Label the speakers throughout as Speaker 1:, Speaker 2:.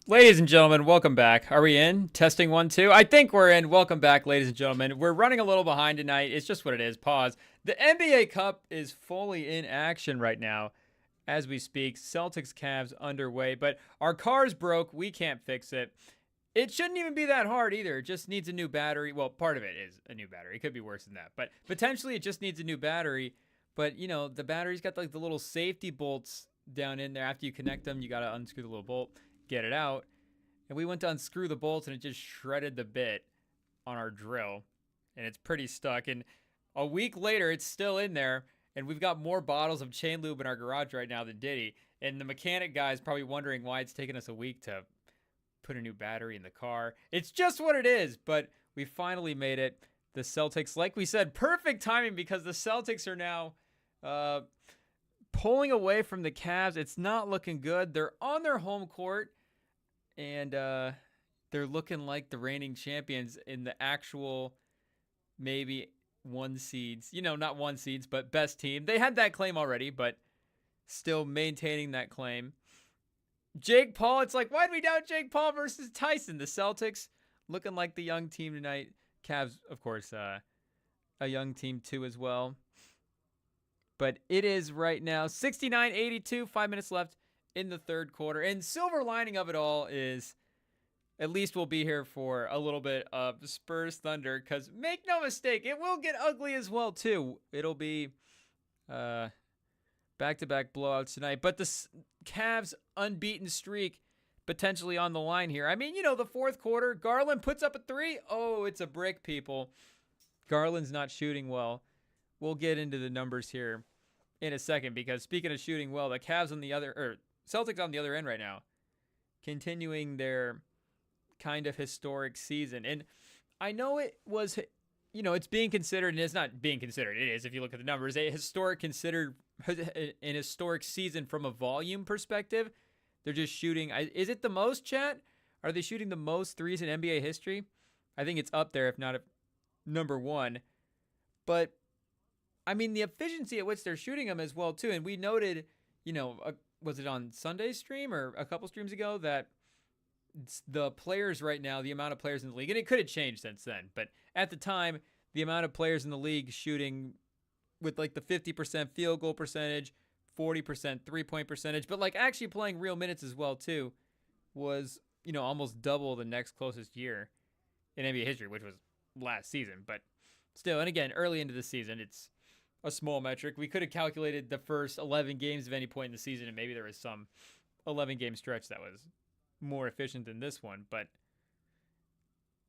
Speaker 1: Ladies and gentlemen, welcome back. Are we in? Testing 1, 2. I think we're in. Welcome back, ladies and gentlemen. We're running a little behind tonight. It's just what it is. Pause. The NBA Cup is fully in action right now as we speak. Celtics Cavs underway, but our car's broke. We can't fix it. It shouldn't even be that hard either. It just needs a new battery. Well, part of it is a new battery. It could be worse than that, but potentially it just needs a new battery. But, the battery's got like the little safety bolts down in there. After you connect them, you got to unscrew the little bolt, get it out. And we went to unscrew the bolts and it just shredded the bit on our drill. And it's pretty stuck. And a week later, it's still in there. And we've got more bottles of chain lube in our garage right now than Diddy. And the mechanic guy is probably wondering why it's taken us a week to put a new battery in the car. It's just what it is. But we finally made it. The Celtics, like we said, perfect timing because the Celtics are now pulling away from the Cavs. It's not looking good. They're on their home court. And they're looking like the reigning champions in the actual maybe one seeds. Not one seeds, but best team. They had that claim already, but still maintaining that claim. Jake Paul, it's like, why'd we doubt Jake Paul versus Tyson? The Celtics looking like the young team tonight. Cavs, of course, a young team too as well. But it is right now 69-82, 5 minutes left in the third quarter. And silver lining of it all is at least we'll be here for a little bit of Spurs Thunder, because make no mistake, it will get ugly as well too. It'll be back-to-back blowouts tonight. But the Cavs' unbeaten streak potentially on the line here. I mean, the fourth quarter, Garland puts up a three. Oh, it's a brick, people. Garland's not shooting well. We'll get into the numbers here in a second, because speaking of shooting well, the Cavs on the other, Celtics on the other end right now, continuing their kind of historic season. And I know it was, it's being considered, and it's not being considered. It is, if you look at the numbers, an historic season from a volume perspective. They're just shooting. Is it the most, chat? Are they shooting the most threes in NBA history? I think it's up there, if not number one. But I mean, the efficiency at which they're shooting them as well too. And we noted, was it on Sunday's stream or a couple streams ago, that the players right now, the amount of players in the league, and it could have changed since then, but at the time, the amount of players in the league shooting with like the 50% field goal percentage, 40% 3-point percentage, but like actually playing real minutes as well too, was, almost double the next closest year in NBA history, which was last season. But still, and again, early into the season, it's a small metric. We could have calculated the first 11 games of any point in the season, and maybe there was some 11-game stretch that was more efficient than this one. But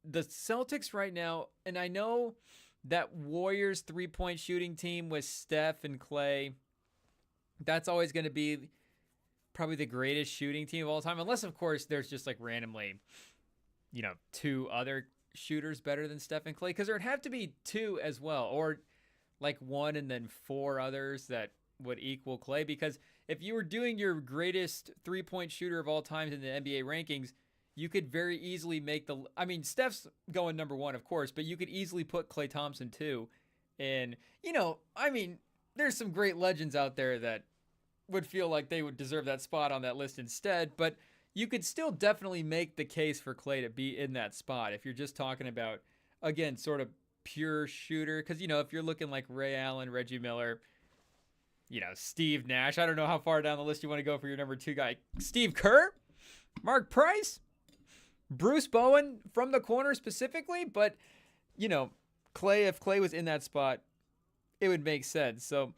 Speaker 1: the Celtics right now, and I know that Warriors 3-point shooting team with Steph and Clay, that's always going to be probably the greatest shooting team of all time, unless, of course, there's just like randomly, two other shooters better than Steph and Clay, because there'd have to be two as well, or like one and then four others that would equal Clay. Because if you were doing your greatest 3-point shooter of all time in the NBA rankings, you could very easily make Steph's going number one, of course, but you could easily put Klay Thompson too. And, there's some great legends out there that would feel like they would deserve that spot on that list instead, but you could still definitely make the case for Klay to be in that spot if you're just talking about, again, sort of pure shooter. Because, if you're looking like Ray Allen, Reggie Miller, Steve Nash, I don't know how far down the list you want to go for your number two guy. Steve Kerr, Mark Price, Bruce Bowen from the corner specifically. But, Klay, if Klay was in that spot, it would make sense. So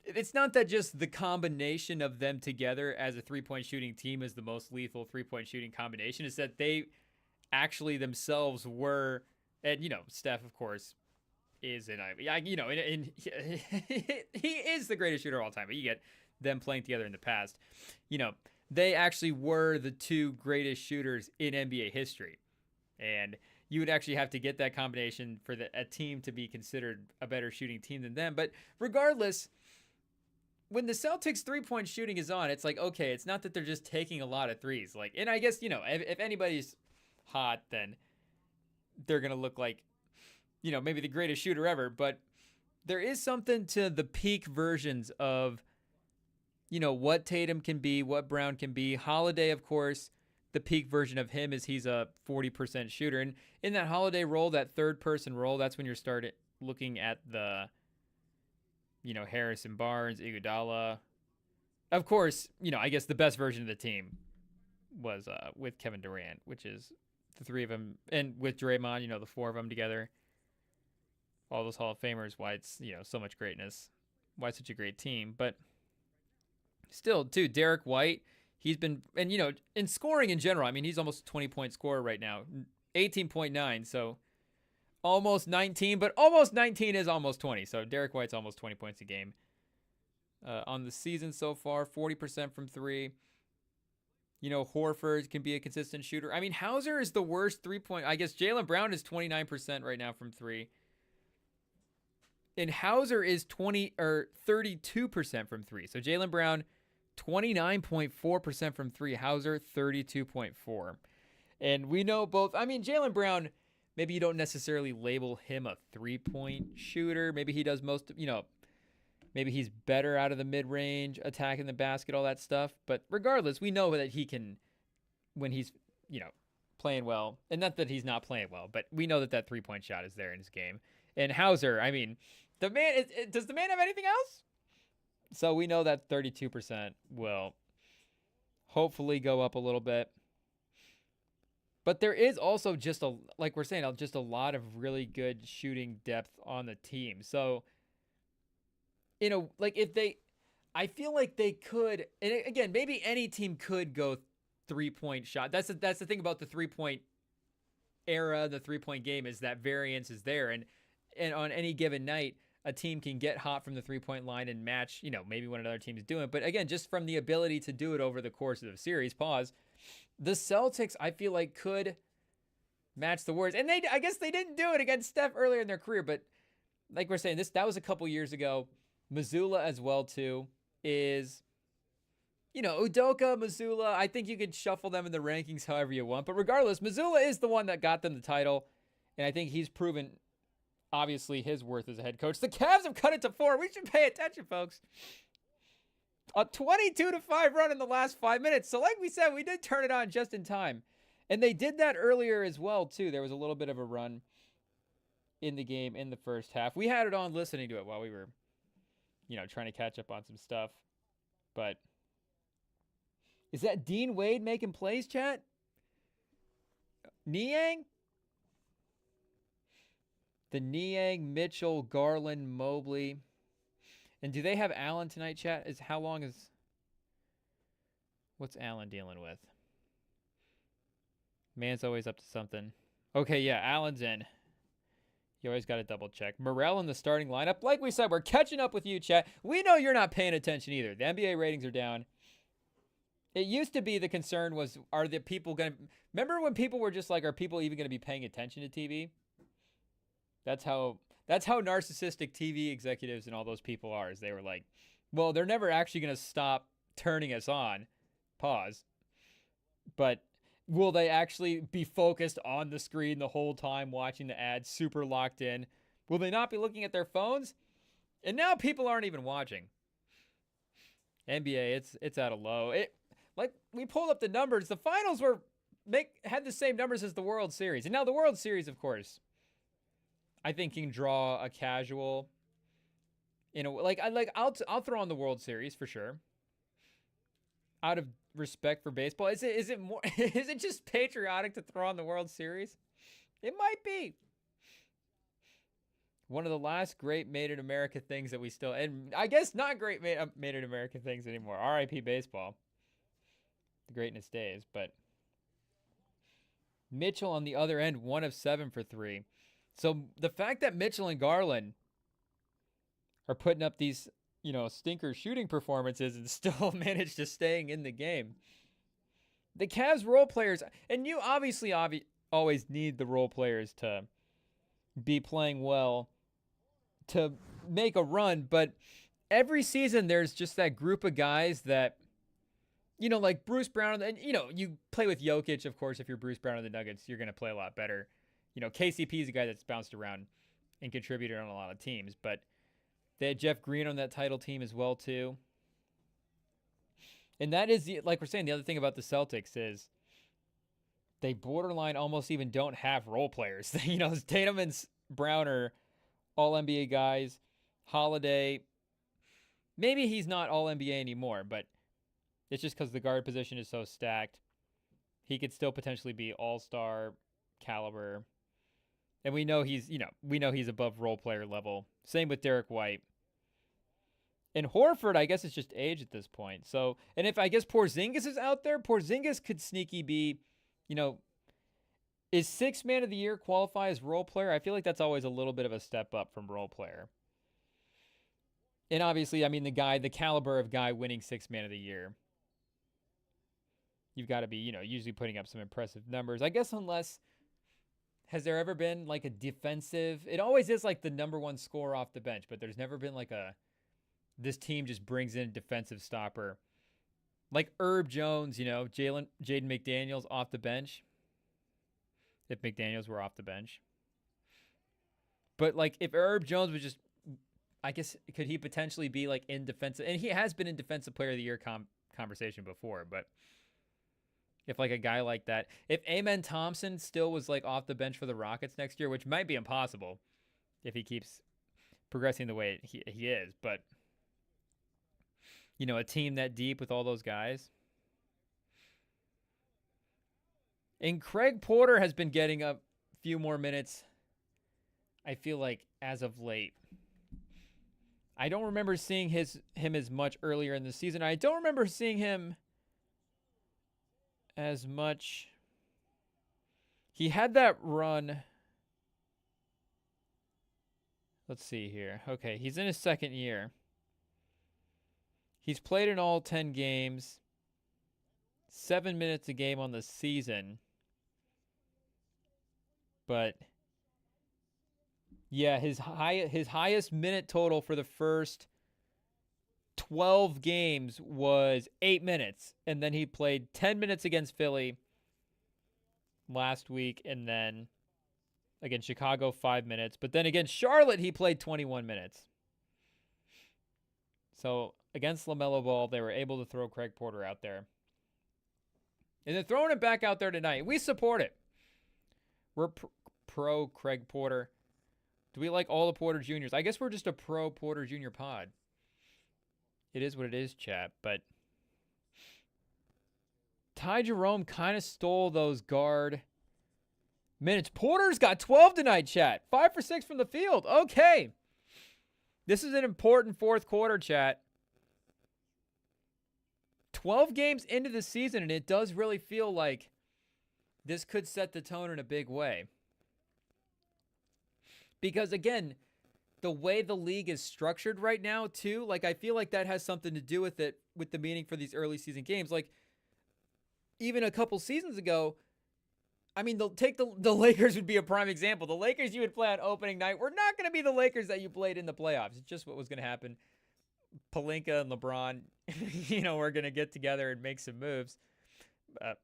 Speaker 1: it's not that just the combination of them together as a 3-point shooting team is the most lethal 3-point shooting combination. It's that they actually themselves were. And, Steph, of course, is he is the greatest shooter of all time. But you get them playing together in the past. They actually were the two greatest shooters in NBA history. And you would actually have to get that combination for a team to be considered a better shooting team than them. But regardless, when the Celtics 3-point shooting is on, it's like, okay, it's not that they're just taking a lot of threes. Like, and I guess, if anybody's hot, then they're going to look like, maybe the greatest shooter ever. But there is something to the peak versions of, what Tatum can be, what Brown can be. Holiday, of course, the peak version of him is he's a 40% shooter. And in that Holiday role, that third-person role, that's when you're starting looking at the, Harrison Barnes, Iguodala. Of course, I guess the best version of the team was with Kevin Durant, which is the three of them, and with Draymond, the four of them together. All those Hall of Famers, why it's, so much greatness. Why it's such a great team. But still, too, Derek White, he's been, and, in scoring in general, I mean, he's almost a 20-point scorer right now. 18.9, so almost 19, but almost 19 is almost 20. So Derek White's almost 20 points a game. On the season so far, 40% from three. Horford can be a consistent shooter. I mean, Hauser is the worst three-point. I guess Jaylen Brown is 29% right now from three. And Hauser is 32% from three. So Jaylen Brown, 29.4% from three. Hauser, 32.4. And we know both. I mean, Jaylen Brown, maybe you don't necessarily label him a three-point shooter. Maybe he does most, maybe he's better out of the mid-range, attacking the basket, all that stuff. But regardless, we know that he can, when he's, playing well, and not that he's not playing well, but we know that three-point shot is there in his game. And Hauser, I mean, the man, does the man have anything else? So we know that 32% will hopefully go up a little bit. But there is also just like we're saying, just a lot of really good shooting depth on the team. So, I feel like they could, and again, maybe any team could go three-point shot. That's the thing about the three-point era, the three-point game, is that variance is there. And on any given night, a team can get hot from the three-point line and match, maybe what another team is doing. But again, just from the ability to do it over the course of the series, the Celtics, I feel like, could match the Warriors. And I guess they didn't do it against Steph earlier in their career. But like we're saying, that was a couple years ago. Mazzulla as well, too, is, Udoka, Mazzulla, I think you could shuffle them in the rankings however you want. But regardless, Mazzulla is the one that got them the title. And I think he's proven, obviously, his worth as a head coach. The Cavs have cut it to 4. We should pay attention, folks. A 22-5 run in the last 5 minutes. So like we said, we did turn it on just in time. And they did that earlier as well, too. There was a little bit of a run in the game in the first half. We had it on listening to it while we were, trying to catch up on some stuff. But is that Dean Wade making plays, chat? Niang? The Niang, Mitchell, Garland, Mobley. And do they have Allen tonight, chat? What's Allen dealing with? Man's always up to something. Okay, yeah, Allen's in. You always got to double check. Morrell in the starting lineup. Like we said, we're catching up with you, chat. We know you're not paying attention either. The NBA ratings are down. It used to be the concern was, are the people going to... Remember when people were just like, are people even going to be paying attention to TV? That's how narcissistic TV executives and all those people are. Is they were like, well, they're never actually going to stop turning us on. Pause. But will they actually be focused on the screen the whole time watching the ads, super locked in? Will they not be looking at their phones? And now people aren't even watching. NBA, it's at a low. Like we pulled up the numbers. The finals had the same numbers as the World Series. And now the World Series, of course, I think can draw a casual. I'll throw on the World Series for sure. Out of respect for baseball, is it more? Is it just patriotic to throw on the World Series? It might be one of the last great Made in America things that we still, and I guess not great Made in America things anymore. R.I.P. baseball. The greatness days, but Mitchell on the other end, 1 of 7 for 3. So the fact that Mitchell and Garland are putting up these, stinker shooting performances and still manage to staying in the game. The Cavs role players, and you obviously always need the role players to be playing well to make a run, but every season there's just that group of guys that, like Bruce Brown, and, you play with Jokic, of course. If you're Bruce Brown of the Nuggets, you're going to play a lot better. KCP is a guy that's bounced around and contributed on a lot of teams, but they had Jeff Green on that title team as well, too. And that is, like we're saying, the other thing about the Celtics is they borderline almost even don't have role players. Tatum and Brown are all NBA guys. Holiday, maybe he's not all NBA anymore, but it's just because the guard position is so stacked. He could still potentially be all-star caliber. And we know he's above role player level. Same with Derek White. And Horford, I guess it's just age at this point. So, and if I guess Porzingis is out there, Porzingis could sneaky be, is sixth man of the year qualify as role player? I feel like that's always a little bit of a step up from role player. And obviously, I mean, the caliber of guy winning sixth man of the year, you've got to be, usually putting up some impressive numbers. I guess unless, has there ever been like a defensive, it always is like the number one scorer off the bench, but there's never been like this team just brings in a defensive stopper. Like Herb Jones, Jaden McDaniels off the bench. If McDaniels were off the bench. But like if Herb Jones was just, I guess, could he potentially be like in defensive, and he has been in defensive player of the year conversation before, but if like a guy like that, if Amen Thompson still was like off the bench for the Rockets next year, which might be impossible if he keeps progressing the way he is, but a team that deep with all those guys. And Craig Porter has been getting a few more minutes, I feel like, as of late. I don't remember seeing him as much earlier in the season. I don't remember seeing him as much. He had that run. Let's see here. Okay, he's in his second year. He's played in all 10 games. 7 minutes a game on the season. But yeah, his highest minute total for the first 12 games was 8 minutes. And then he played 10 minutes against Philly last week. And then against Chicago, 5 minutes. But then against Charlotte, he played 21 minutes. So against LaMelo Ball, they were able to throw Craig Porter out there. And they're throwing it back out there tonight. We support it. We're pro Craig Porter. Do we like all the Porter Juniors? I guess we're just a pro Porter Jr. pod. It is what it is, chat. But Ty Jerome kind of stole those guard minutes. Porter's got 12 tonight, chat. 5 for 6 from the field. Okay. This is an important fourth quarter, chat. 12 games into the season, and it does really feel like this could set the tone in a big way. Because, again, the way the league is structured right now, too, like, I feel like that has something to do with it, with the meaning for these early season games. Like, even a couple seasons ago, I mean, the Lakers would be a prime example. The Lakers you would play on opening night were not going to be the Lakers that you played in the playoffs. It's just what was going to happen. Pelinka and LeBron, we're going to get together and make some moves.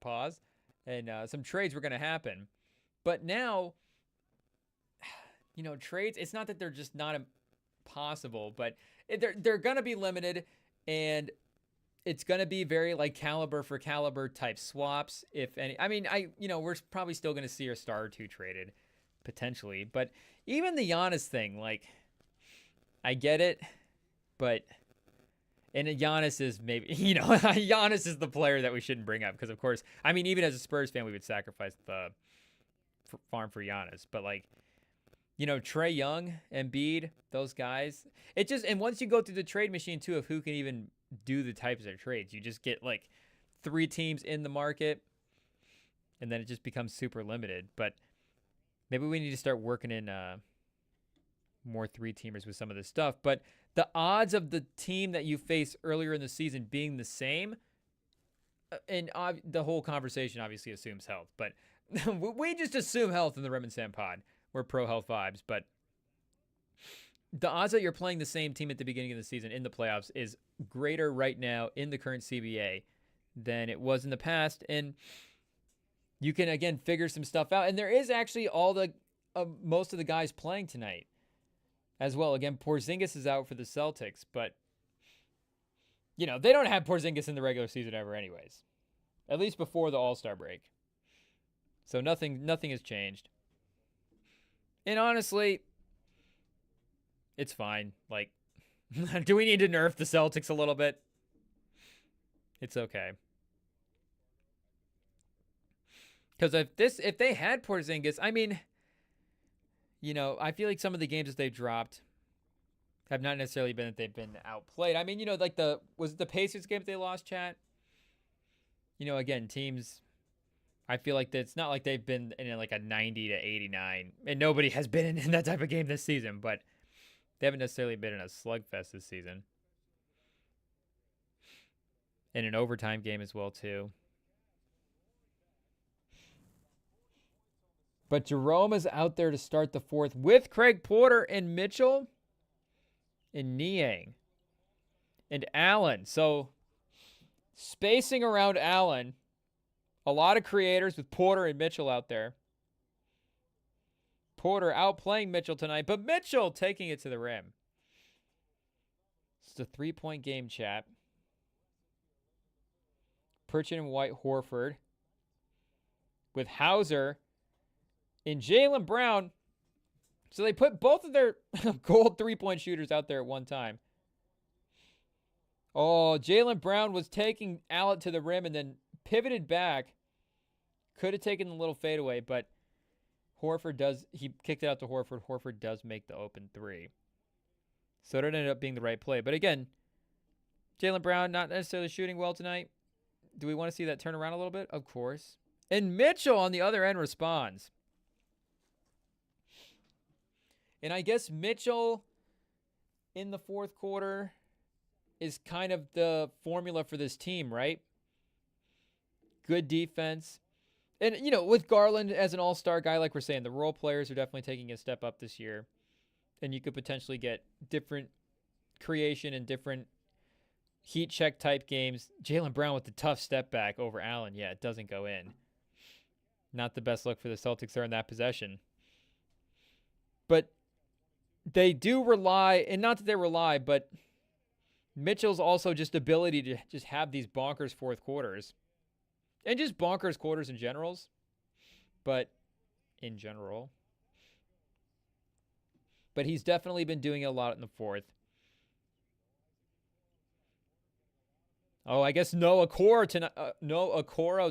Speaker 1: Pause. And some trades were going to happen. But now, trades, it's not that they're just not impossible, but they're going to be limited, and it's going to be very like caliber for caliber type swaps, if any. I mean, we're probably still going to see a star or two traded potentially, but even the Giannis thing, like, I get it, but and Giannis is maybe, Giannis is the player that we shouldn't bring up because, of course, I mean, even as a Spurs fan, we would sacrifice the farm for Giannis, but like, Trae Young, Embiid, those guys. It just, and once you go through the trade machine too of who can even do the types of trades, you just get like 3 teams in the market, and then it just becomes super limited. But maybe we need to start working in more 3-teamers with some of this stuff. But the odds of the team that you face earlier in the season being the same, and the whole conversation obviously assumes health, but we just assume health in the Rem and Sam pod. We're pro health vibes, but the odds that you're playing the same team at the beginning of the season in the playoffs is greater right now in the current CBA than it was in the past. And you can, again, figure some stuff out. And there is actually most of the guys playing tonight as well. Again, Porzingis is out for the Celtics, but they don't have Porzingis in the regular season ever anyways, at least before the All-Star break. So nothing has changed. And honestly, it's fine. Like, do we need to nerf the Celtics a little bit? It's okay. Because if they had Porzingis, I mean, you know, I feel like some of the games that they've dropped have not necessarily been that they've been outplayed. I mean, you know, like was it the Pacers game that they lost, chat? You know, again, teams, I feel like it's not like they've been in like a 90 to 89, and nobody has been in that type of game this season, but they haven't necessarily been in a slugfest this season. In an overtime game as well, too. But Jerome is out there to start the fourth with Craig Porter and Mitchell and Niang and Allen. So spacing around Allen, a lot of creators with Porter and Mitchell out there. Porter outplaying Mitchell tonight, but Mitchell taking it to the rim. It's a 3-point game, chat. Pritchard and White Horford with Hauser and Jaylen Brown. So they put both of their gold 3-point shooters out there at one time. Oh, Jaylen Brown was taking Allen to the rim and then pivoted back. Could have taken the little fadeaway, but he kicked it out to Horford. Horford does make the open three. So it ended up being the right play. But again, Jaylen Brown not necessarily shooting well tonight. Do we want to see that turn around a little bit? Of course. And Mitchell on the other end responds. And I guess Mitchell in the fourth quarter is kind of the formula for this team, right? Good defense. And, you know, with Garland as an all-star guy, like we're saying, the role players are definitely taking a step up this year. And you could potentially get different creation and different heat check type games. Jaylen Brown with the tough step back over Allen. Yeah, it doesn't go in. Not the best look for the Celtics there in that possession. But they do rely, and not that they rely, but Mitchell's also just ability to just have these bonkers fourth quarters. And just bonkers quarters in generals. But in general. But he's definitely been doing it a lot in the fourth. Oh, I guess no Okoro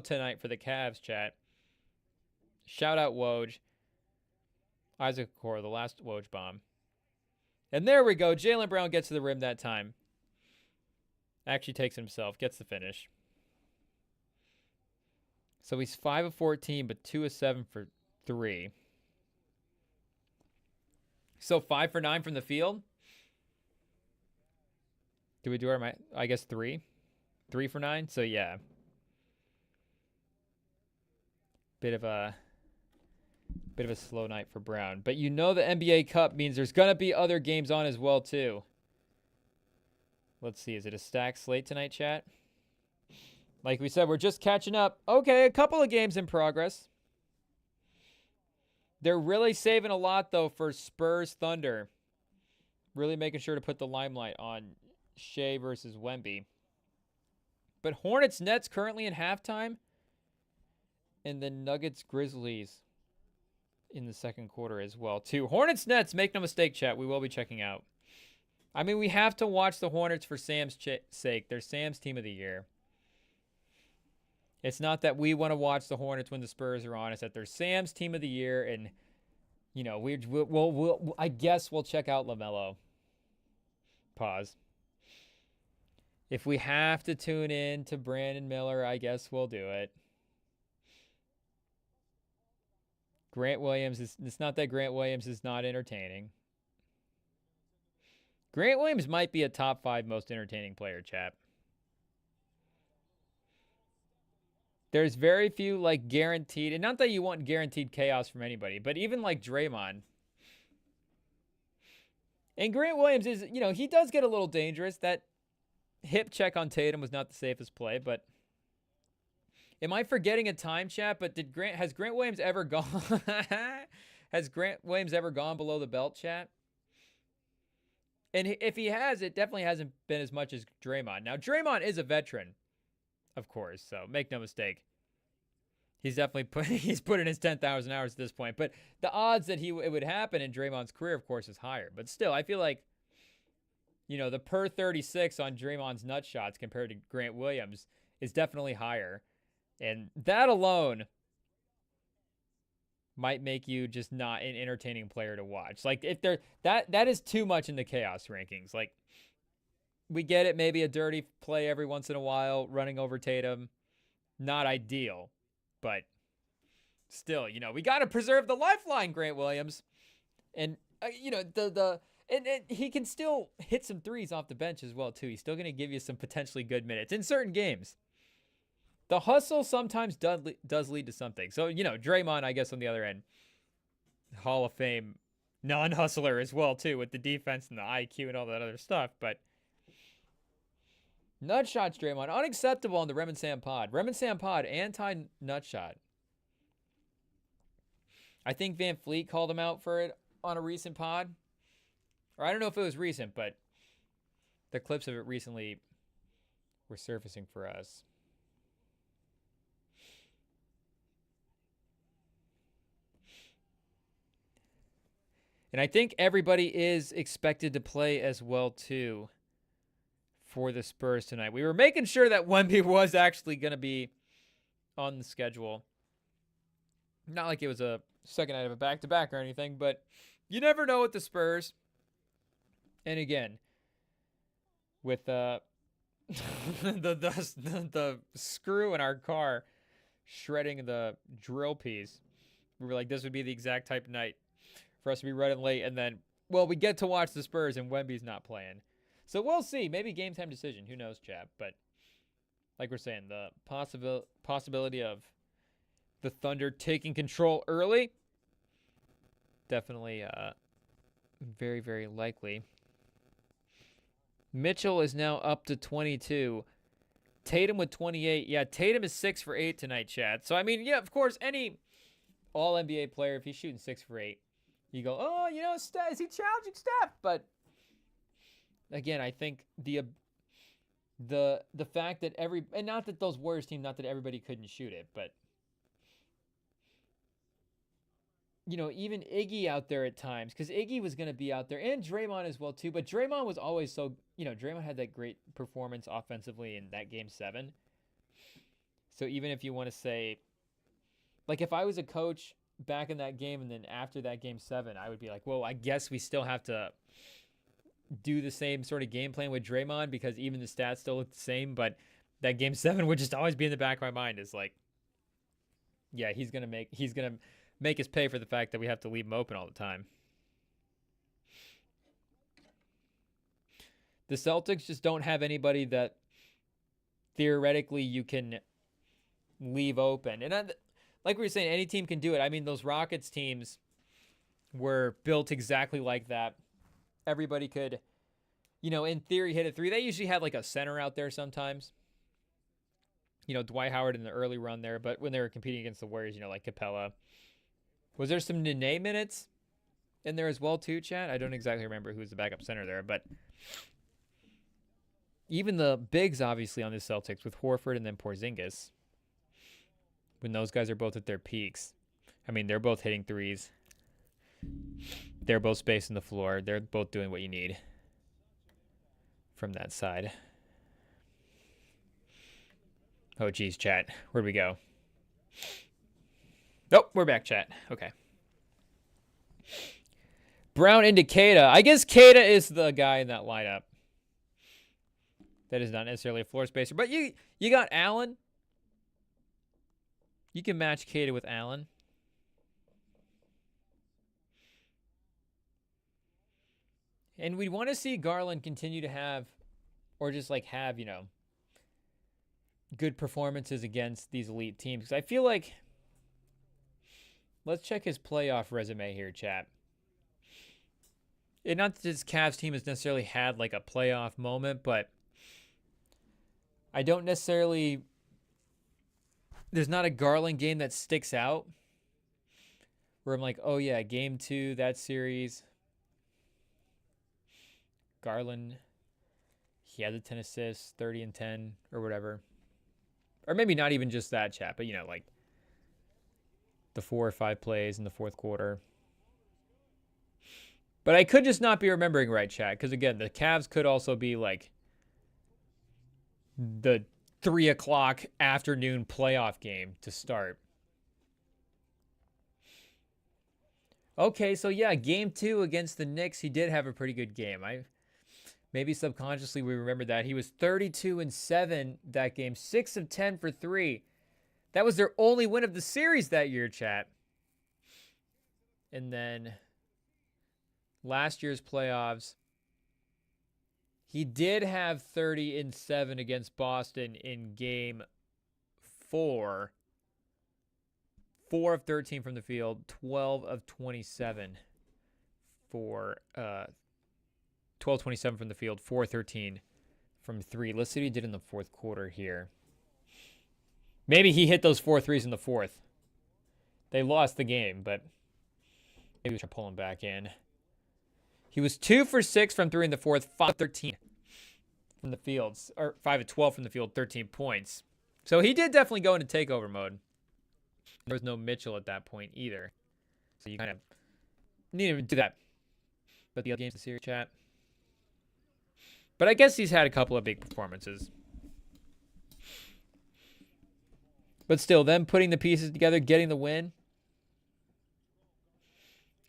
Speaker 1: tonight for the Cavs, chat. Shout out Woj. Isaac Okoro, the last Woj bomb. And there we go. Jaylen Brown gets to the rim that time. Actually takes it himself. Gets the finish. So he's 5 of 14, but 2 of 7 for 3. So 5 for 9 from the field. Do we do our, I guess 3? 3 for 9? So yeah. Bit of a slow night for Brown. But you know the NBA Cup means there's going to be other games on as well too. Let's see. Is it a stacked slate tonight, chat? Like we said, we're just catching up. Okay, a couple of games in progress. They're really saving a lot, though, for Spurs Thunder. Really making sure to put the limelight on Shea versus Wemby. But Hornets Nets currently in halftime. And then Nuggets Grizzlies in the second quarter as well, too. Hornets Nets, make no mistake, chat. We will be checking out. I mean, we have to watch the Hornets for Sam's sake. They're Sam's team of the year. It's not that we want to watch the Hornets when the Spurs are on. It's that they're Sam's team of the year, and you know we'll I guess we'll check out LaMelo. Pause. If we have to tune in to Brandon Miller, I guess we'll do it. Grant Williams it's not that Grant Williams is not entertaining. Grant Williams might be a top 5 most entertaining player, chap. There's very few, like, guaranteed, and not that you want guaranteed chaos from anybody, but even, like, Draymond. And Grant Williams is, you know, he does get a little dangerous. That hip check on Tatum was not the safest play, but am I forgetting a time, chat? But has Grant Williams ever gone below the belt, chat? And if he has, it definitely hasn't been as much as Draymond. Now, Draymond is a veteran, of course, so make no mistake. He's definitely he's put in his 10,000 hours at this point. But the odds that it would happen in Draymond's career, of course, is higher. But still, I feel like, the per 36 on Draymond's nut shots compared to Grant Williams is definitely higher. And that alone might make you just not an entertaining player to watch. Like, if that is too much in the chaos rankings. Like, we get it, maybe a dirty play every once in a while, running over Tatum. Not ideal, but still, we got to preserve the lifeline, Grant Williams. And, and he can still hit some threes off the bench as well, too. He's still going to give you some potentially good minutes in certain games. The hustle sometimes does lead to something. So, Draymond, I guess, on the other end, Hall of Fame non-hustler as well, too, with the defense and the IQ and all that other stuff. But nut shots, Draymond, unacceptable on the Rem and Sam pod. Rem and Sam pod, anti-nut shot. I think Van Fleet called him out for it on a recent pod. Or I don't know if it was recent, but the clips of it recently were surfacing for us. And I think everybody is expected to play as well, too, for the Spurs tonight. We were making sure that Wemby was actually going to be on the schedule. Not like it was a second night of a back-to-back or anything, but you never know with the Spurs. And again, with the screw in our car shredding the drill piece, we were like, this would be the exact type of night for us to be running late. And then, we get to watch the Spurs and Wemby's not playing. So we'll see. Maybe game time decision. Who knows, chap? But like we're saying, the possibility of the Thunder taking control early, definitely very, very likely. Mitchell is now up to 22. Tatum with 28. Yeah, Tatum is 6 for 8 tonight, Chad. So, I mean, yeah, of course, any all-NBA player, if he's shooting 6 for 8, you go, oh, is he challenging Steph? But, again, I think the fact that and not that those Warriors team, not that everybody couldn't shoot it, but, even Iggy out there at times, because Iggy was going to be out there, and Draymond as well, too. But Draymond was always so, Draymond had that great performance offensively in that Game 7. So even if you want to say, like, if I was a coach back in that game and then after that Game 7, I would be like, well, I guess we still have to do the same sort of game plan with Draymond because even the stats still look the same. But that Game 7 would just always be in the back of my mind is like, yeah, he's going to make us pay for the fact that we have to leave him open all the time. The Celtics just don't have anybody that theoretically you can leave open. And like we were saying, any team can do it. I mean, those Rockets teams were built exactly like that. Everybody could, in theory, hit a three. They usually had like a center out there sometimes. Dwight Howard in the early run there. But when they were competing against the Warriors, like Capella. Was there some Nene minutes in there as well, too, Chad? I don't exactly remember who was the backup center there, but even the bigs, obviously, on the Celtics with Horford and then Porzingis, when those guys are both at their peaks, I mean, they're both hitting threes. They're both spacing the floor. They're both doing what you need from that side. Oh, geez, chat. Where'd we go? Nope, we're back, chat. Okay. Brown into Keita. I guess Keita is the guy in that lineup. That is not necessarily a floor spacer. But you got Allen. You can match Keita with Allen. And we'd want to see Garland continue to have, or just like have, good performances against these elite teams. Because I feel like, let's check his playoff resume here, chat. And not that this Cavs team has necessarily had like a playoff moment, but I don't necessarily, there's not a Garland game that sticks out where I'm like, oh yeah, Game 2, that series, Garland, he had the 10 assists, 30 and 10 or whatever. Or maybe not even just that, chat, but like the 4 or 5 plays in the fourth quarter. But I could just not be remembering right, chat, because again, the Cavs could also be like the 3 o'clock afternoon playoff game to start. Okay, so yeah, game 2 against the Knicks, he did have a pretty good game. Maybe subconsciously we remember that. He was 32-7 that game, 6 of 10 for 3. That was their only win of the series that year, chat. And then last year's playoffs, he did have 30-7 against Boston in game 4. 4 of 13 from the field, 12 of 27 for 12-27 from the field, 4-13 from 3. Let's see what he did in the fourth quarter here. Maybe he hit those 4 threes in the fourth. They lost the game, but maybe we should pull him back in. He was 2 for 6 from 3 in the fourth, 5 of 13 from the field, or 5 of 12 from the field, 13 points. So he did definitely go into takeover mode. There was no Mitchell at that point either. So you kind of need to do that. But the other games in the series, chat. But I guess he's had a couple of big performances. But still, them putting the pieces together, getting the win.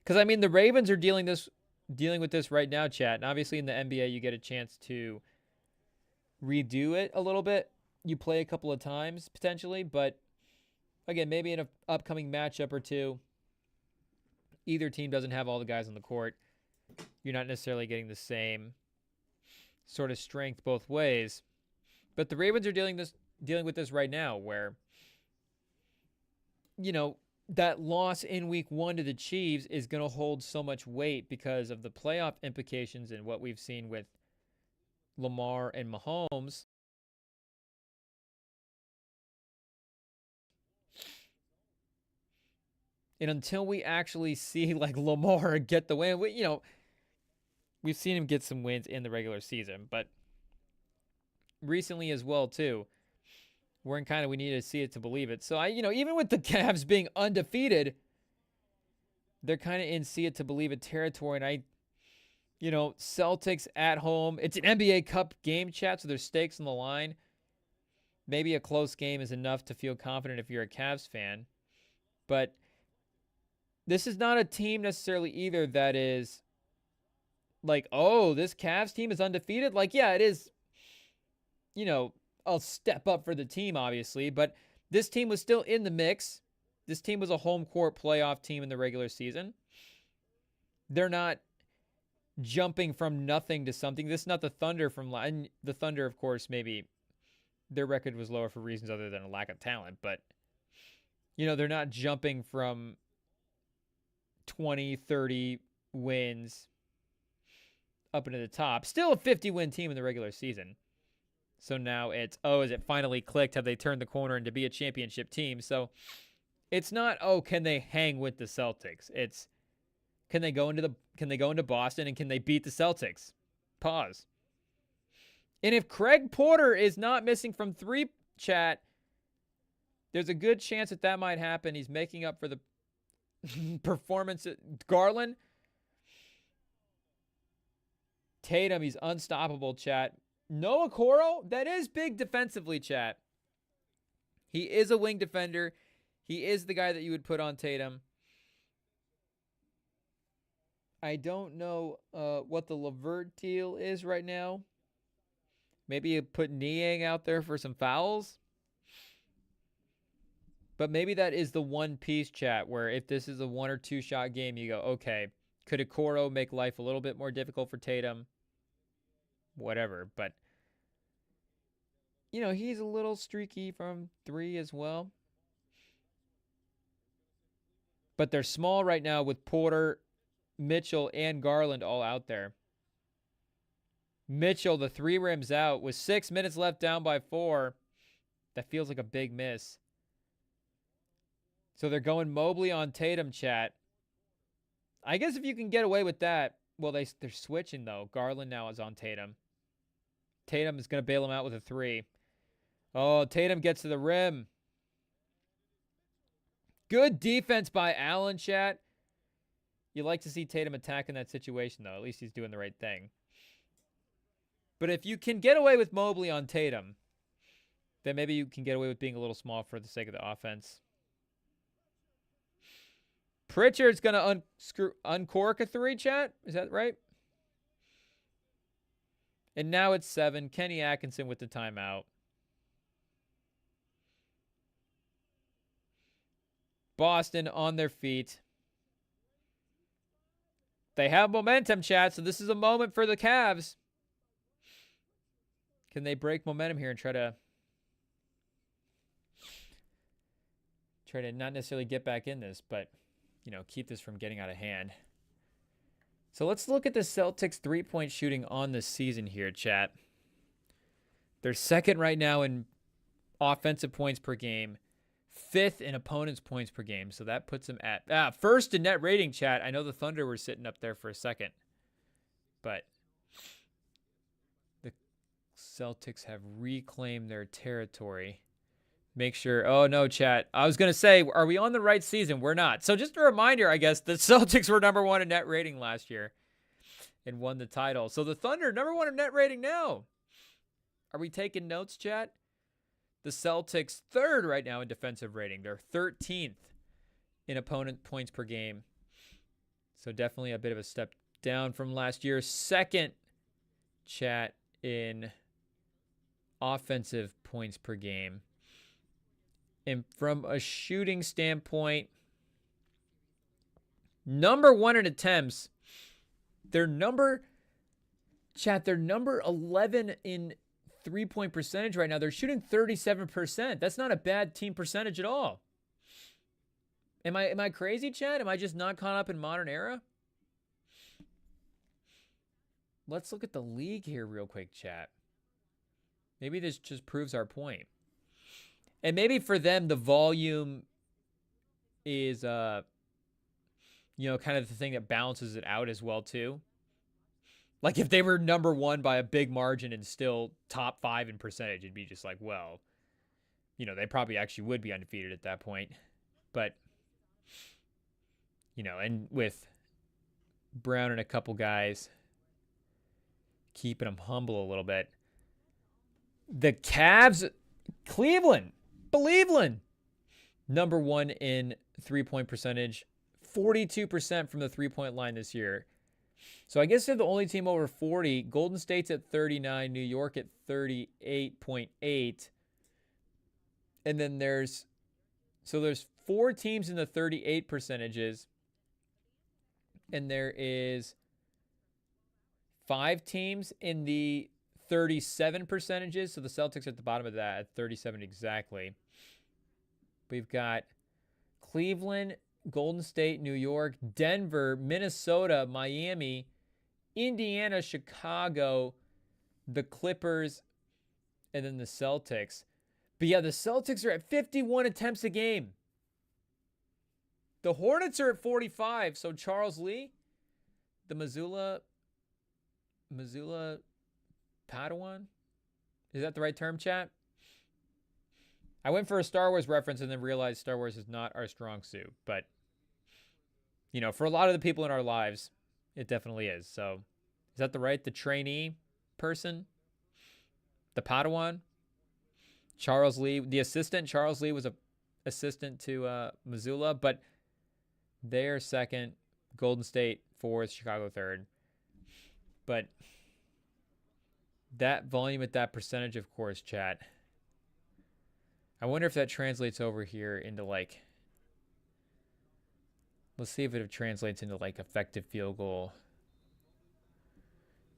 Speaker 1: Because, I mean, the Ravens are dealing with this right now, chat. And obviously in the NBA, you get a chance to redo it a little bit. You play a couple of times, potentially. But, again, maybe in an upcoming matchup or two, either team doesn't have all the guys on the court. You're not necessarily getting the same sort of strength both ways. But the Ravens are dealing with this right now where, you know, that loss in week 1 to the Chiefs is going to hold so much weight because of the playoff implications and what we've seen with Lamar and Mahomes. And until we actually see like Lamar get the win, we've seen him get some wins in the regular season, but recently as well too, we're in kind of we need to see it to believe it. So even with the Cavs being undefeated, they're kind of in see it to believe it territory. And Celtics at home. It's an NBA Cup game, chat, so there's stakes on the line. Maybe a close game is enough to feel confident if you're a Cavs fan. But this is not a team necessarily either that is like, oh, this Cavs team is undefeated. Like, yeah, it is, a step up for the team, obviously. But this team was still in the mix. This team was a home court playoff team in the regular season. They're not jumping from nothing to something. This is not the Thunder and the Thunder, of course, maybe their record was lower for reasons other than a lack of talent. But, they're not jumping from 20, 30 wins up into the top. Still a 50-win team in the regular season. So now it's, is it finally clicked? Have they turned the corner and to be a championship team? So it's not, can they hang with the Celtics? It's, can they go into Boston and can they beat the Celtics? Pause. And if Craig Porter is not missing from 3, chat, there's a good chance that might happen. He's making up for the performance. Garland, Tatum, he's unstoppable, chat. Noah Coro, that is big defensively, chat. He is a wing defender. He is the guy that you would put on Tatum. I don't know what the Levert deal is right now. Maybe you put Niang out there for some fouls. But maybe that is the one piece, chat, where if this is a 1 or 2 shot game, you go, okay, could Okoro make life a little bit more difficult for Tatum? Whatever. But, he's a little streaky from 3 as well. But they're small right now with Porter, Mitchell, and Garland all out there. Mitchell, the 3 rims out with 6 minutes left, down by 4. That feels like a big miss. So they're going Mobley on Tatum, chat. I guess if you can get away with that, well, they're switching, though. Garland now is on Tatum. Tatum is going to bail him out with a 3. Oh, Tatum gets to the rim. Good defense by Allen, chat. You like to see Tatum attack in that situation, though. At least he's doing the right thing. But if you can get away with Mobley on Tatum, then maybe you can get away with being a little small for the sake of the offense. Pritchard's going to uncork a 3, chat. Is that right? And now it's 7. Kenny Atkinson with the timeout. Boston on their feet. They have momentum, chat, so this is a moment for the Cavs. Can they break momentum here and try to not necessarily get back in this, but, you know, keep this from getting out of hand? So let's look at the Celtics 3-point shooting on the season here, chat. They're second right now in offensive points per game, 5th in opponents' points per game. So that puts them at first in net rating, chat. I know the Thunder were sitting up there for a second, but the Celtics have reclaimed their territory. Make sure. Oh, no, chat. I was going to say, are we on the right season? We're not. So just a reminder, I guess, the Celtics were number 1 in net rating last year and won the title. So the Thunder, number 1 in net rating now. Are we taking notes, chat? The Celtics 3rd right now in defensive rating. They're 13th in opponent points per game. So definitely a bit of a step down from last year. 2nd, chat, in offensive points per game. And from a shooting standpoint, number 1 in attempts. They're number 11 in 3-point percentage right now. They're shooting 37%. That's not a bad team percentage at all. Am I crazy, chat? Am I just not caught up in modern era? Let's look at the league here real quick, chat. Maybe this just proves our point. And maybe for them, the volume is, kind of the thing that balances it out as well, too. Like, if they were number 1 by a big margin and still top 5 in percentage, it'd be just like, well, they probably actually would be undefeated at that point. But, and with Brown and a couple guys keeping them humble a little bit. The Cavs, Cleveland, number 1 in 3-point percentage, 42% from the 3-point line this year. So I guess they're the only team over 40. Golden State's at 39, New York at 38.8. And then there's 4 teams in the 38 percentages. And there is 5 teams in the 37 percentages. So the Celtics are at the bottom of that at 37 exactly. We've got Cleveland, Golden State, New York, Denver, Minnesota, Miami, Indiana, Chicago, the Clippers, and then the Celtics. But yeah, the Celtics are at 51 attempts a game. The Hornets are at 45. So Charles Lee, the Missoula Padawan? Is that the right term, chat? I went for a Star Wars reference and then realized Star Wars is not our strong suit. But, for a lot of the people in our lives, it definitely is. So, is that the trainee person? The Padawan? Charles Lee, the assistant. Charles Lee was an assistant to Missoula, but they're 2nd. Golden State 4th. Chicago 3rd. But that volume at that percentage, of course, chat. I wonder if that translates over here into let's see if it translates into effective field goal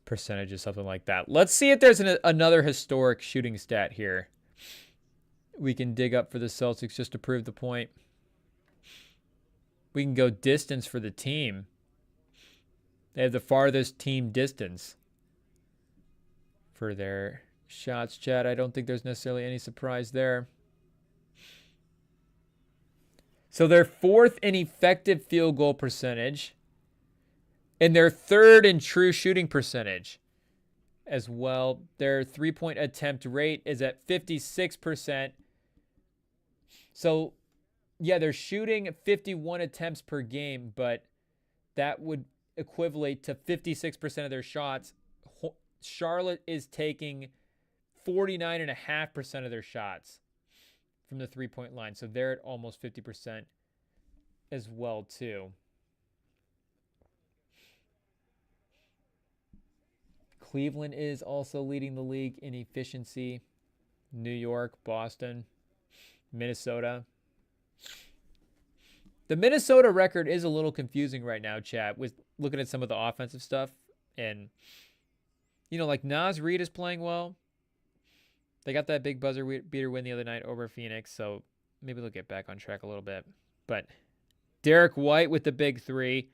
Speaker 1: percentage or something like that. Let's see if there's another historic shooting stat here we can dig up for the Celtics just to prove the point. We can go distance for the team. They have the farthest team distance for their shots, chat. I don't think there's necessarily any surprise there. So they're 4th in effective field goal percentage. And they're 3rd in true shooting percentage as well. Their 3-point attempt rate is at 56%. So Yeah, they're shooting 51 attempts per game, but that would equivalent to 56% of their shots. Charlotte is taking 49.5% of their shots from the three-point line. So they're at almost 50% as well, too. Cleveland is also leading the league in efficiency. New York, Boston, Minnesota. The Minnesota record is a little confusing right now, chat, with looking at some of the offensive stuff. And, like Naz Reid is playing well. They got that big buzzer beater win the other night over Phoenix, so maybe they'll get back on track a little bit. But Derek White with the big three.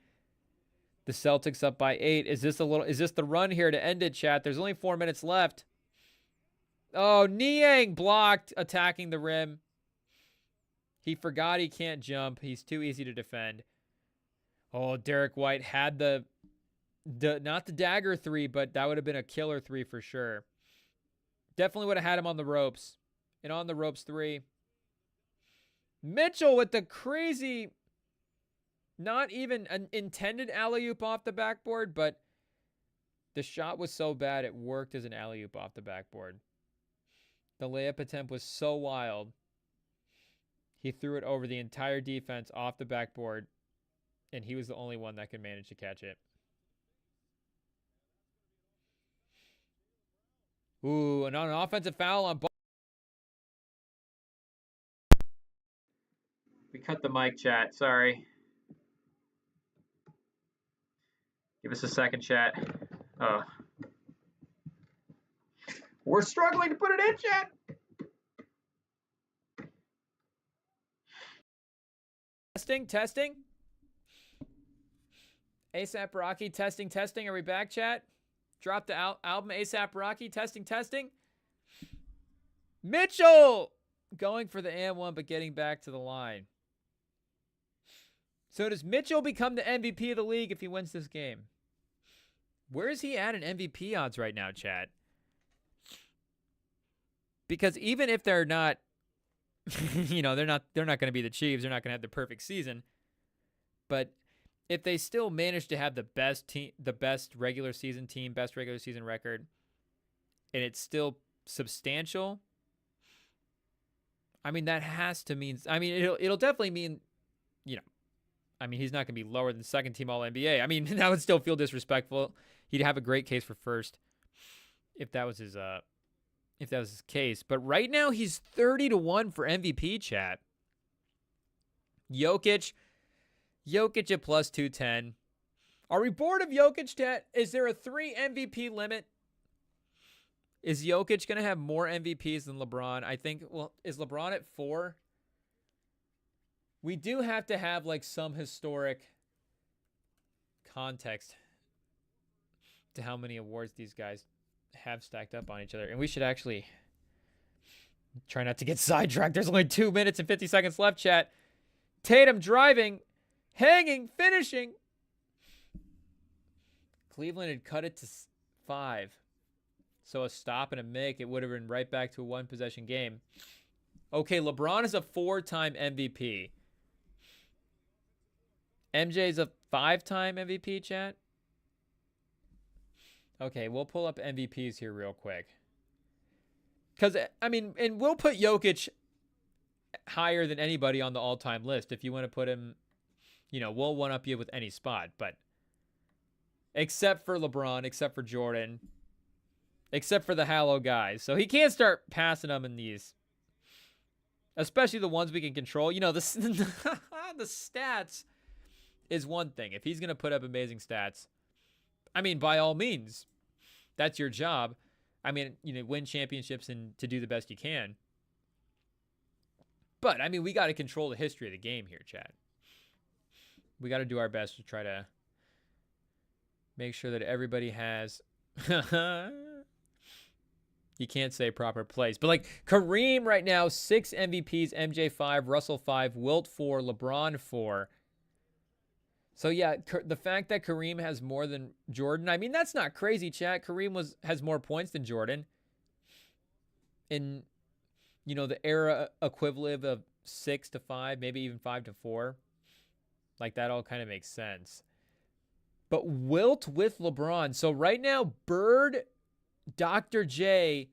Speaker 1: The Celtics up by 8. Is this the run here to end it, chat? There's only 4 minutes left. Oh, Niang blocked, attacking the rim. He forgot he can't jump. He's too easy to defend. Oh, Derek White had not the dagger three, but that would have been a killer three for sure. Definitely would have had him on the ropes. And on the ropes three. Mitchell with the crazy, not even an intended alley-oop off the backboard, but the shot was so bad it worked as an alley-oop off the backboard. The layup attempt was so wild. He threw it over the entire defense off the backboard, and he was the only one that could manage to catch it. Ooh, and on an offensive foul on... We cut the mic, chat. Sorry. Give us a second, chat. We're struggling to put it in, chat. Testing. ASAP Rocky, testing. Are we back, chat? Drop the album ASAP Rocky, testing. Mitchell going for the and one, but getting back to the line. So does Mitchell become the MVP of the league if he wins this game? Where is he at in MVP odds right now, chat? Because even if they're not, they're not going to be the Chiefs. They're not going to have the perfect season. But if they still manage to have the best team, the best regular season team, best regular season record, and it's still substantial, I mean, that has to mean, it'll definitely mean, he's not going to be lower than second team All NBA. I mean, that would still feel disrespectful. He'd have a great case for first if that was his case. But right now he's 30-1 for MVP, chat. Jokic at plus 210. Are we bored of Jokic, chat? Is there a 3 MVP limit? Is Jokic going to have more MVPs than LeBron? I think, is LeBron at 4? We do have to have some historic context to how many awards these guys have stacked up on each other. And we should actually try not to get sidetracked. There's only 2 minutes and 50 seconds left, chat. Tatum driving, hanging, finishing. Cleveland had cut it to 5. So a stop and a make, it would have been right back to a one-possession game. Okay, LeBron is a 4-time MVP. MJ's a 5-time MVP, chat. Okay, we'll pull up MVPs here real quick. Because, and we'll put Jokic higher than anybody on the all-time list. If you want to put him, we'll one-up you with any spot. But except for LeBron, except for Jordan, except for the Halo guys. So he can't start passing them in these. Especially the ones we can control. The stats is one thing. If he's going to put up amazing stats, by all means, that's your job. Win championships and to do the best you can. But, we got to control the history of the game here, Chad. We got to do our best to try to make sure that everybody has... You can't say proper plays. But, Kareem right now, 6 MVPs, MJ 5, Russell 5, Wilt 4, LeBron 4. So, yeah, the fact that Kareem has more than Jordan, that's not crazy, chat. Kareem has more points than Jordan. In, the era equivalent of 6-5, maybe even 5-4. Like, that all kind of makes sense. But Wilt with LeBron. So right now, Bird, Dr. J,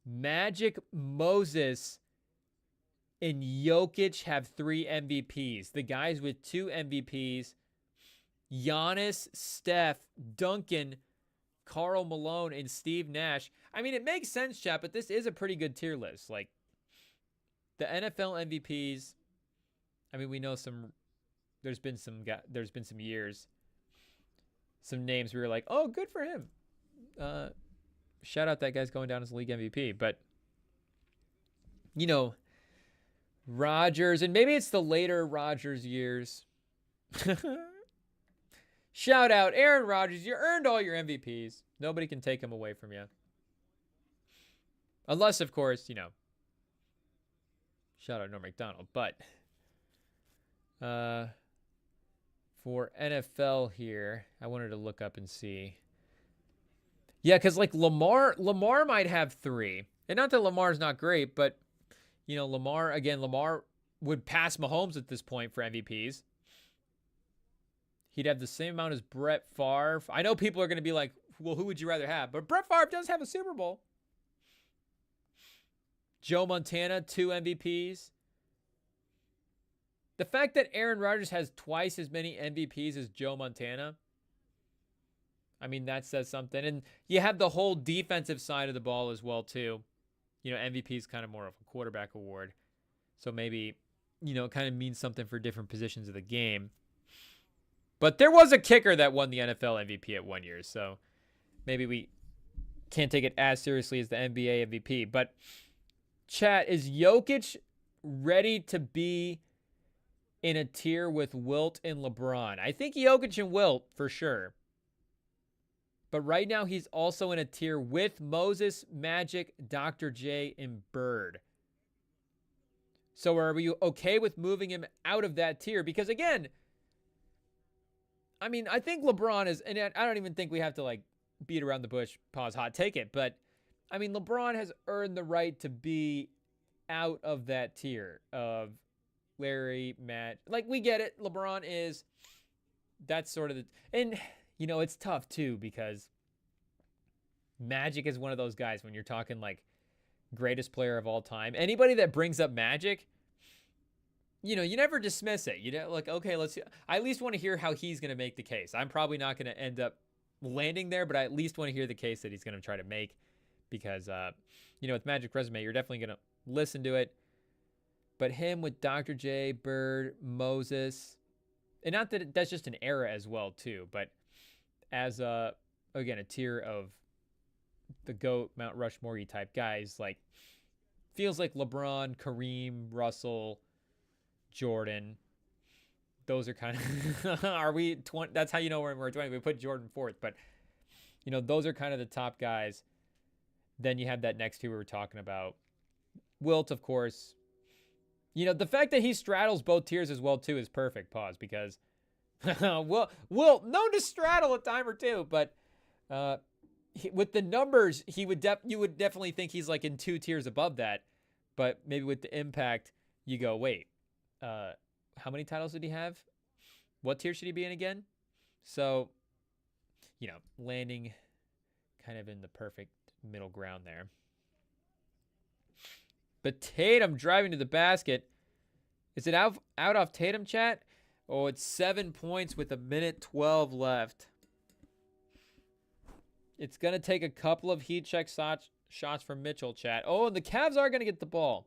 Speaker 1: Magic, Moses, and Jokic have 3 MVPs. The guys with 2 MVPs, Giannis, Steph, Duncan, Karl Malone, and Steve Nash. I mean, it makes sense, chat, but this is a pretty good tier list. Like, the NFL MVPs, I mean, we know there's been some years, some names we were like, oh, good for him. Shout out that guy's going down as league MVP. But, you know, Rodgers, and maybe it's the later Rodgers years. Shout out Aaron Rodgers. You earned all your MVPs. Nobody can take them away from you. Unless, of course, you know, shout out Norm Macdonald. But for NFL here, I wanted to look up and see. Yeah, because like Lamar might have 3. And not that Lamar's not great, but, you know, Lamar would pass Mahomes at this point for MVPs. He'd have the same amount as Brett Favre. I know people are going to be like, well, who would you rather have? But Brett Favre does have a Super Bowl. Joe Montana, 2 MVPs. The fact that Aaron Rodgers has twice as many MVPs as Joe Montana, I mean, that says something. And you have the whole defensive side of the ball as well, too. You know, MVP is kind of more of a quarterback award. So maybe, you know, it kind of means something for different positions of the game. But there was a kicker that won the NFL MVP at 1 year. So maybe we can't take it as seriously as the NBA MVP. But, chat, is Jokic ready to be in a tier with Wilt and LeBron? I think Jokic and Wilt for sure. But right now he's also in a tier with Moses, Magic, Dr. J, and Bird. So are we okay with moving him out of that tier? Because again, I mean, I think LeBron is, and I don't even think we have to like beat around the bush, pause, hot take it. But I mean, LeBron has earned the right to be out of that tier of Larry, Matt. Like, we get it. LeBron is, that's sort of the, and you know, it's tough too because Magic is one of those guys when you're talking like greatest player of all time. Anybody that brings up Magic, you know, you never dismiss it. You know, like, okay, I at least want to hear how he's going to make the case. I'm probably not going to end up landing there, but I at least want to hear the case that he's going to try to make because, you know, with Magic resume, you're definitely going to listen to it. But him with Dr. J, Bird, Moses, and not that that's just an era as well, too, but as, again, a tier of the GOAT, Mount Rushmore type guys, like, feels like LeBron, Kareem, Russell, Jordan. Those are kind of, are we 20? That's how you know we're 20. We put Jordan 4th, but, you know, those are kind of the top guys. Then you have that next two we were talking about. Wilt, of course. You know, the fact that he straddles both tiers as well, too, is perfect, pause, because, Wilt, known to straddle a time or two, but with the numbers, you would definitely think he's like in 2 tiers above that, but maybe with the impact, you go, wait, how many titles did he have? What tier should he be in again? So, you know, landing kind of in the perfect middle ground there. But Tatum driving to the basket. Is it out off Tatum, chat? Oh, it's 7 points with 1:12 left. It's going to take a couple of heat check shots from Mitchell, chat. Oh, and the Cavs are going to get the ball.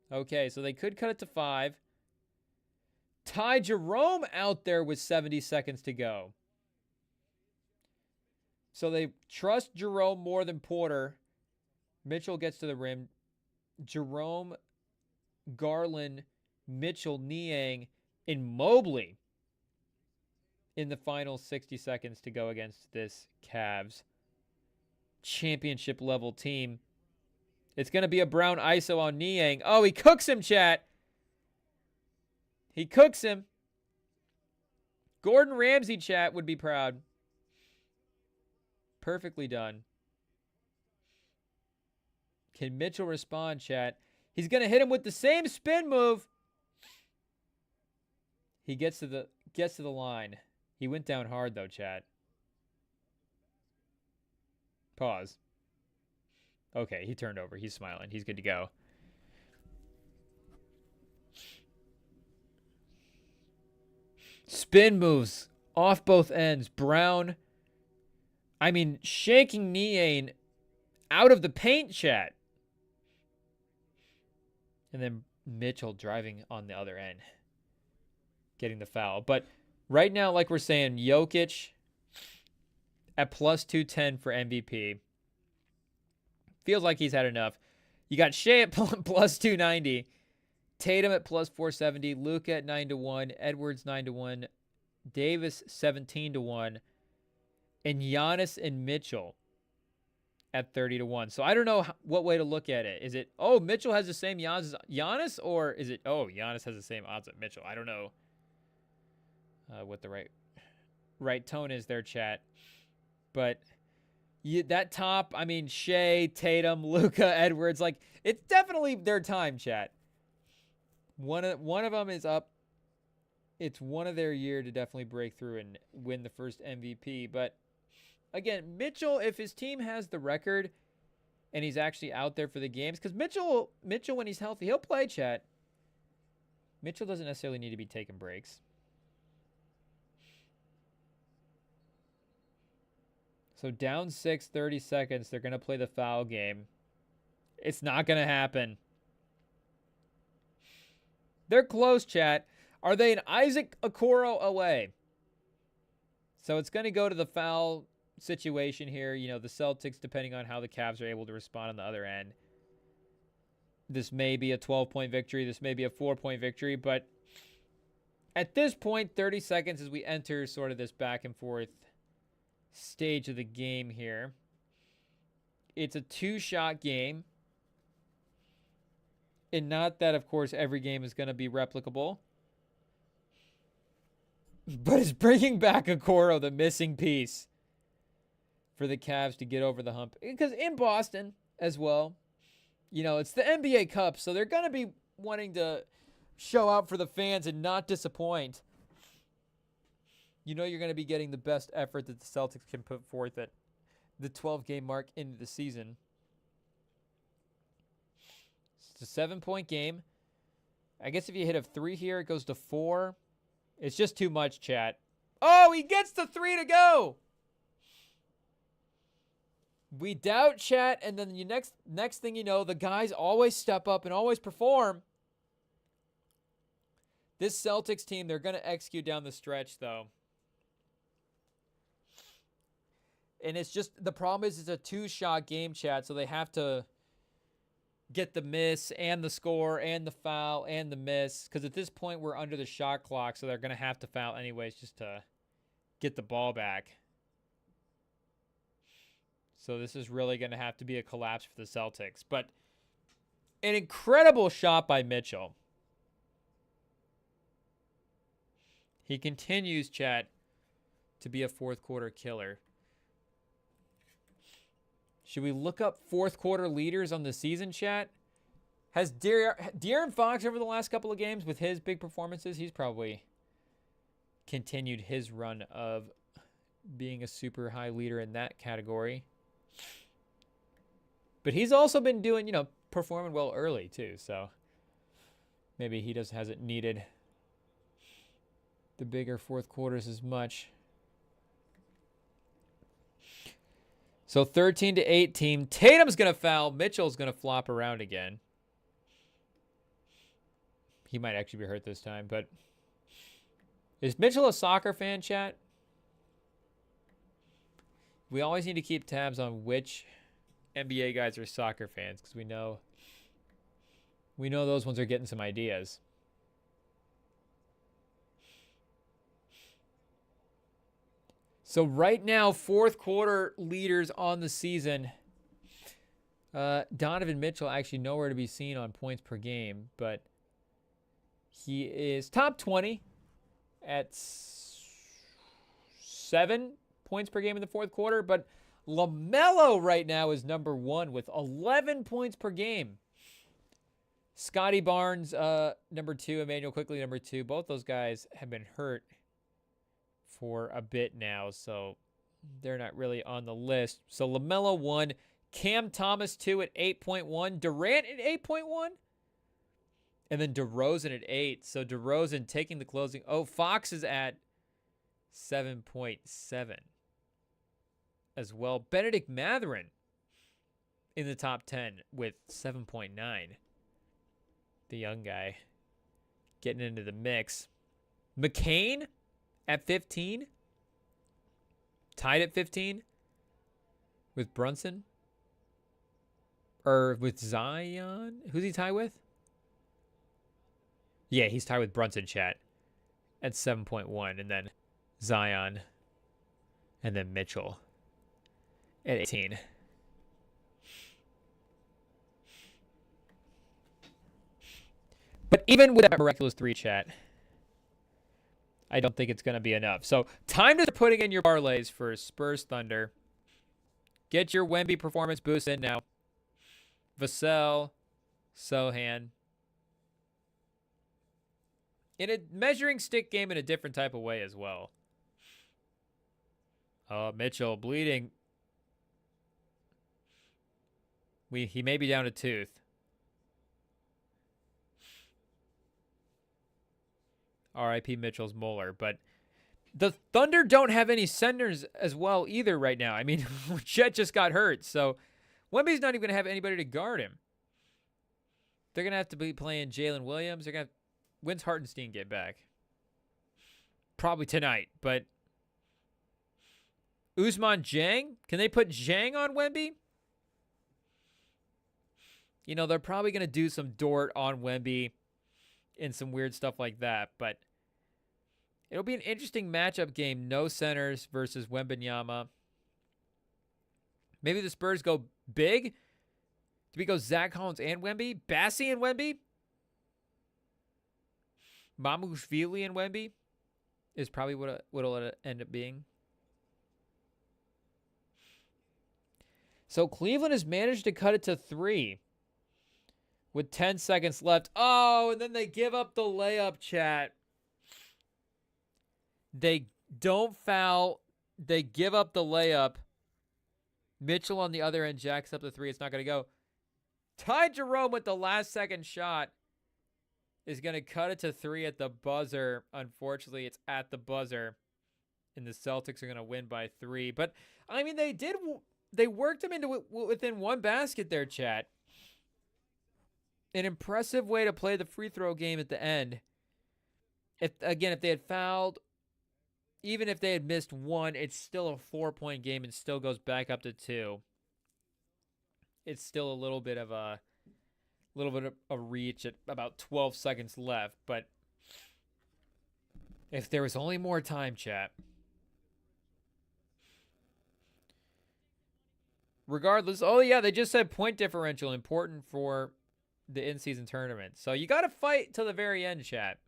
Speaker 1: Okay, so they could cut it to 5. Ty Jerome out there with 70 seconds to go. So they trust Jerome more than Porter. Mitchell gets to the rim. Jerome, Garland, Mitchell, Niang, and Mobley in the final 60 seconds to go against this Cavs championship level team. It's going to be a Brown ISO on Niang. Oh, he cooks him, chat. He cooks him. Gordon Ramsay, chat, would be proud. Perfectly done. Can Mitchell respond, chat? He's going to hit him with the same spin move. He gets to the line. He went down hard though, chat. Pause. Okay, he turned over. He's smiling. He's good to go. Spin moves off both ends. Brown, shaking Niane out of the paint, chat. And then Mitchell driving on the other end, getting the foul. But right now, like we're saying, Jokic at plus 210 for MVP. Feels like he's had enough. You got Shea at plus 290. Tatum at plus 470. Luka at 9-1. Edwards 9-1. Davis 17-1. And Giannis and Mitchell at 30-1. So I don't know what way to look at it. Is it, Mitchell has the same odds as Giannis? Or is it, Giannis has the same odds as Mitchell? I don't know what the right tone is there, chat. But that top, Shea, Tatum, Luka, Edwards, it's definitely their time, chat. One of them is up. It's one of their year to definitely break through and win the first MVP. But again, Mitchell, if his team has the record and he's actually out there for the games, because Mitchell, when he's healthy, he'll play, chat. Mitchell doesn't necessarily need to be taking breaks. So down 6, 30 seconds. They're going to play the foul game. It's not going to happen. They're close, chat. Are they an Isaac Okoro away? So it's going to go to the foul situation here. The Celtics, depending on how the Cavs are able to respond on the other end. This may be a 12-point victory. This may be a 4-point victory. But at this point, 30 seconds as we enter sort of this back and forth stage of the game here. It's a 2-shot game. And not that, of course, every game is going to be replicable. But it's bringing back Okoro, the missing piece, for the Cavs to get over the hump. Because in Boston as well, it's the NBA Cup, so they're going to be wanting to show out for the fans and not disappoint. You're going to be getting the best effort that the Celtics can put forth at the 12-game mark into the season. It's a 7-point game. I guess if you hit a 3 here, it goes to 4. It's just too much, chat. Oh, he gets the 3 to go. We doubt, chat, and then next thing you know, the guys always step up and always perform. This Celtics team, they're going to execute down the stretch, though. And it's just, the problem is it's a 2-shot game, chat, so they have to get the miss and the score and the foul and the miss. Because at this point, we're under the shot clock, so they're going to have to foul anyways just to get the ball back. So this is really going to have to be a collapse for the Celtics. But an incredible shot by Mitchell. He continues, chat, to be a fourth-quarter killer. Should we look up fourth-quarter leaders on the season, chat? Has De'Aaron Fox over the last couple of games with his big performances, he's probably continued his run of being a super high leader in that category. But he's also been doing, performing well early too. So maybe he hasn't needed the bigger fourth quarters as much. So 13-18. Tatum's going to foul. Mitchell's going to flop around again. He might actually be hurt this time, but is Mitchell a soccer fan, chat? We always need to keep tabs on which NBA guys are soccer fans because we know those ones are getting some ideas. So right now, fourth quarter leaders on the season. Donovan Mitchell actually nowhere to be seen on points per game, but he is top 20 at 7 points per game in the fourth quarter. But LaMelo right now is number 1 with 11 points per game. Scotty Barnes, number 2. Emmanuel Quickly, number 2. Both those guys have been hurt for a bit now, so they're not really on the list. So LaMelo 1, Cam Thomas 2 at 8.1, Durant at 8.1, and then DeRozan at 8. So DeRozan taking the closing. Oh, Fox is at 7.7 as well. Benedict Mathurin in the top 10 with 7.9. The young guy getting into the mix. McCain at 15. Tied at 15 with Brunson. Or with Zion. Who's he tied with? Yeah, he's tied with Brunson, chat. At 7.1. And then Zion. And then Mitchell at 18. But even with that miraculous 3, chat, I don't think it's going to be enough. So time to start putting in your parlays for Spurs Thunder. Get your Wemby performance boost in now. Vassell, Sohan. In a measuring stick game in a different type of way as well. Oh, Mitchell bleeding. He may be down a tooth. R.I.P. Mitchell's molar. But the Thunder don't have any centers as well either right now. I mean, Chet just got hurt, so Wemby's not even going to have anybody to guard him. They're going to have to be playing Jalen Williams. They're going to when's Hartenstein get back? Probably tonight, but Ousmane Dieng? Can they put Dieng on Wemby? You know, they're probably going to do some Dort on Wemby and some weird stuff like that, but it'll be an interesting matchup game. No centers versus Wembanyama. Maybe the Spurs go big. Do we go Zach Collins and Wemby? Bassie and Wemby? Mamushvili and Wemby is probably what it'll end up being. So Cleveland has managed to cut it to 3 with 10 seconds left. Oh, and then they give up the layup, chat. They don't foul. They give up the layup. Mitchell on the other end jacks up the 3. It's not going to go. Ty Jerome with the last second shot is going to cut it to 3 at the buzzer. Unfortunately, it's at the buzzer. And the Celtics are going to win by 3. But, I mean, they worked them into within one basket there, chat. An impressive way to play the free throw game at the end. If they had fouled, even if they had missed 1, it's still a 4-point game and still goes back up to 2. It's still a little bit of a reach at about 12 seconds left, but if there was only more time, chat. Regardless, oh yeah, they just said point differential important for the in-season tournament. So you got to fight till the very end, chat.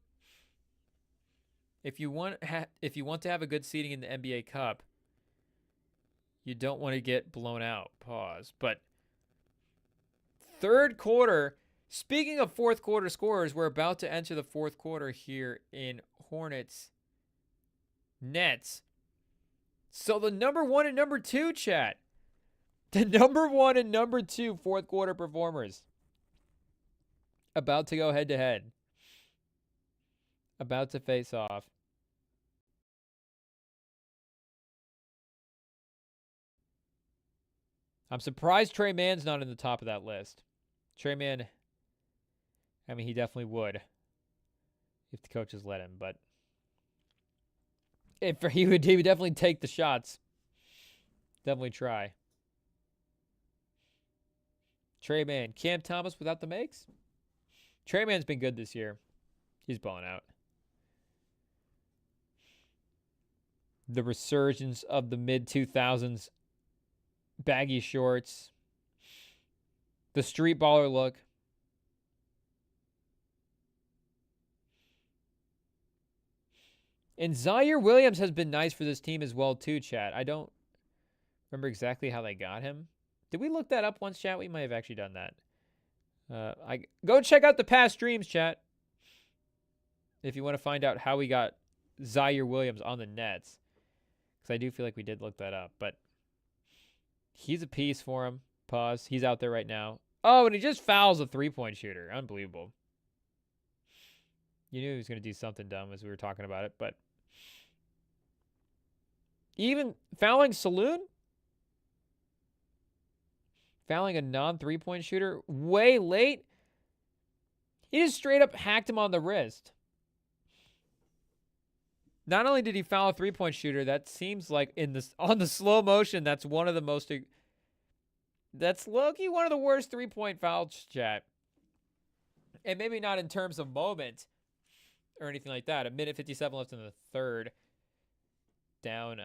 Speaker 1: If you want to have a good seeding in the NBA Cup, you don't want to get blown out. Pause. But third quarter, speaking of fourth quarter scores, we're about to enter the fourth quarter here in Hornets Nets. So the number 1 and number 2, chat. The number 1 and number 2 fourth quarter performers about to go head to head. About to face off. I'm surprised Trey Mann's not in the top of that list. Trey Mann, I mean, he definitely would if the coaches let him, but he would definitely take the shots. Definitely try. Trey Mann. Cam Thomas without the makes? Trey Mann's been good this year. He's balling out. The resurgence of the mid-2000s baggy shorts. The street baller look. And Zaire Williams has been nice for this team as well, too, chat. I don't remember exactly how they got him. Did we look that up once, chat? We might have actually done that. I go check out the past streams, chat, if you want to find out how we got Zaire Williams on the Nets, because I do feel like we did look that up. But he's a piece for him. Pause. He's out there right now. Oh, and he just fouls a three-point shooter. Unbelievable. You knew he was going to do something dumb as we were talking about it, but even fouling Saloon, fouling a non-three-point shooter way late, he just straight up hacked him on the wrist. Not only did he foul a three-point shooter, that seems like on the slow motion, that's one of the most, that's low-key one of the worst three-point fouls, chat. And maybe not in terms of moment or anything like that. A minute 57 left in the third. Down,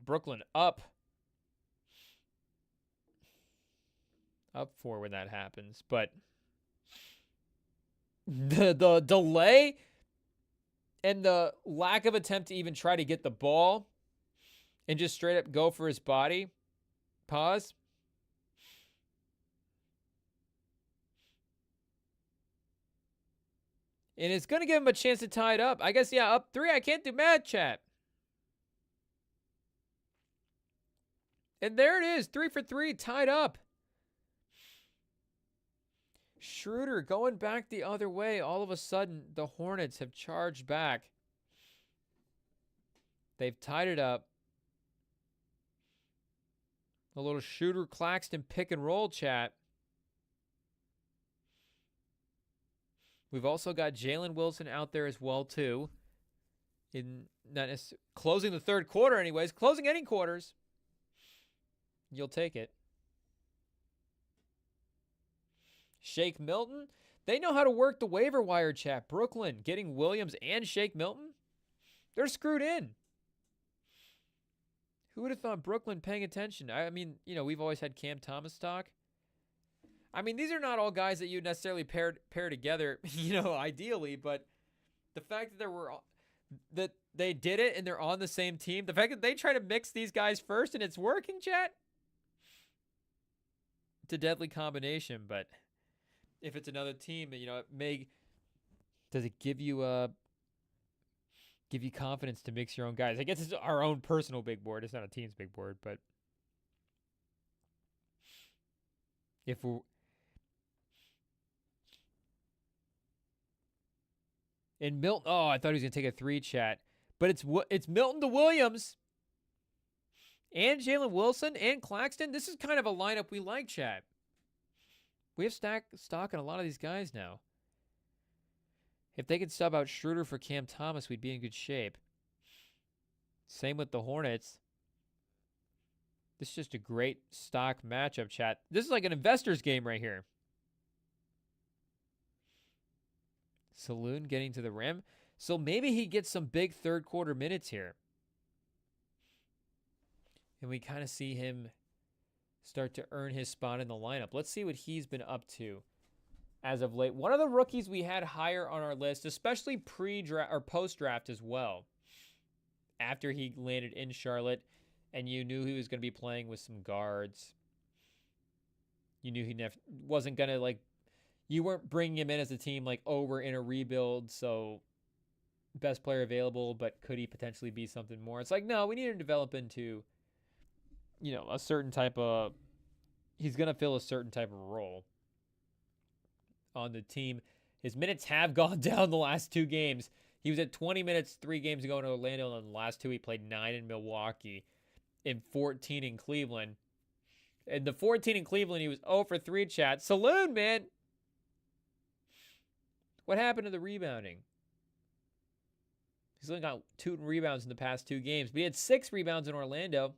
Speaker 1: Brooklyn up 4 when that happens. But the delay and the lack of attempt to even try to get the ball and just straight up go for his body. Pause. And it's going to give him a chance to tie it up. I guess, yeah, up 3. I can't do math, chat. And there it is. 3 for 3, tied up. Schroeder going back the other way. All of a sudden, the Hornets have charged back. They've tied it up. A little Schroeder Claxton pick and roll, chat. We've also got Jalen Wilson out there as well, too. Closing the third quarter anyways. Closing any quarters. You'll take it. Shake Milton. They know how to work the waiver wire, chat. Brooklyn getting Williams and Shake Milton. They're screwed in. Who would have thought Brooklyn paying attention? I mean, we've always had Cam Thomas stock. I mean, these are not all guys that you necessarily pair together, ideally, but the fact that they did it and they're on the same team, the fact that they try to mix these guys first and it's working, chat, it's a deadly combination. But if it's another team, does it give you confidence to mix your own guys? I guess it's our own personal big board. It's not a team's big board, but if we're in Milton, I thought he was going to take a 3, chat. But it's Milton to Williams and Jalen Wilson and Claxton. This is kind of a lineup we like, chat. We have stock on a lot of these guys now. If they could sub out Schroeder for Cam Thomas, we'd be in good shape. Same with the Hornets. This is just a great stock matchup, chat. This is like an investor's game right here. Saloon getting to the rim. So maybe he gets some big third quarter minutes here. And we kind of see him start to earn his spot in the lineup. Let's see what he's been up to as of late. One of the rookies we had higher on our list, especially pre-draft or post-draft as well, after he landed in Charlotte, and you knew he was going to be playing with some guards. You knew he wasn't going to, you weren't bringing him in as a team we're in a rebuild, so best player available, but could he potentially be something more? It's no, we need to develop into, a certain type of, he's going to fill a certain type of role on the team. His minutes have gone down the last 2 games. He was at 20 minutes 3 games ago in Orlando, and in the last 2 he played 9 in Milwaukee and 14 in Cleveland. And the 14 in Cleveland, he was 0 for 3, chat. Saloon, man. What happened to the rebounding? He's only got 2 rebounds in the past 2 games, but he had 6 rebounds in Orlando.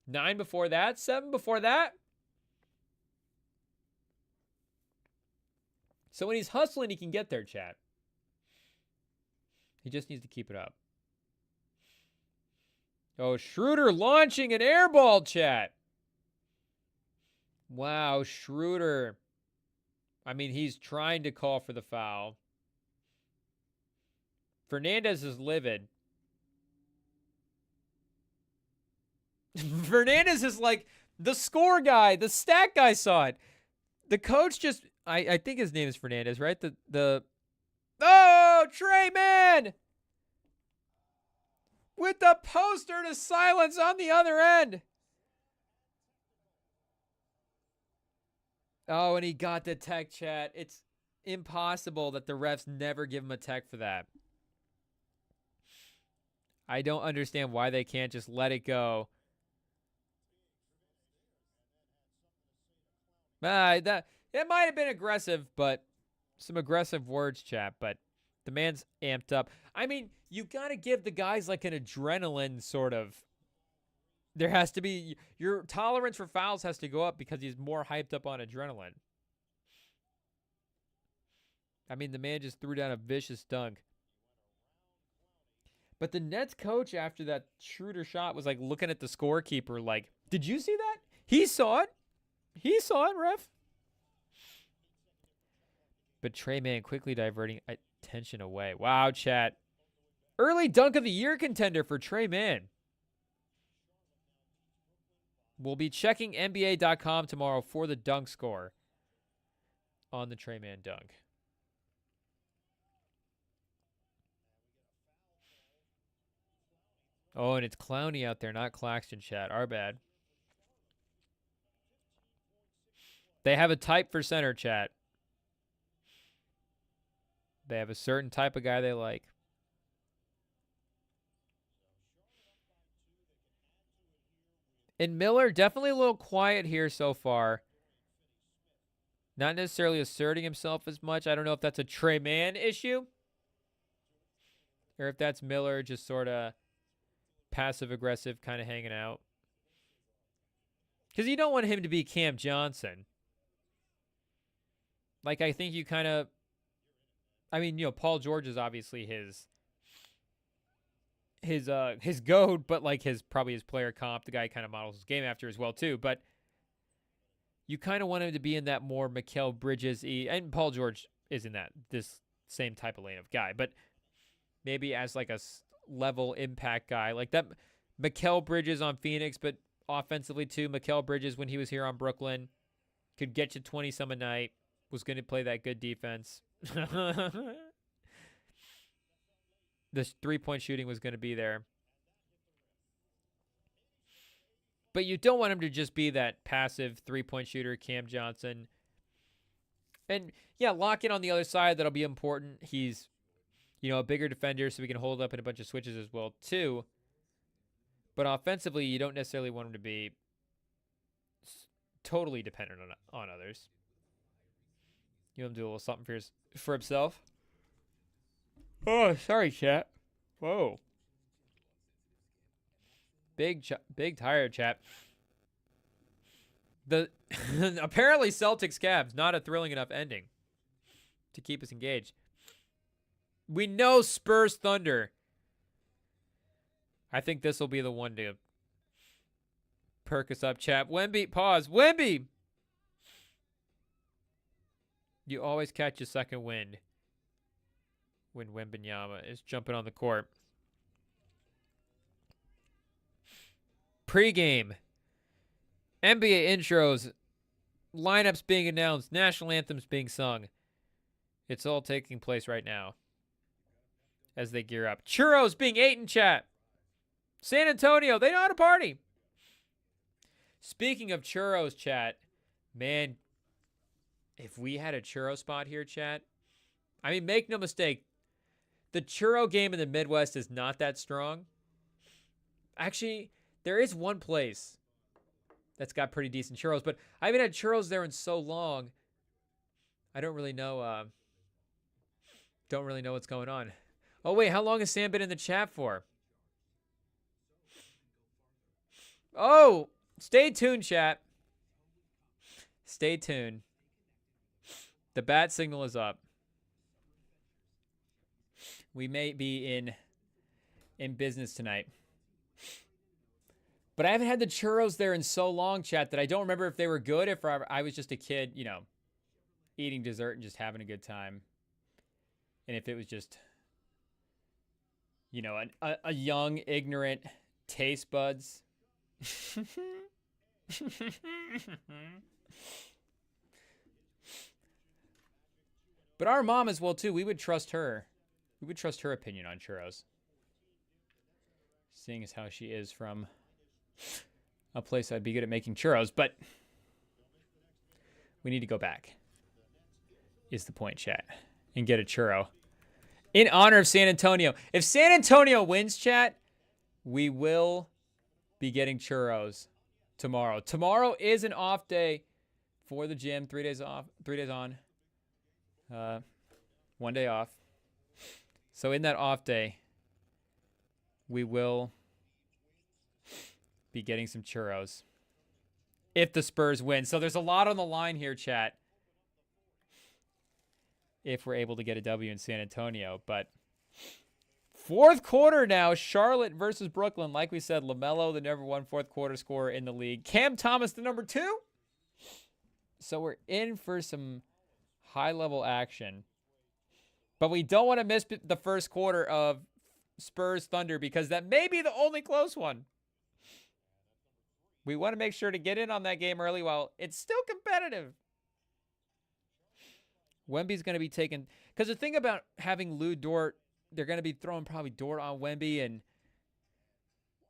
Speaker 1: 9 before that, 7 before that. So when he's hustling, he can get there, chat. He just needs to keep it up. Oh, Schroeder launching an air ball, chat. Wow, Schroeder. I mean, he's trying to call for the foul. Fernandez is livid. Fernandez is like the score guy. The stat guy saw it. The coach just, I think his name is Fernandez, right? Oh, Trey Man! With the poster to silence on the other end. Oh, and he got the tech, chat. It's impossible that the refs never give him a tech for that. I don't understand why they can't just let it go. It might have been aggressive, but some aggressive words, chat. But the man's amped up. I mean, you got to give the guys like an adrenaline sort of. There has to be, your tolerance for fouls has to go up because he's more hyped up on adrenaline. I mean, the man just threw down a vicious dunk. But the Nets coach after that Schroeder shot was like looking at the scorekeeper like, did you see that? He saw it. He saw it, ref. But Trey Man quickly diverting attention away. Wow, chat. Early dunk of the year contender for Trey Man. We'll be checking NBA.com tomorrow for the dunk score on the Trey Man dunk. Oh, and it's Clowney out there, not Claxton, chat. Our bad. They have a type for center, chat. They have a certain type of guy they like. And Miller, definitely a little quiet here so far. Not necessarily asserting himself as much. I don't know if that's a Trey Man issue. Or if that's Miller just sort of passive-aggressive, kind of hanging out. Because you don't want him to be Cam Johnson. Like, I think you kind of... I mean, you know, Paul George is obviously his goat, but like probably his player comp, the guy kind of models his game after as well too. But you kind of want him to be in that more Mikal Bridges-y, and Paul George is in this same type of lane of guy, but maybe as like a level impact guy like that. Mikal Bridges on Phoenix, but offensively too. Mikal Bridges when he was here on Brooklyn could get you 20 some a night. Was going to play that good defense. This 3-point shooting was going to be there. But you don't want him to just be that passive 3-point shooter, Cam Johnson. And, yeah, lock in on the other side. That'll be important. He's, you know, a bigger defender, so we can hold up in a bunch of switches as well, too. But offensively, you don't necessarily want him to be totally dependent on others. You want him to do a little something for himself. Oh, sorry, chat. Whoa. Big tire, chat. The apparently Celtics Cavs, not a thrilling enough ending to keep us engaged. We know Spurs Thunder. I think this will be the one to perk us up, chat. Wemby, pause. Wemby! You always catch a second wind when Wembanyama is jumping on the court. Pre-game. NBA intros. Lineups being announced. National anthems being sung. It's all taking place right now as they gear up. Churros being eaten, chat. San Antonio, they know how to party. Speaking of churros, chat, man, if we had a churro spot here, chat, I mean, make no mistake, the churro game in the Midwest is not that strong. Actually, there is one place that's got pretty decent churros, but I haven't had churros there in so long. I don't really know. Don't really know what's going on. Oh wait, how long has Sam been in the chat for? Oh, stay tuned, chat. Stay tuned. The bat signal is up. We may be in business tonight. But I haven't had the churros there in so long, chat, that I don't remember if they were good, if I was just a kid, you know, eating dessert and just having a good time. And if it was just, you know, a young, ignorant taste buds. But our mom as well, too. We would trust her. We would trust her opinion on churros. Seeing as how she is from a place I'd be good at making churros. But we need to go back, is the point, chat, and get a churro in honor of San Antonio. If San Antonio wins, chat, we will be getting churros tomorrow. Tomorrow is an off day for the gym. 3 days off, 3 days on, 1 day off. So in that off day, we will be getting some churros if the Spurs win. So there's a lot on the line here, chat, if we're able to get a W in San Antonio. But fourth quarter now, Charlotte versus Brooklyn. Like we said, LaMelo, the number 1 fourth quarter scorer in the league. Cam Thomas, the number 2. So we're in for some high-level action. But we don't want to miss the first quarter of Spurs Thunder because that may be the only close one. We want to make sure to get in on that game early while it's still competitive. Wemby's going to be taken. Because the thing about having Lou Dort, they're going to be throwing probably Dort on Wemby. And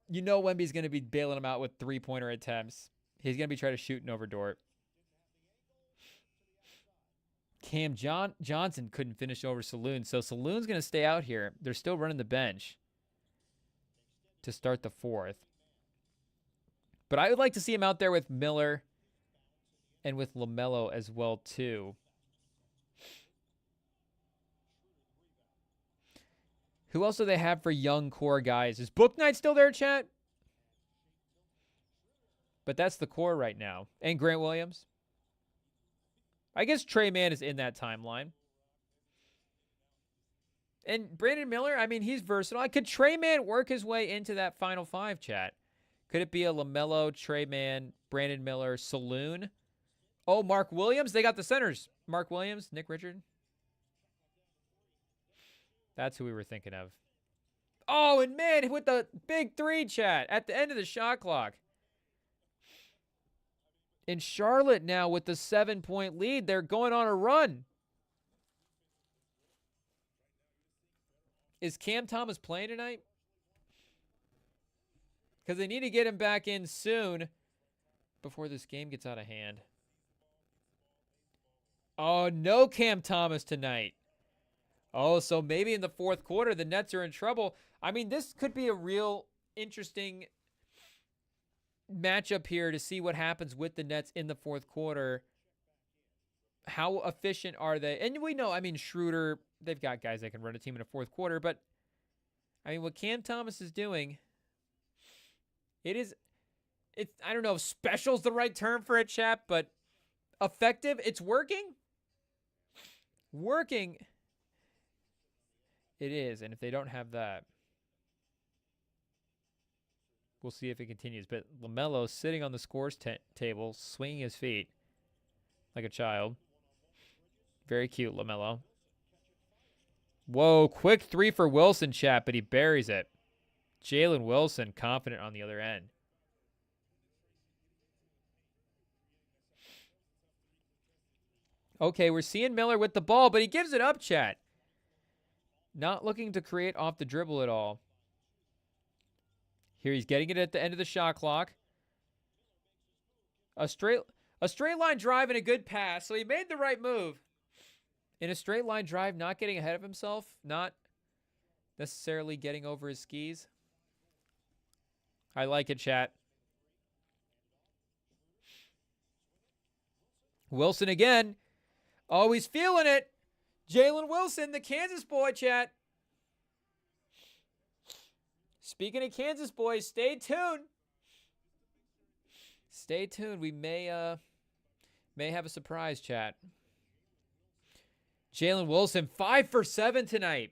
Speaker 1: you know Wemby's going to be bailing him out with three-pointer attempts. He's going to be trying to shoot over Dort. Cam Johnson couldn't finish over Saloon. So Saloon's going to stay out here. They're still running the bench to start the fourth. But I would like to see him out there with Miller and with LaMelo as well, too. Who else do they have for young core guys? Is Book Knight still there, chat? But that's the core right now. And Grant Williams. I guess Trey Mann is in that timeline. And Brandon Miller, I mean, he's versatile. Could Trey Mann work his way into that final five, chat? Could it be a LaMelo, Trey Mann, Brandon Miller, Saloon? Oh, Mark Williams. They got the centers. Mark Williams, Nick Richard. That's who we were thinking of. Oh, and man, with the big three, chat, at the end of the shot clock. In Charlotte now with the 7-point lead, they're going on a run. Is Cam Thomas playing tonight? Because they need to get him back in soon before this game gets out of hand. Oh, no Cam Thomas tonight. Oh, so maybe in the fourth quarter, the Nets are in trouble. I mean, this could be a real interesting matchup here to see what happens with the Nets in the fourth quarter. How efficient are they? And we know, I mean, Schroeder, they've got guys that can run a team in a fourth quarter, but I mean, what Cam Thomas is doing, it's I don't know if special is the right term for it, chap, but effective. It's working. Working. It is, and if they don't have that, we'll see if it continues. But LaMelo sitting on the scores table, swinging his feet like a child. Very cute, LaMelo. Whoa, quick three for Wilson, chat, but he buries it. Jalen Wilson confident on the other end. Okay, we're seeing Miller with the ball, but he gives it up, chat. Not looking to create off the dribble at all. Here he's getting it at the end of the shot clock. A straight line drive and a good pass. So he made the right move. In a straight line drive, not getting ahead of himself, not necessarily getting over his skis. I like it, chat. Wilson again. Oh, he's feeling it. Jalen Wilson, the Kansas boy, chat. Speaking of Kansas boys, stay tuned. Stay tuned. We may have a surprise, chat. Jalen Wilson, 5 for 7 tonight.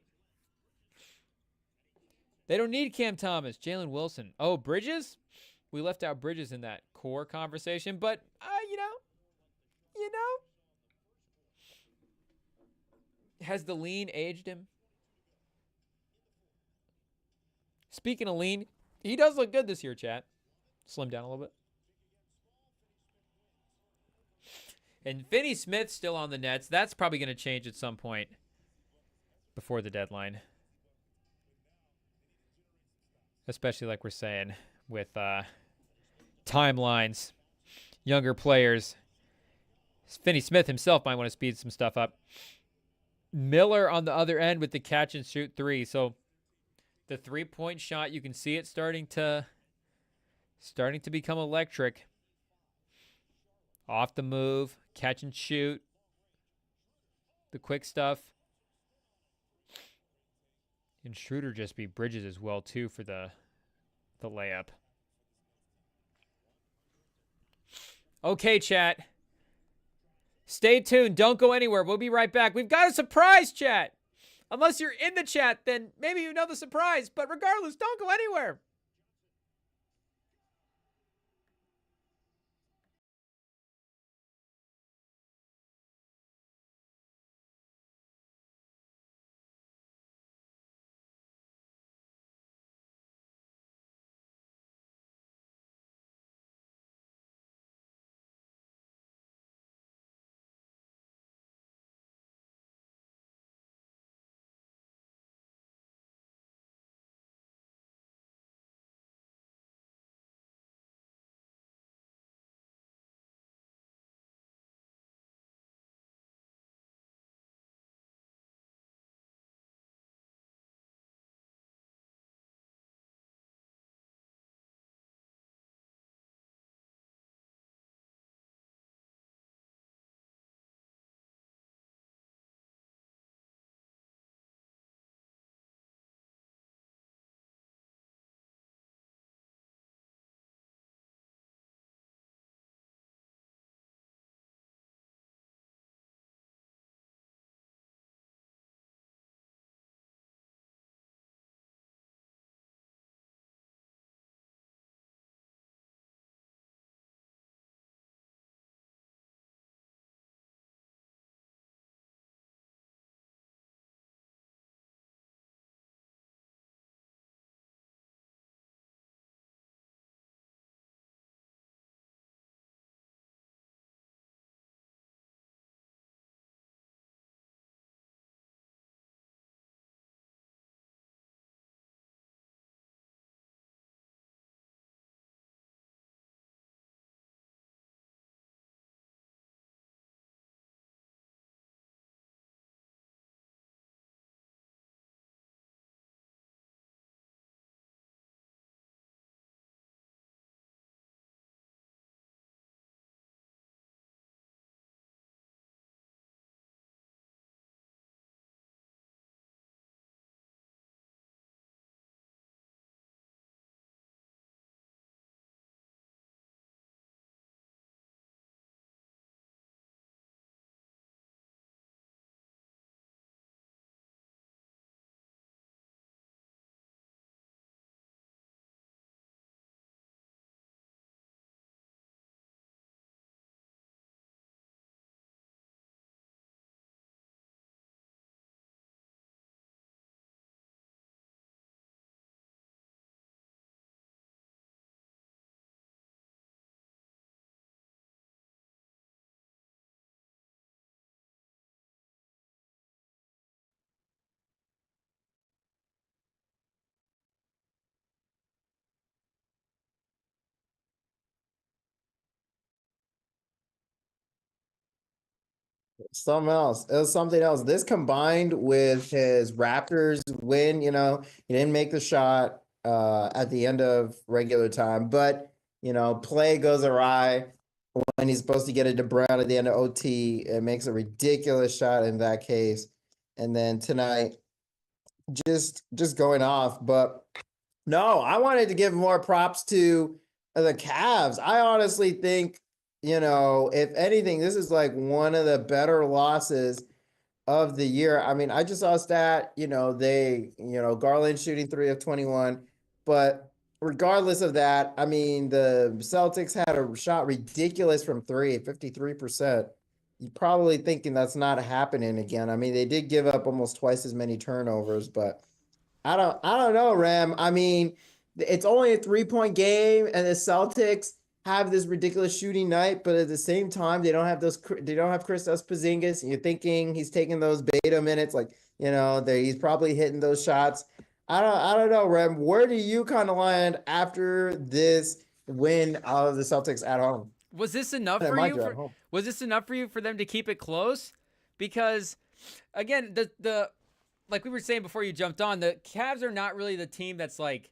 Speaker 1: They don't need Cam Thomas. Jalen Wilson. Oh, Bridges? We left out Bridges in that core conversation, but you know. Has the lean aged him? Speaking of lean, he does look good this year, chat. Slim down a little bit. And Finney Smith's still on the Nets. That's probably going to change at some point before the deadline. Especially like we're saying with timelines, younger players. Finney Smith himself might want to speed some stuff up. Miller on the other end with the catch and shoot three. So the 3-point shot, you can see it starting to become electric. Off the move, catch and shoot. The quick stuff. And Schroeder just beat Bridges as well too for the layup. Okay, chat. Stay tuned. Don't go anywhere. We'll be right back. We've got a surprise, chat. Unless you're in the chat, then maybe you know the surprise. But regardless, don't go anywhere.
Speaker 2: Something else. It was something else. This combined with his Raptors win, he didn't make the shot at the end of regular time, but play goes awry when he's supposed to get it to Brown at the end of OT. It makes a ridiculous shot in that case. And then tonight, just going off. But no, I wanted to give more props to the Cavs. I honestly think, if anything, this is like one of the better losses of the year. I mean, I just saw a stat, Garland shooting 3 of 21, but regardless of that, I mean, the Celtics had a shot ridiculous from 53%. You're probably thinking that's not happening again. I mean, they did give up almost twice as many turnovers, but I don't know, Rem. I mean, it's only a 3-point game, and the Celtics have this ridiculous shooting night, but at the same time, they don't have Kristaps Porzingis. And you're thinking he's taking those beta minutes, like, he's probably hitting those shots. I don't know, Rem. Where do you kind of land after this win of the Celtics at home?
Speaker 1: Was this enough for
Speaker 2: Mind
Speaker 1: you?
Speaker 2: you, at home.
Speaker 1: Was this enough for you for them to keep it close? Because again, the like we were saying before you jumped on, the Cavs are not really the team that's like,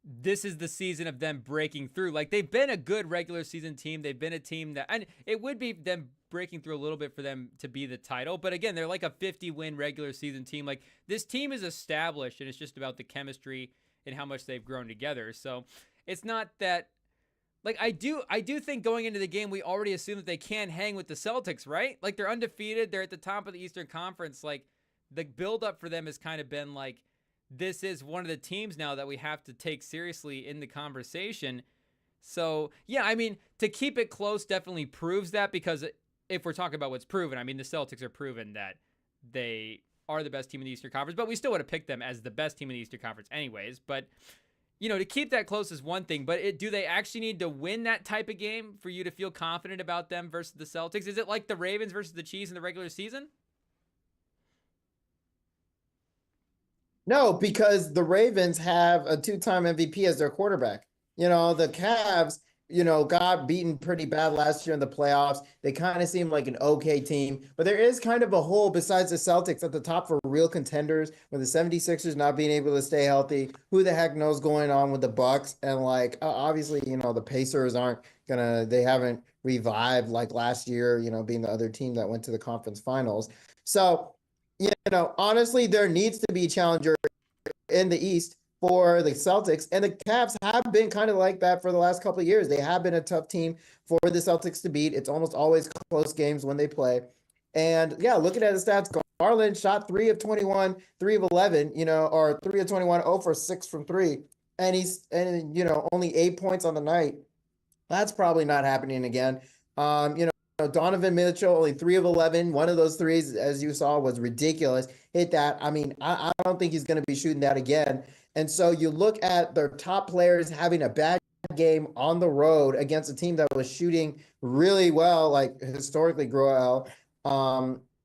Speaker 1: this is the season of them breaking through. Like, they've been a good regular season team. They've been a team that, and it would be them breaking through a little bit for them to be the title. But again, they're like a 50-win regular season team. Like, this team is established, and it's just about the chemistry and how much they've grown together. So it's not that, like, I do think going into the game, we already assume that they can hang with the Celtics, right? Like, they're undefeated. They're at the top of the Eastern Conference. Like, the buildup for them has kind of been like, this is one of the teams now that we have to take seriously in the conversation. So, yeah, I mean, to keep it close definitely proves that, because if we're talking about what's proven, I mean, the Celtics are proven that they are the best team in the Eastern Conference, but we still would have picked them as the best team in the Eastern Conference anyways. But, to keep that close is one thing, but do they actually need to win that type of game for you to feel confident about them versus the Celtics? Is it like the Ravens versus the Chiefs in the regular season?
Speaker 2: No, because the Ravens have a two-time MVP as their quarterback. The Cavs, got beaten pretty bad last year in the playoffs. They kind of seem like an okay team, but there is kind of a hole besides the Celtics at the top for real contenders, with the 76ers not being able to stay healthy. Who the heck knows going on with the Bucks? And like, obviously, the Pacers they haven't revived like last year, being the other team that went to the conference finals. So, honestly, there needs to be a challenger in the East for the Celtics, and the Cavs have been kind of like that for the last couple of years. They have been a tough team for the Celtics to beat. It's almost always close games when they play. And yeah, looking at the stats, Garland shot 3 of 21, 3 of 11, or 3 of 21, 0 for 6 from 3. And only 8 points on the night. That's probably not happening again. Donovan Mitchell, only 3 of 11. One of those threes, as you saw, was ridiculous. Hit that. I mean, I don't think he's going to be shooting that again. And so you look at their top players having a bad game on the road against a team that was shooting really well, like historically Groel.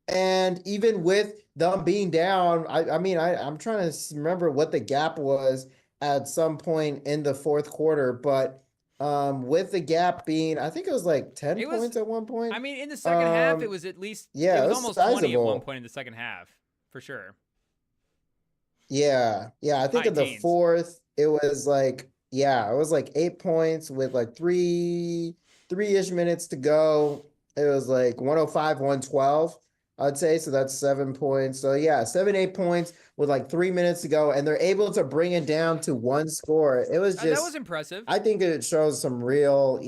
Speaker 2: And even with them being down, I'm trying to remember what the gap was at some point in the fourth quarter, but with the gap being, I think it was like 10 points at one point.
Speaker 1: I mean, in the second half, it was at least,
Speaker 2: yeah,
Speaker 1: it was almost 20 at one
Speaker 2: sizable.
Speaker 1: point in the second half, for sure.
Speaker 2: Yeah. I think
Speaker 1: High
Speaker 2: in the
Speaker 1: teens.
Speaker 2: fourth, it was like 8 points with like three-ish minutes to go. It was like 105, 112, I'd say. So that's 7 points. So yeah, 7, 8 points with like 3 minutes to go, and they're able to bring it down to one score. It was
Speaker 1: That was
Speaker 2: just,
Speaker 1: impressive.
Speaker 2: I think it shows some real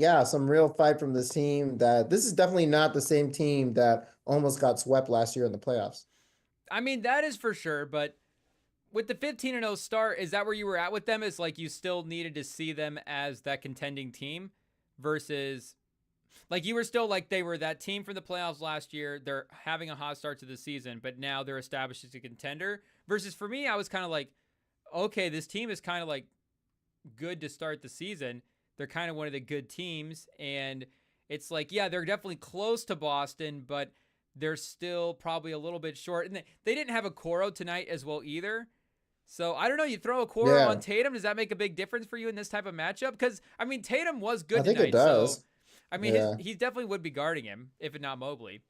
Speaker 2: fight from this team, that this is definitely not the same team that almost got swept last year in the playoffs.
Speaker 1: I mean, that is for sure, but with the 15-0 start, is that where you were at with them? Is like you still needed to see them as that contending team versus, like, you were still like they were that team from the playoffs last year. They're having a hot start to the season, but now they're established as a contender. Versus for me, I was kind of like, okay, this team is kind of like good to start the season. They're kind of one of the good teams, and it's like, yeah, they're definitely close to Boston, but they're still probably a little bit short. And they didn't have a Coro tonight as well either. So I don't know. You throw a Coro on Tatum. Does that make a big difference for you in this type of matchup? Because I mean, Tatum was good tonight. I think it does. So I mean, he definitely would be guarding him if not Mobley.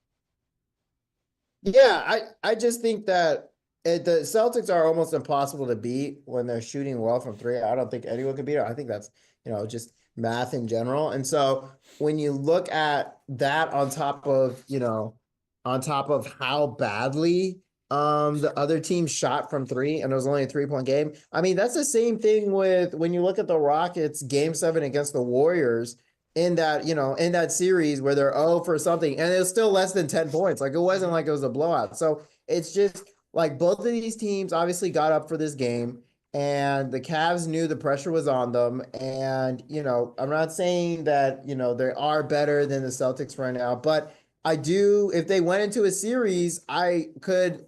Speaker 2: Yeah, I just think that the Celtics are almost impossible to beat when they're shooting well from three. I don't think anyone can beat it. I think that's just math in general. And so when you look at that on top of how badly the other team shot from three, and it was only a 3-point game. I mean, that's the same thing with when you look at the Rockets game 7 against the Warriors in that series where they're 0 for something, and it was still less than 10 points. Like, it wasn't like it was a blowout. So it's just like both of these teams obviously got up for this game, and the Cavs knew the pressure was on them. And, I'm not saying that, they are better than the Celtics right now, but I do, if they went into a series, I could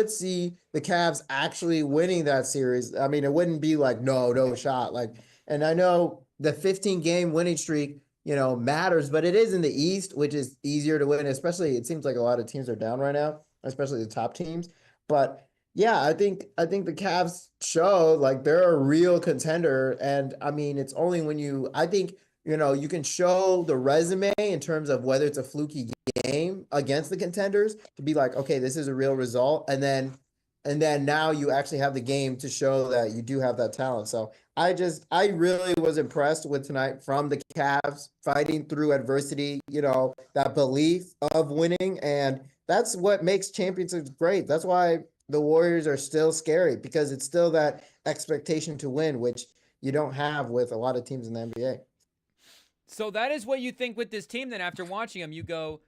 Speaker 2: see the Cavs actually winning that series. I mean, it wouldn't be like, no shot. Like, and I know the 15-game winning streak, matters, but it is in the East, which is easier to win, especially it seems like a lot of teams are down right now, especially the top teams. But yeah, I think the Cavs show like they're a real contender. And I mean, it's only when I think, you can show the resume in terms of whether it's a fluky game against the contenders to be like, okay, this is a real result. And then now you actually have the game to show that you do have that talent. So I really was impressed with tonight from the Cavs fighting through adversity, that belief of winning. And that's what makes championships great. That's why the Warriors are still scary, because it's still that expectation to win, which you don't have with a lot of teams in the NBA.
Speaker 1: So that is what you think with this team. Then after watching them, you go,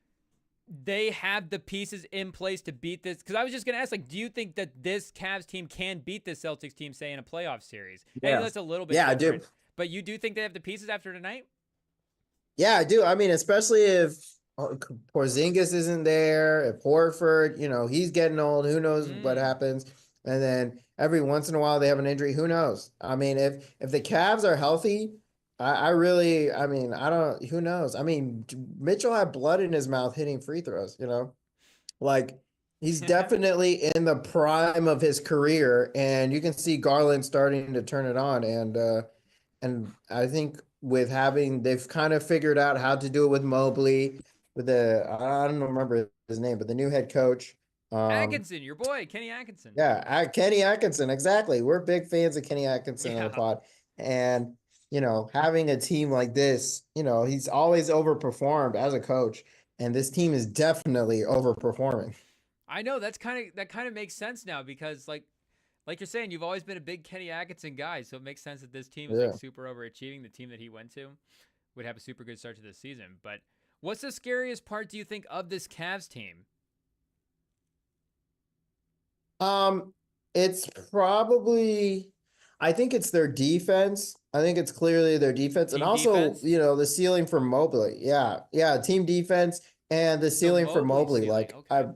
Speaker 1: they have the pieces in place to beat this. Because I was just going to ask, like, do you think that this Cavs team can beat this Celtics team, say, in a playoff series? I know
Speaker 2: Yeah.
Speaker 1: that's a little bit
Speaker 2: Yeah, I
Speaker 1: different.
Speaker 2: do.
Speaker 1: But you do think they have the pieces after tonight?
Speaker 2: Yeah, I do. I mean, especially if Porzingis isn't there, if Horford, he's getting old, who knows what happens. And then every once in a while they have an injury, who knows? I mean, if the Cavs are healthy, I mean, I don't, who knows? I mean, Mitchell had blood in his mouth hitting free throws, like he's definitely in the prime of his career, and you can see Garland starting to turn it on. And I think they've kind of figured out how to do it with Mobley, I don't remember his name, but the new head coach.
Speaker 1: Atkinson, your boy, Kenny Atkinson.
Speaker 2: Yeah, Kenny Atkinson, exactly. We're big fans of Kenny Atkinson on the pod. And, having a team like this, he's always overperformed as a coach. And this team is definitely overperforming.
Speaker 1: I know that kind of makes sense now because like you're saying, you've always been a big Kenny Atkinson guy, so it makes sense that this team is like
Speaker 2: Yeah.
Speaker 1: super overachieving. The team that he went to would have a super good start to the season. But what's the scariest part, do you think, of this Cavs team?
Speaker 2: It's probably, I think it's their defense. I think it's clearly their defense, and
Speaker 1: Team
Speaker 2: also,
Speaker 1: defense?
Speaker 2: the ceiling for Mobley. Yeah, yeah, team defense and the
Speaker 1: So
Speaker 2: ceiling for
Speaker 1: Mobley's
Speaker 2: Mobley.
Speaker 1: ceiling,
Speaker 2: Like
Speaker 1: okay.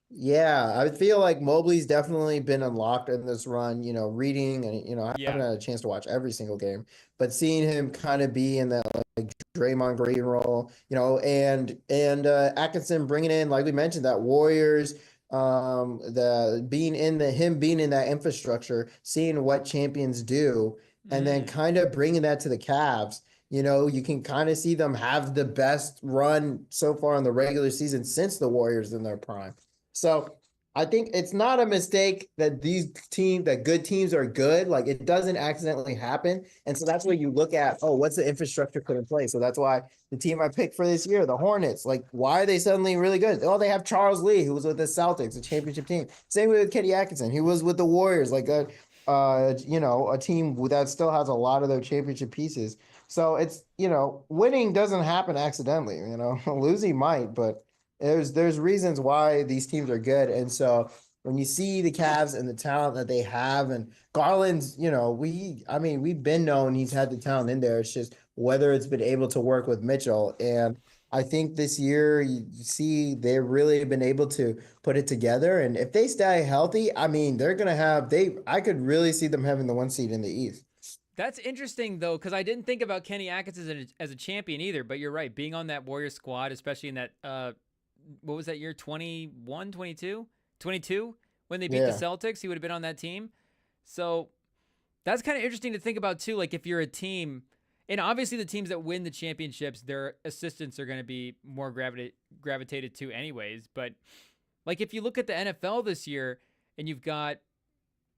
Speaker 2: yeah, I feel like Mobley's definitely been unlocked in this run. Reading and I
Speaker 1: Yeah.
Speaker 2: haven't had a chance to watch every single game, but seeing him kind of be in that like Draymond Green role, and Atkinson bringing in, like we mentioned, that Warriors, the being in the him being in that infrastructure, seeing what champions do, and then kind of bringing that to the Cavs. You can kind of see them have the best run so far in the regular season since the Warriors in their prime. So I think it's not a mistake that that good teams are good. Like it doesn't accidentally happen. And so that's where you look at, oh, what's the infrastructure put in place? So that's why the team I picked for this year, the Hornets, like why are they suddenly really good? Oh, they have Charles Lee, who was with the Celtics, a championship team. Same with Kenny Atkinson. He was with the Warriors, like a team that still has a lot of their championship pieces. So it's, winning doesn't happen accidentally, losing might, but there's reasons why these teams are good. And so when you see the Cavs and the talent that they have, and Garland's, we've been known he's had the talent in there. It's just whether it's been able to work with Mitchell. And I think this year you see they've really been able to put it together. And if they stay healthy, I mean, they're gonna I could really see them having the 1 seed in the East.
Speaker 1: That's interesting, though, because I didn't think about Kenny Atkinson as a champion either, but you're right. Being on that Warriors squad, especially in that what was that year, 21, 22? 22 when they beat the
Speaker 2: Yeah.
Speaker 1: Celtics, he would have been on that team. So that's kind of interesting to think about too. Like if you're a team, and obviously the teams that win the championships, their assistants are going to be more gravitated to anyways. But like if you look at the NFL this year and you've got,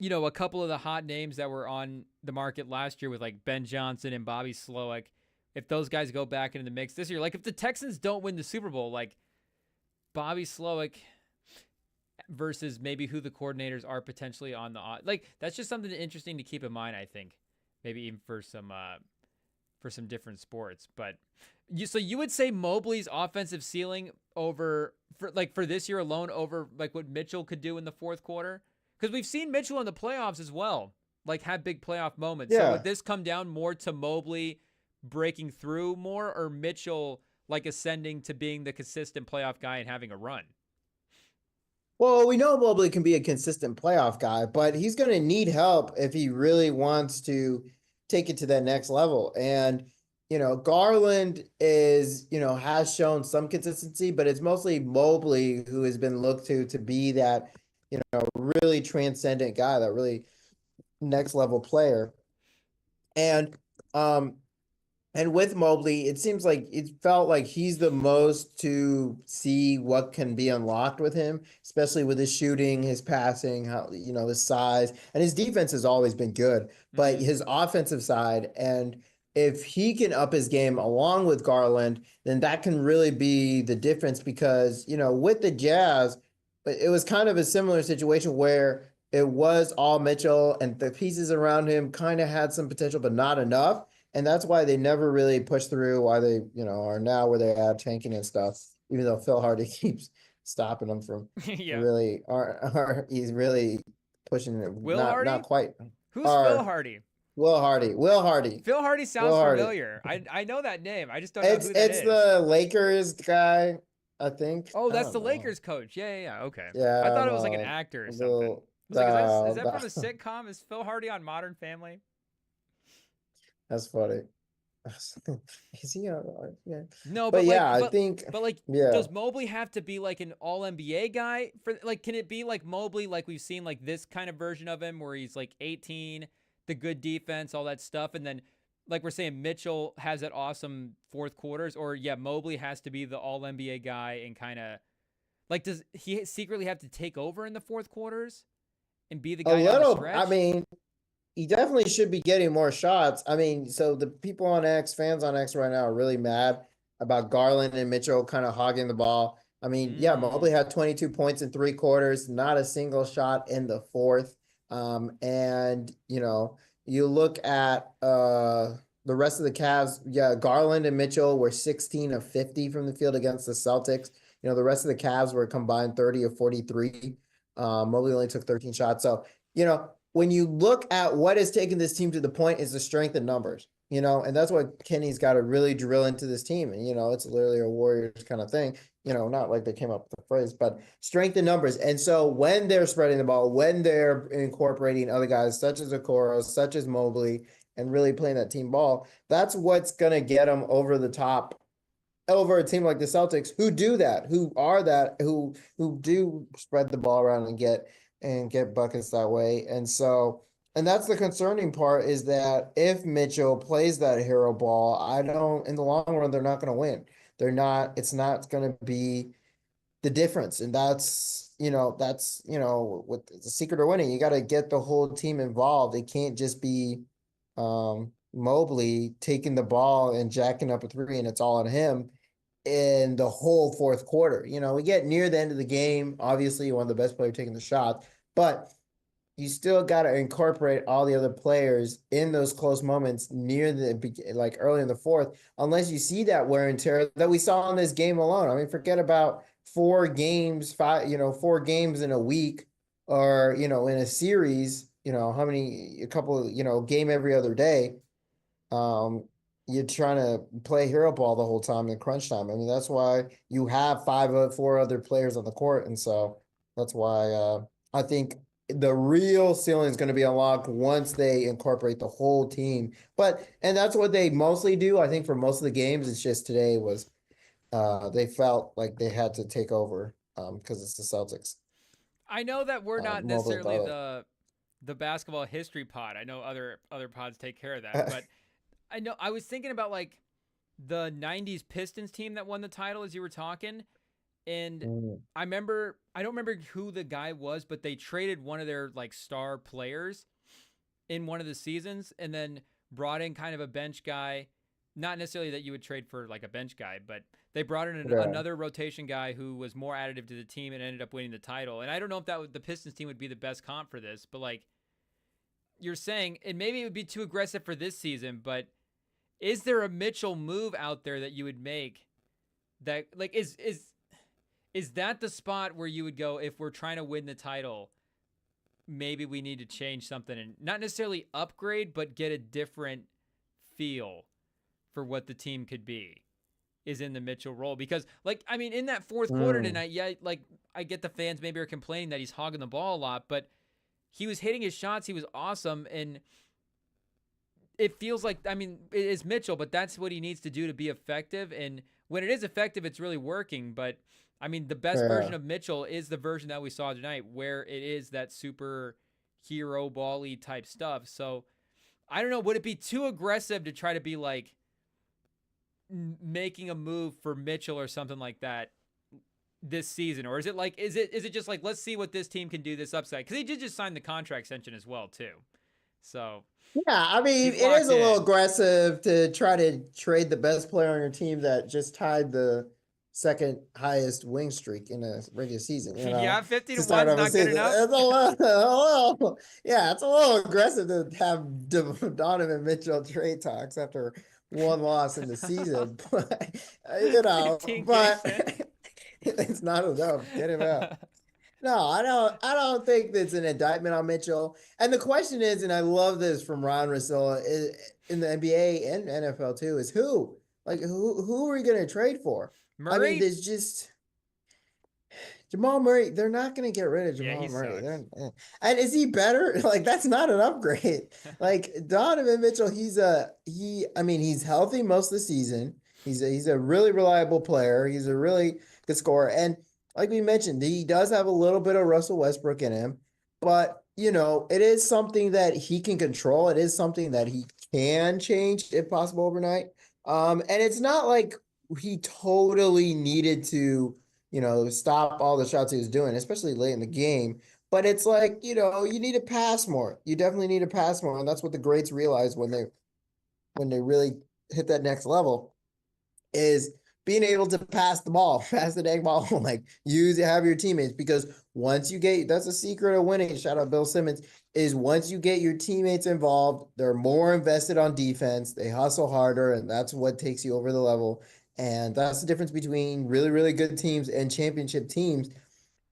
Speaker 1: a couple of the hot names that were on the market last year with like Ben Johnson and Bobby Slowick, if those guys go back into the mix this year, like if the Texans don't win the Super Bowl, like Bobby Slowick versus maybe who the coordinators are potentially on the like that's just something interesting to keep in mind. I think maybe even for some different sports. But you would say Mobley's offensive ceiling for this year alone over like what Mitchell could do in the fourth quarter, because we've seen Mitchell in the playoffs as well, like have big playoff moments. So
Speaker 2: Yeah.
Speaker 1: would this come down more to Mobley breaking through more, or Mitchell like ascending to being the consistent playoff guy and having a run?
Speaker 2: Well, we know Mobley can be a consistent playoff guy, but he's going to need help if he really wants to take it to that next level. And, Garland is, has shown some consistency, but it's mostly Mobley who has been looked to be that, really transcendent guy, that really next level player. And um and with Mobley, it seems like it felt like he's the most to see what can be unlocked with him, especially with his shooting, his passing, how his size, and his defense has always been good, but his offensive side, and if he can up his game along with Garland, then that can really be the difference because, with the Jazz, it was kind of a similar situation where it was all Mitchell and the pieces around him kind of had some potential, but not enough. And that's why they never really pushed through, why they, are now where they are tanking and stuff, even though Phil Hardy keeps stopping them from
Speaker 1: Yeah.
Speaker 2: really, he's really pushing it.
Speaker 1: Will Hardy?
Speaker 2: Not quite.
Speaker 1: Who's Phil Hardy?
Speaker 2: Will Hardy.
Speaker 1: Phil Hardy sounds familiar. I know that name. I just don't know who that is.
Speaker 2: It's the Lakers guy, I think.
Speaker 1: Oh, that's the Lakers coach. Yeah. Okay.
Speaker 2: Yeah.
Speaker 1: I thought it was like an actor or something. Is that from a sitcom? Is Phil Hardy on Modern Family?
Speaker 2: That's funny. Is he? Yeah.
Speaker 1: No,
Speaker 2: but yeah,
Speaker 1: like,
Speaker 2: I think.
Speaker 1: But like, does Mobley have to be like an All NBA guy for like? Can it be like Mobley, like we've seen like this kind of version of him, where he's like 18, the good defense, all that stuff, and then like we're saying, Mitchell has that awesome fourth quarters, or Mobley has to be the All NBA guy and kind of like, does he secretly have to take over in the fourth quarters and be the guy down the stretch?
Speaker 2: I mean, he definitely should be getting more shots. I mean, so the people on X, fans on X right now are really mad about Garland and Mitchell kind of hogging the ball. I mean, Mobley had 22 points in 3 quarters, not a single shot in the fourth. And, you look at the rest of the Cavs, Garland and Mitchell were 16 of 50 from the field against the Celtics. The rest of the Cavs were combined 30 of 43. Mobley only took 13 shots. So, when you look at what has taken this team to the point is the strength in numbers, and that's what Kenny's got to really drill into this team. And, it's literally a Warriors kind of thing, not like they came up with the phrase, but strength in numbers. And so when they're spreading the ball, when they're incorporating other guys such as Okoro, such as Mobley, and really playing that team ball, that's what's going to get them over the top over a team like the Celtics who do that, who do spread the ball around and get buckets that way. And that's the concerning part is that if Mitchell plays that hero ball, in the long run, they're not going to win. It's not going to be the difference. And that's what the secret of winning. You got to get the whole team involved. It can't just be Mobley taking the ball and jacking up a 3 and it's all on him in the whole fourth quarter. We get near the end of the game. Obviously, you want the best player taking the shot, but you still got to incorporate all the other players in those close moments near like early in the fourth, unless you see that wear and tear that we saw in this game alone. I mean, forget about 4 games, 4 games in a week or, in a series, a couple, game every other day. You're trying to play hero ball the whole time in crunch time. I mean, that's why you have 4 other players on the court. And so that's why I think the real ceiling is going to be unlocked once they incorporate the whole team. And that's what they mostly do. I think for most of the games, it's just today was they felt like they had to take over because it's the Celtics.
Speaker 1: I know that we're not necessarily the basketball history pod. I know other pods take care of that, but I know I was thinking about like the 90s Pistons team that won the title as you were talking. And I don't remember who the guy was, but they traded one of their like star players in one of the seasons and then brought in kind of a bench guy. Not necessarily that you would trade for like a bench guy, but they brought in another rotation guy who was more additive to the team and ended up winning the title. And I don't know if the Pistons team would be the best comp for this, but like you're saying, and maybe it would be too aggressive for this season, but is there a Mitchell move out there that you would make that like is that the spot where you would go if we're trying to win the title? Maybe we need to change something and not necessarily upgrade, but get a different feel for what the team could be is in the Mitchell role. Because, like, I mean, in that fourth quarter tonight, like, I get the fans maybe are complaining that he's hogging the ball a lot, but he was hitting his shots. He was awesome. And it feels like, I mean, it is Mitchell, but that's what he needs to do to be effective. And when it is effective, it's really working. But I mean, the best version
Speaker 2: Yeah.
Speaker 1: of Mitchell is the version that we saw tonight, where it is that super hero ball-y type stuff. So I don't know. Would it be too aggressive to try to be like making a move for Mitchell or something like that this season? Or is it like, is it just like, let's see what this team can do this upside? Because he did just sign the contract extension as well, too. So
Speaker 2: Yeah, I mean,
Speaker 1: he's
Speaker 2: it is
Speaker 1: locked
Speaker 2: a little
Speaker 1: in.
Speaker 2: aggressive to try to trade the best player on your team that just tied the second highest wing streak in a regular season,
Speaker 1: Yeah, 50
Speaker 2: to
Speaker 1: to
Speaker 2: start
Speaker 1: 1's
Speaker 2: off a
Speaker 1: not good
Speaker 2: season.
Speaker 1: enough.
Speaker 2: It's yeah, it's a little aggressive to have Donovan Mitchell trade talks after one loss in the season, but
Speaker 1: 15 games in.
Speaker 2: but it's not enough. Get him out. No, I don't think that's an indictment on Mitchell. And the question is, and I love this from Ron Russillo in the NBA and NFL too, is who? Like who are we gonna trade for? I mean,
Speaker 1: Murray?
Speaker 2: there's just Jamal Murray. They're not gonna get rid of
Speaker 1: Yeah, he
Speaker 2: Jamal Murray.
Speaker 1: sucks.
Speaker 2: And is he better? Like that's not an upgrade. Like Donovan Mitchell, I mean, he's healthy most of the season. He's a really reliable player. He's a really good scorer. And like we mentioned, he does have a little bit of Russell Westbrook in him, but it is something that he can control. It is something that he can change if possible overnight. And it's not like he totally needed to, stop all the shots he was doing, especially late in the game. But it's like, you need to pass more. You definitely need to pass more. And that's what the greats realize when they really hit that next level is being able to pass the ball, pass the dang ball, like have your teammates. Because once you get, that's a secret of winning. Shout out Bill Simmons, is once you get your teammates involved, they're more invested on defense. They hustle harder, and that's what takes you over the level. And that's the difference between really, really good teams and championship teams.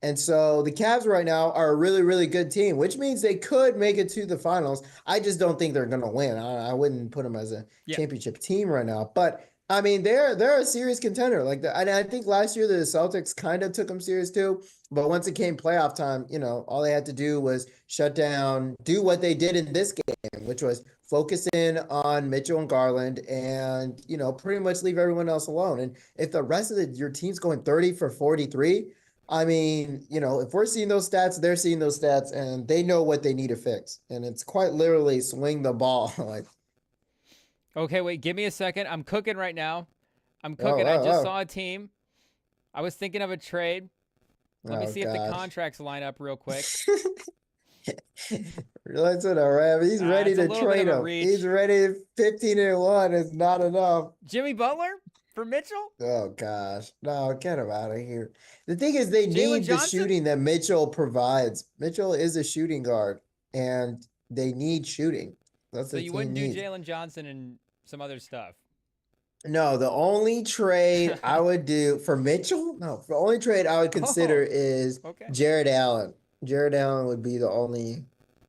Speaker 2: And so the Cavs right now are a really, really good team, which means they could make it to the finals. I just don't think they're going to win. I wouldn't put them as a
Speaker 1: Yeah.
Speaker 2: championship team right now. But I mean, they're a serious contender. And I think last year the Celtics kind of took them serious too. But once it came playoff time, all they had to do was shut down, do what they did in this game, which was focus in on Mitchell and Garland, and pretty much leave everyone else alone. And if the rest of your team's going 30 for 43. I mean, if we're seeing those stats, they're seeing those stats, and they know what they need to fix. And it's quite literally swing the ball. Like,
Speaker 1: Okay, wait, give me a second. I'm cooking right now. I'm
Speaker 2: oh,
Speaker 1: cooking. I just
Speaker 2: oh,
Speaker 1: saw a team. I was thinking of a trade.
Speaker 2: oh,
Speaker 1: Let me
Speaker 2: oh
Speaker 1: see if the
Speaker 2: gosh.
Speaker 1: contracts line up real quick.
Speaker 2: Realize it, all right. He's ready
Speaker 1: It's a
Speaker 2: to
Speaker 1: little bit of
Speaker 2: trade
Speaker 1: a
Speaker 2: him. He's
Speaker 1: reach.
Speaker 2: ready. 15-1 is not enough.
Speaker 1: Jimmy Butler for Mitchell?
Speaker 2: Oh gosh. No, get him out of here. The thing is, they
Speaker 1: Jalen
Speaker 2: need the
Speaker 1: Johnson?
Speaker 2: shooting that Mitchell provides. Mitchell is a shooting guard, and they need shooting. That's
Speaker 1: So
Speaker 2: the
Speaker 1: you
Speaker 2: team
Speaker 1: wouldn't do
Speaker 2: needs.
Speaker 1: Jalen Johnson and some other stuff.
Speaker 2: No, the only trade I would do for Mitchell, no, the only trade I would consider
Speaker 1: Oh,
Speaker 2: is
Speaker 1: okay.
Speaker 2: Jared Allen. Jared Allen would be the only,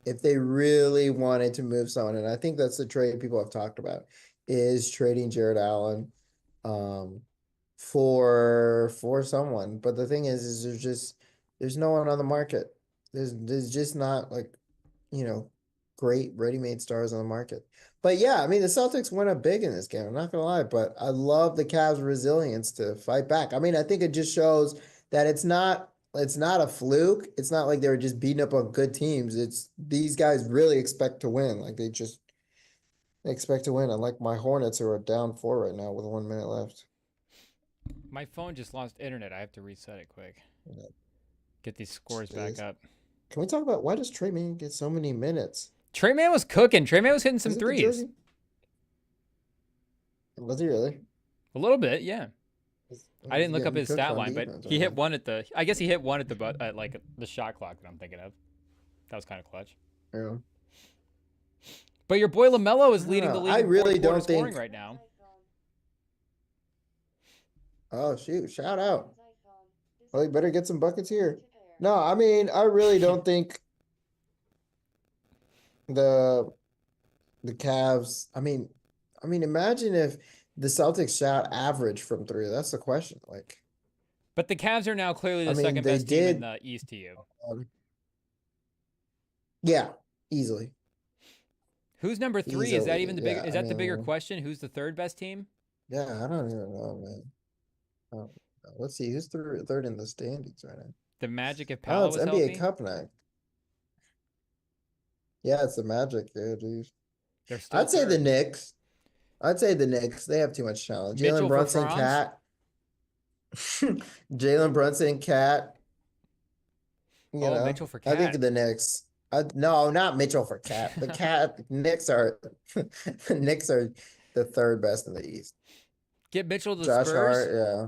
Speaker 2: if they really wanted to move someone, and I think that's the trade people have talked about, is trading Jared Allen, um, for someone. But the thing is there's no one on the market. There's just not like, you know, great ready-made stars on the market. But yeah, I mean, the Celtics went up big in this game. I'm not gonna lie, but I love the Cavs' resilience to fight back. I mean, I think it just shows that it's not a fluke. It's not like they were just beating up on good teams. It's these guys really expect to win. Like they expect to win. Unlike my Hornets, who are down 4 right now with 1 minute left.
Speaker 1: My phone just lost internet. I have to reset it quick.
Speaker 2: Yeah,
Speaker 1: Get these scores back
Speaker 2: jeez.
Speaker 1: up.
Speaker 2: Can we talk about why does Trey Mann get so many minutes?
Speaker 1: Trey Man was cooking. Trey Man was hitting some
Speaker 2: Is it the
Speaker 1: threes.
Speaker 2: jersey? Was he really?
Speaker 1: A little bit, yeah. I didn't look up
Speaker 2: Getting
Speaker 1: his
Speaker 2: cooked
Speaker 1: stat
Speaker 2: on
Speaker 1: line, but
Speaker 2: defense
Speaker 1: he
Speaker 2: right
Speaker 1: hit
Speaker 2: now.
Speaker 1: one at the. I guess he hit one at at like the shot clock that I'm thinking of. That was kind of clutch.
Speaker 2: Yeah.
Speaker 1: But your boy Lamelo is
Speaker 2: I
Speaker 1: leading the
Speaker 2: don't know.
Speaker 1: league
Speaker 2: I
Speaker 1: in fourth
Speaker 2: really
Speaker 1: quarter
Speaker 2: don't
Speaker 1: scoring
Speaker 2: think.
Speaker 1: right now.
Speaker 2: Oh shoot! Shout out. Well, you better get some buckets here. No, I mean, I really don't think the the Cavs. I mean, imagine if the Celtics shot average from three. That's the question. Like,
Speaker 1: But the Cavs are now clearly
Speaker 2: I
Speaker 1: the
Speaker 2: mean,
Speaker 1: second
Speaker 2: they
Speaker 1: best team in
Speaker 2: did.
Speaker 1: the East to you.
Speaker 2: Yeah, easily.
Speaker 1: Who's number 3? Is that
Speaker 2: Easily.
Speaker 1: even the big?
Speaker 2: Yeah,
Speaker 1: Is
Speaker 2: I
Speaker 1: that the bigger
Speaker 2: mean,
Speaker 1: question? Who's the third best team?
Speaker 2: yeah, I don't even know, man. Oh, let's see who's third in the standings right now.
Speaker 1: The Magic if
Speaker 2: Oh,
Speaker 1: Paolo
Speaker 2: it's
Speaker 1: was
Speaker 2: NBA
Speaker 1: healthy.
Speaker 2: Cup night. Yeah, it's the Magic. Yeah, geez.
Speaker 1: They're still
Speaker 2: I'd say the
Speaker 1: third.
Speaker 2: Knicks. I'd say the Knicks. They have too much talent. Jalen
Speaker 1: Mitchell for
Speaker 2: Brunson,
Speaker 1: Franz.
Speaker 2: Cat. Jalen Brunson, Cat. You
Speaker 1: Oh,
Speaker 2: know,
Speaker 1: Mitchell for
Speaker 2: I think
Speaker 1: Cat.
Speaker 2: the Knicks. No, not Mitchell for Cat. The Cat Knicks are the Knicks are the third best in the East.
Speaker 1: Get Mitchell to the
Speaker 2: Josh
Speaker 1: Spurs.
Speaker 2: Hart, yeah.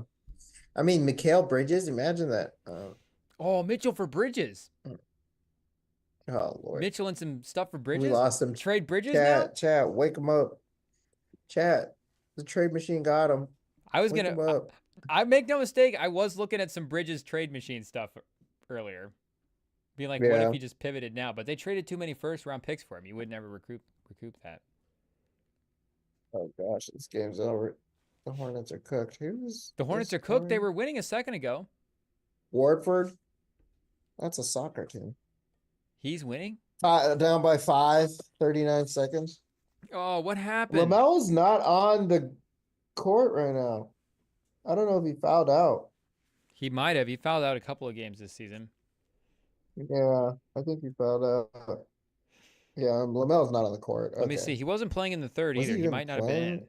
Speaker 2: I mean, Mikal Bridges. Imagine that.
Speaker 1: Oh, Mitchell for Bridges.
Speaker 2: Oh Lord,
Speaker 1: Mitchell and some stuff for
Speaker 2: we
Speaker 1: Bridges.
Speaker 2: lost him.
Speaker 1: Trade Bridges now.
Speaker 2: Chat, wake him up. Chat, the trade machine got him.
Speaker 1: I was
Speaker 2: Wake
Speaker 1: gonna.
Speaker 2: him up.
Speaker 1: I make no mistake. I was looking at some Bridges trade machine stuff earlier, being like, what if
Speaker 2: Yeah.
Speaker 1: he just pivoted now? But they traded too many first round picks for him. You would never recoup that.
Speaker 2: Oh gosh, this game's over. The Hornets are cooked. Who's
Speaker 1: The Hornets
Speaker 2: this
Speaker 1: are cooked. They
Speaker 2: scoring?
Speaker 1: were winning a second ago.
Speaker 2: Warford. That's a soccer team.
Speaker 1: He's winning.
Speaker 2: Down by 5, 39 seconds.
Speaker 1: Oh, what happened?
Speaker 2: Lamelo's not on the court right now. I don't know if he fouled out.
Speaker 1: He might have. He fouled out a couple of games this season.
Speaker 2: Yeah, I think he fouled out. Yeah, Lamelo's not on the court.
Speaker 1: Let me see.
Speaker 2: Okay.
Speaker 1: He wasn't playing in the third
Speaker 2: Was he
Speaker 1: either. He
Speaker 2: even
Speaker 1: might not have been in.
Speaker 2: playing?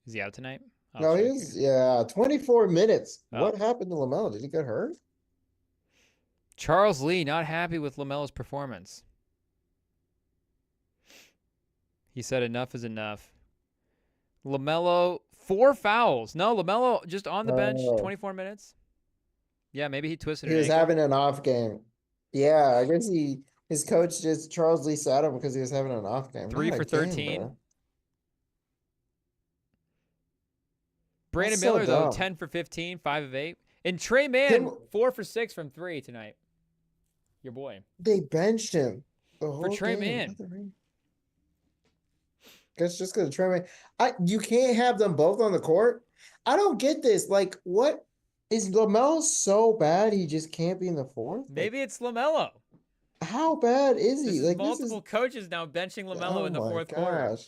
Speaker 1: Is he out tonight? I'll
Speaker 2: No, he
Speaker 1: check
Speaker 2: was,
Speaker 1: here.
Speaker 2: yeah, 24 minutes.
Speaker 1: Oh.
Speaker 2: What happened to Lamelo? Did he get hurt?
Speaker 1: Charles Lee not happy with LaMelo's performance. He said enough is enough. LaMelo, 4 fouls. No, LaMelo just on the bench, 24 minutes. Yeah, maybe he twisted
Speaker 2: He
Speaker 1: an
Speaker 2: was
Speaker 1: ankle.
Speaker 2: having an off game. Yeah, I guess his coach just Charles Lee sat him because he was having an off game.
Speaker 1: 3
Speaker 2: Not
Speaker 1: for
Speaker 2: a game,
Speaker 1: 13.
Speaker 2: bro.
Speaker 1: Brandon
Speaker 2: That's so
Speaker 1: Miller, though,
Speaker 2: dumb.
Speaker 1: 10 for 15, 5 of 8. And Trey Mann,
Speaker 2: Him-
Speaker 1: 4 for 6 from 3 tonight. Your boy.
Speaker 2: They benched him the whole
Speaker 1: Trey
Speaker 2: game.
Speaker 1: Mann.
Speaker 2: Nothing. Guess just because Trey Mann. You can't have them both on the court. I don't get this. Like, what is LaMelo so bad he just can't be in the fourth?
Speaker 1: Maybe it's LaMelo.
Speaker 2: How bad is
Speaker 1: This
Speaker 2: he?
Speaker 1: is
Speaker 2: Like
Speaker 1: multiple coaches now benching LaMelo
Speaker 2: oh
Speaker 1: in the
Speaker 2: my
Speaker 1: fourth quarter.
Speaker 2: gosh.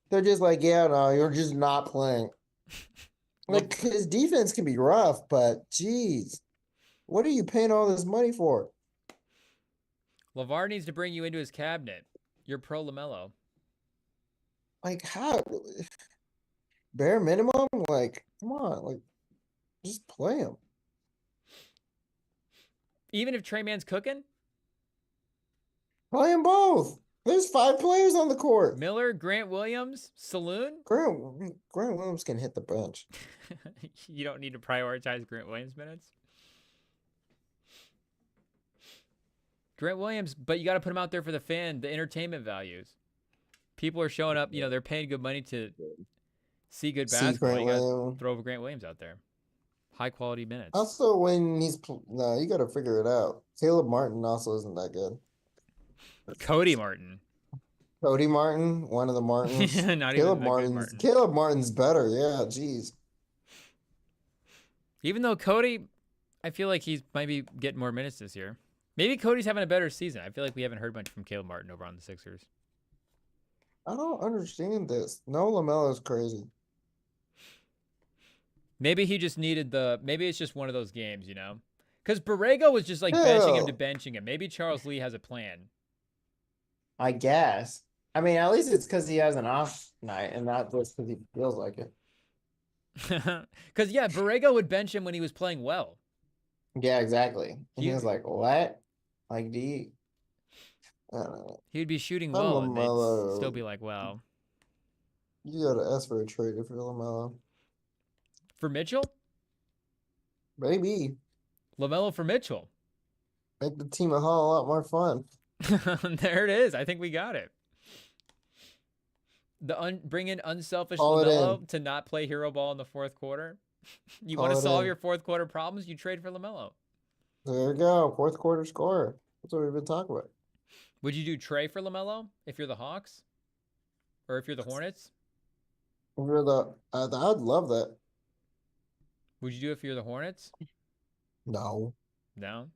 Speaker 2: They're just like, yeah, no, you're just not playing.
Speaker 1: Look,
Speaker 2: Like his defense can be rough, but geez, what are you paying all this money for?
Speaker 1: LeVar needs to bring you into his cabinet. You're pro LaMelo.
Speaker 2: Like how? Bare minimum? Like, come on, like just play him.
Speaker 1: Even if Trey Mann's cooking?
Speaker 2: Play them both. There's 5 players on the court.
Speaker 1: Miller, Grant Williams, Saloon?
Speaker 2: Grant Williams can hit the bench.
Speaker 1: You don't need to prioritize Grant Williams minutes. Grant Williams, but you got to put him out there for the entertainment values. People are showing up, they're paying good money to see good basketball. You got to throw Grant Williams out there. High quality minutes.
Speaker 2: Also, when no, you got to figure it out. Caleb Martin also isn't that good.
Speaker 1: Cody Martin.
Speaker 2: Cody Martin, one of the Martins.
Speaker 1: Not
Speaker 2: Caleb
Speaker 1: even
Speaker 2: Martin's
Speaker 1: Martin.
Speaker 2: Caleb Martin's better. Yeah, geez.
Speaker 1: Even though Cody, I feel like he's maybe getting more minutes this year. Maybe Cody's having a better season. I feel like we haven't heard much from Caleb Martin over on the Sixers.
Speaker 2: I don't understand this. No, LaMelo's crazy.
Speaker 1: Maybe he just needed maybe it's just one of those games, Because Borrego was just like benching him to benching him. Maybe Charles Lee has a plan.
Speaker 2: I guess. I mean, at least it's because he has an off night and not just because he feels like it.
Speaker 1: Because, yeah, Borrego would bench him when he was playing well.
Speaker 2: Yeah, exactly. And he was like, what? Like, I don't know.
Speaker 1: He would be shooting well, and they'd still be like, wow.
Speaker 2: You got to ask for a trade if you're LaMelo.
Speaker 1: For Mitchell?
Speaker 2: Maybe.
Speaker 1: LaMelo for Mitchell.
Speaker 2: Make the team a whole lot more fun.
Speaker 1: There it is. I think we got it. Bring in unselfish
Speaker 2: Call
Speaker 1: LaMelo to not play hero ball in the fourth quarter. You want to solve your fourth quarter problems? You trade for LaMelo.
Speaker 2: There you go. Fourth quarter scorer. That's what we've been talking about.
Speaker 1: Would you do Trey for LaMelo if you're the Hawks? Or if you're the Hornets?
Speaker 2: If you're I'd love that.
Speaker 1: Would you do it if you're the Hornets?
Speaker 2: No.
Speaker 1: No?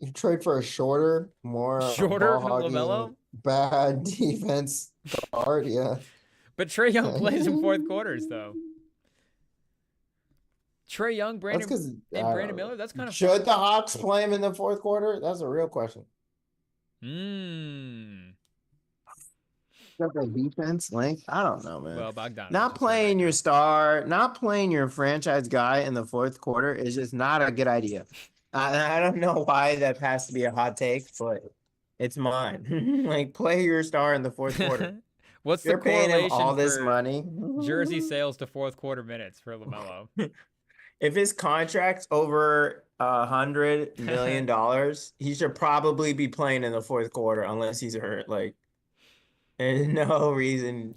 Speaker 2: You trade for a shorter, more
Speaker 1: Shorter
Speaker 2: ball
Speaker 1: for
Speaker 2: hogging,
Speaker 1: LaMelo?
Speaker 2: bad defense guard. Yeah.
Speaker 1: But Trae Young plays in fourth quarters, though. Trae Young,
Speaker 2: That's
Speaker 1: Brandon,
Speaker 2: because I
Speaker 1: and
Speaker 2: don't
Speaker 1: Brandon
Speaker 2: know.
Speaker 1: Miller, that's kind of
Speaker 2: Should
Speaker 1: fun.
Speaker 2: the Hawks play him in the fourth quarter? That's a real question.
Speaker 1: Mmm.
Speaker 2: Got the defense length. I don't know, man.
Speaker 1: Well, Bogdanovich
Speaker 2: Not
Speaker 1: is hurt right
Speaker 2: playing your
Speaker 1: now.
Speaker 2: star, not playing your franchise guy in the fourth quarter is just not a good idea. I don't know why that has to be a hot take, but it's mine. Like, play your star in the fourth quarter.
Speaker 1: What's the
Speaker 2: You're paying him
Speaker 1: correlation
Speaker 2: all this
Speaker 1: for
Speaker 2: money.
Speaker 1: jersey sales to fourth quarter minutes for LaMelo?
Speaker 2: If his contract's over $100 million, he should probably be playing in the fourth quarter unless he's hurt. Like, there's no reason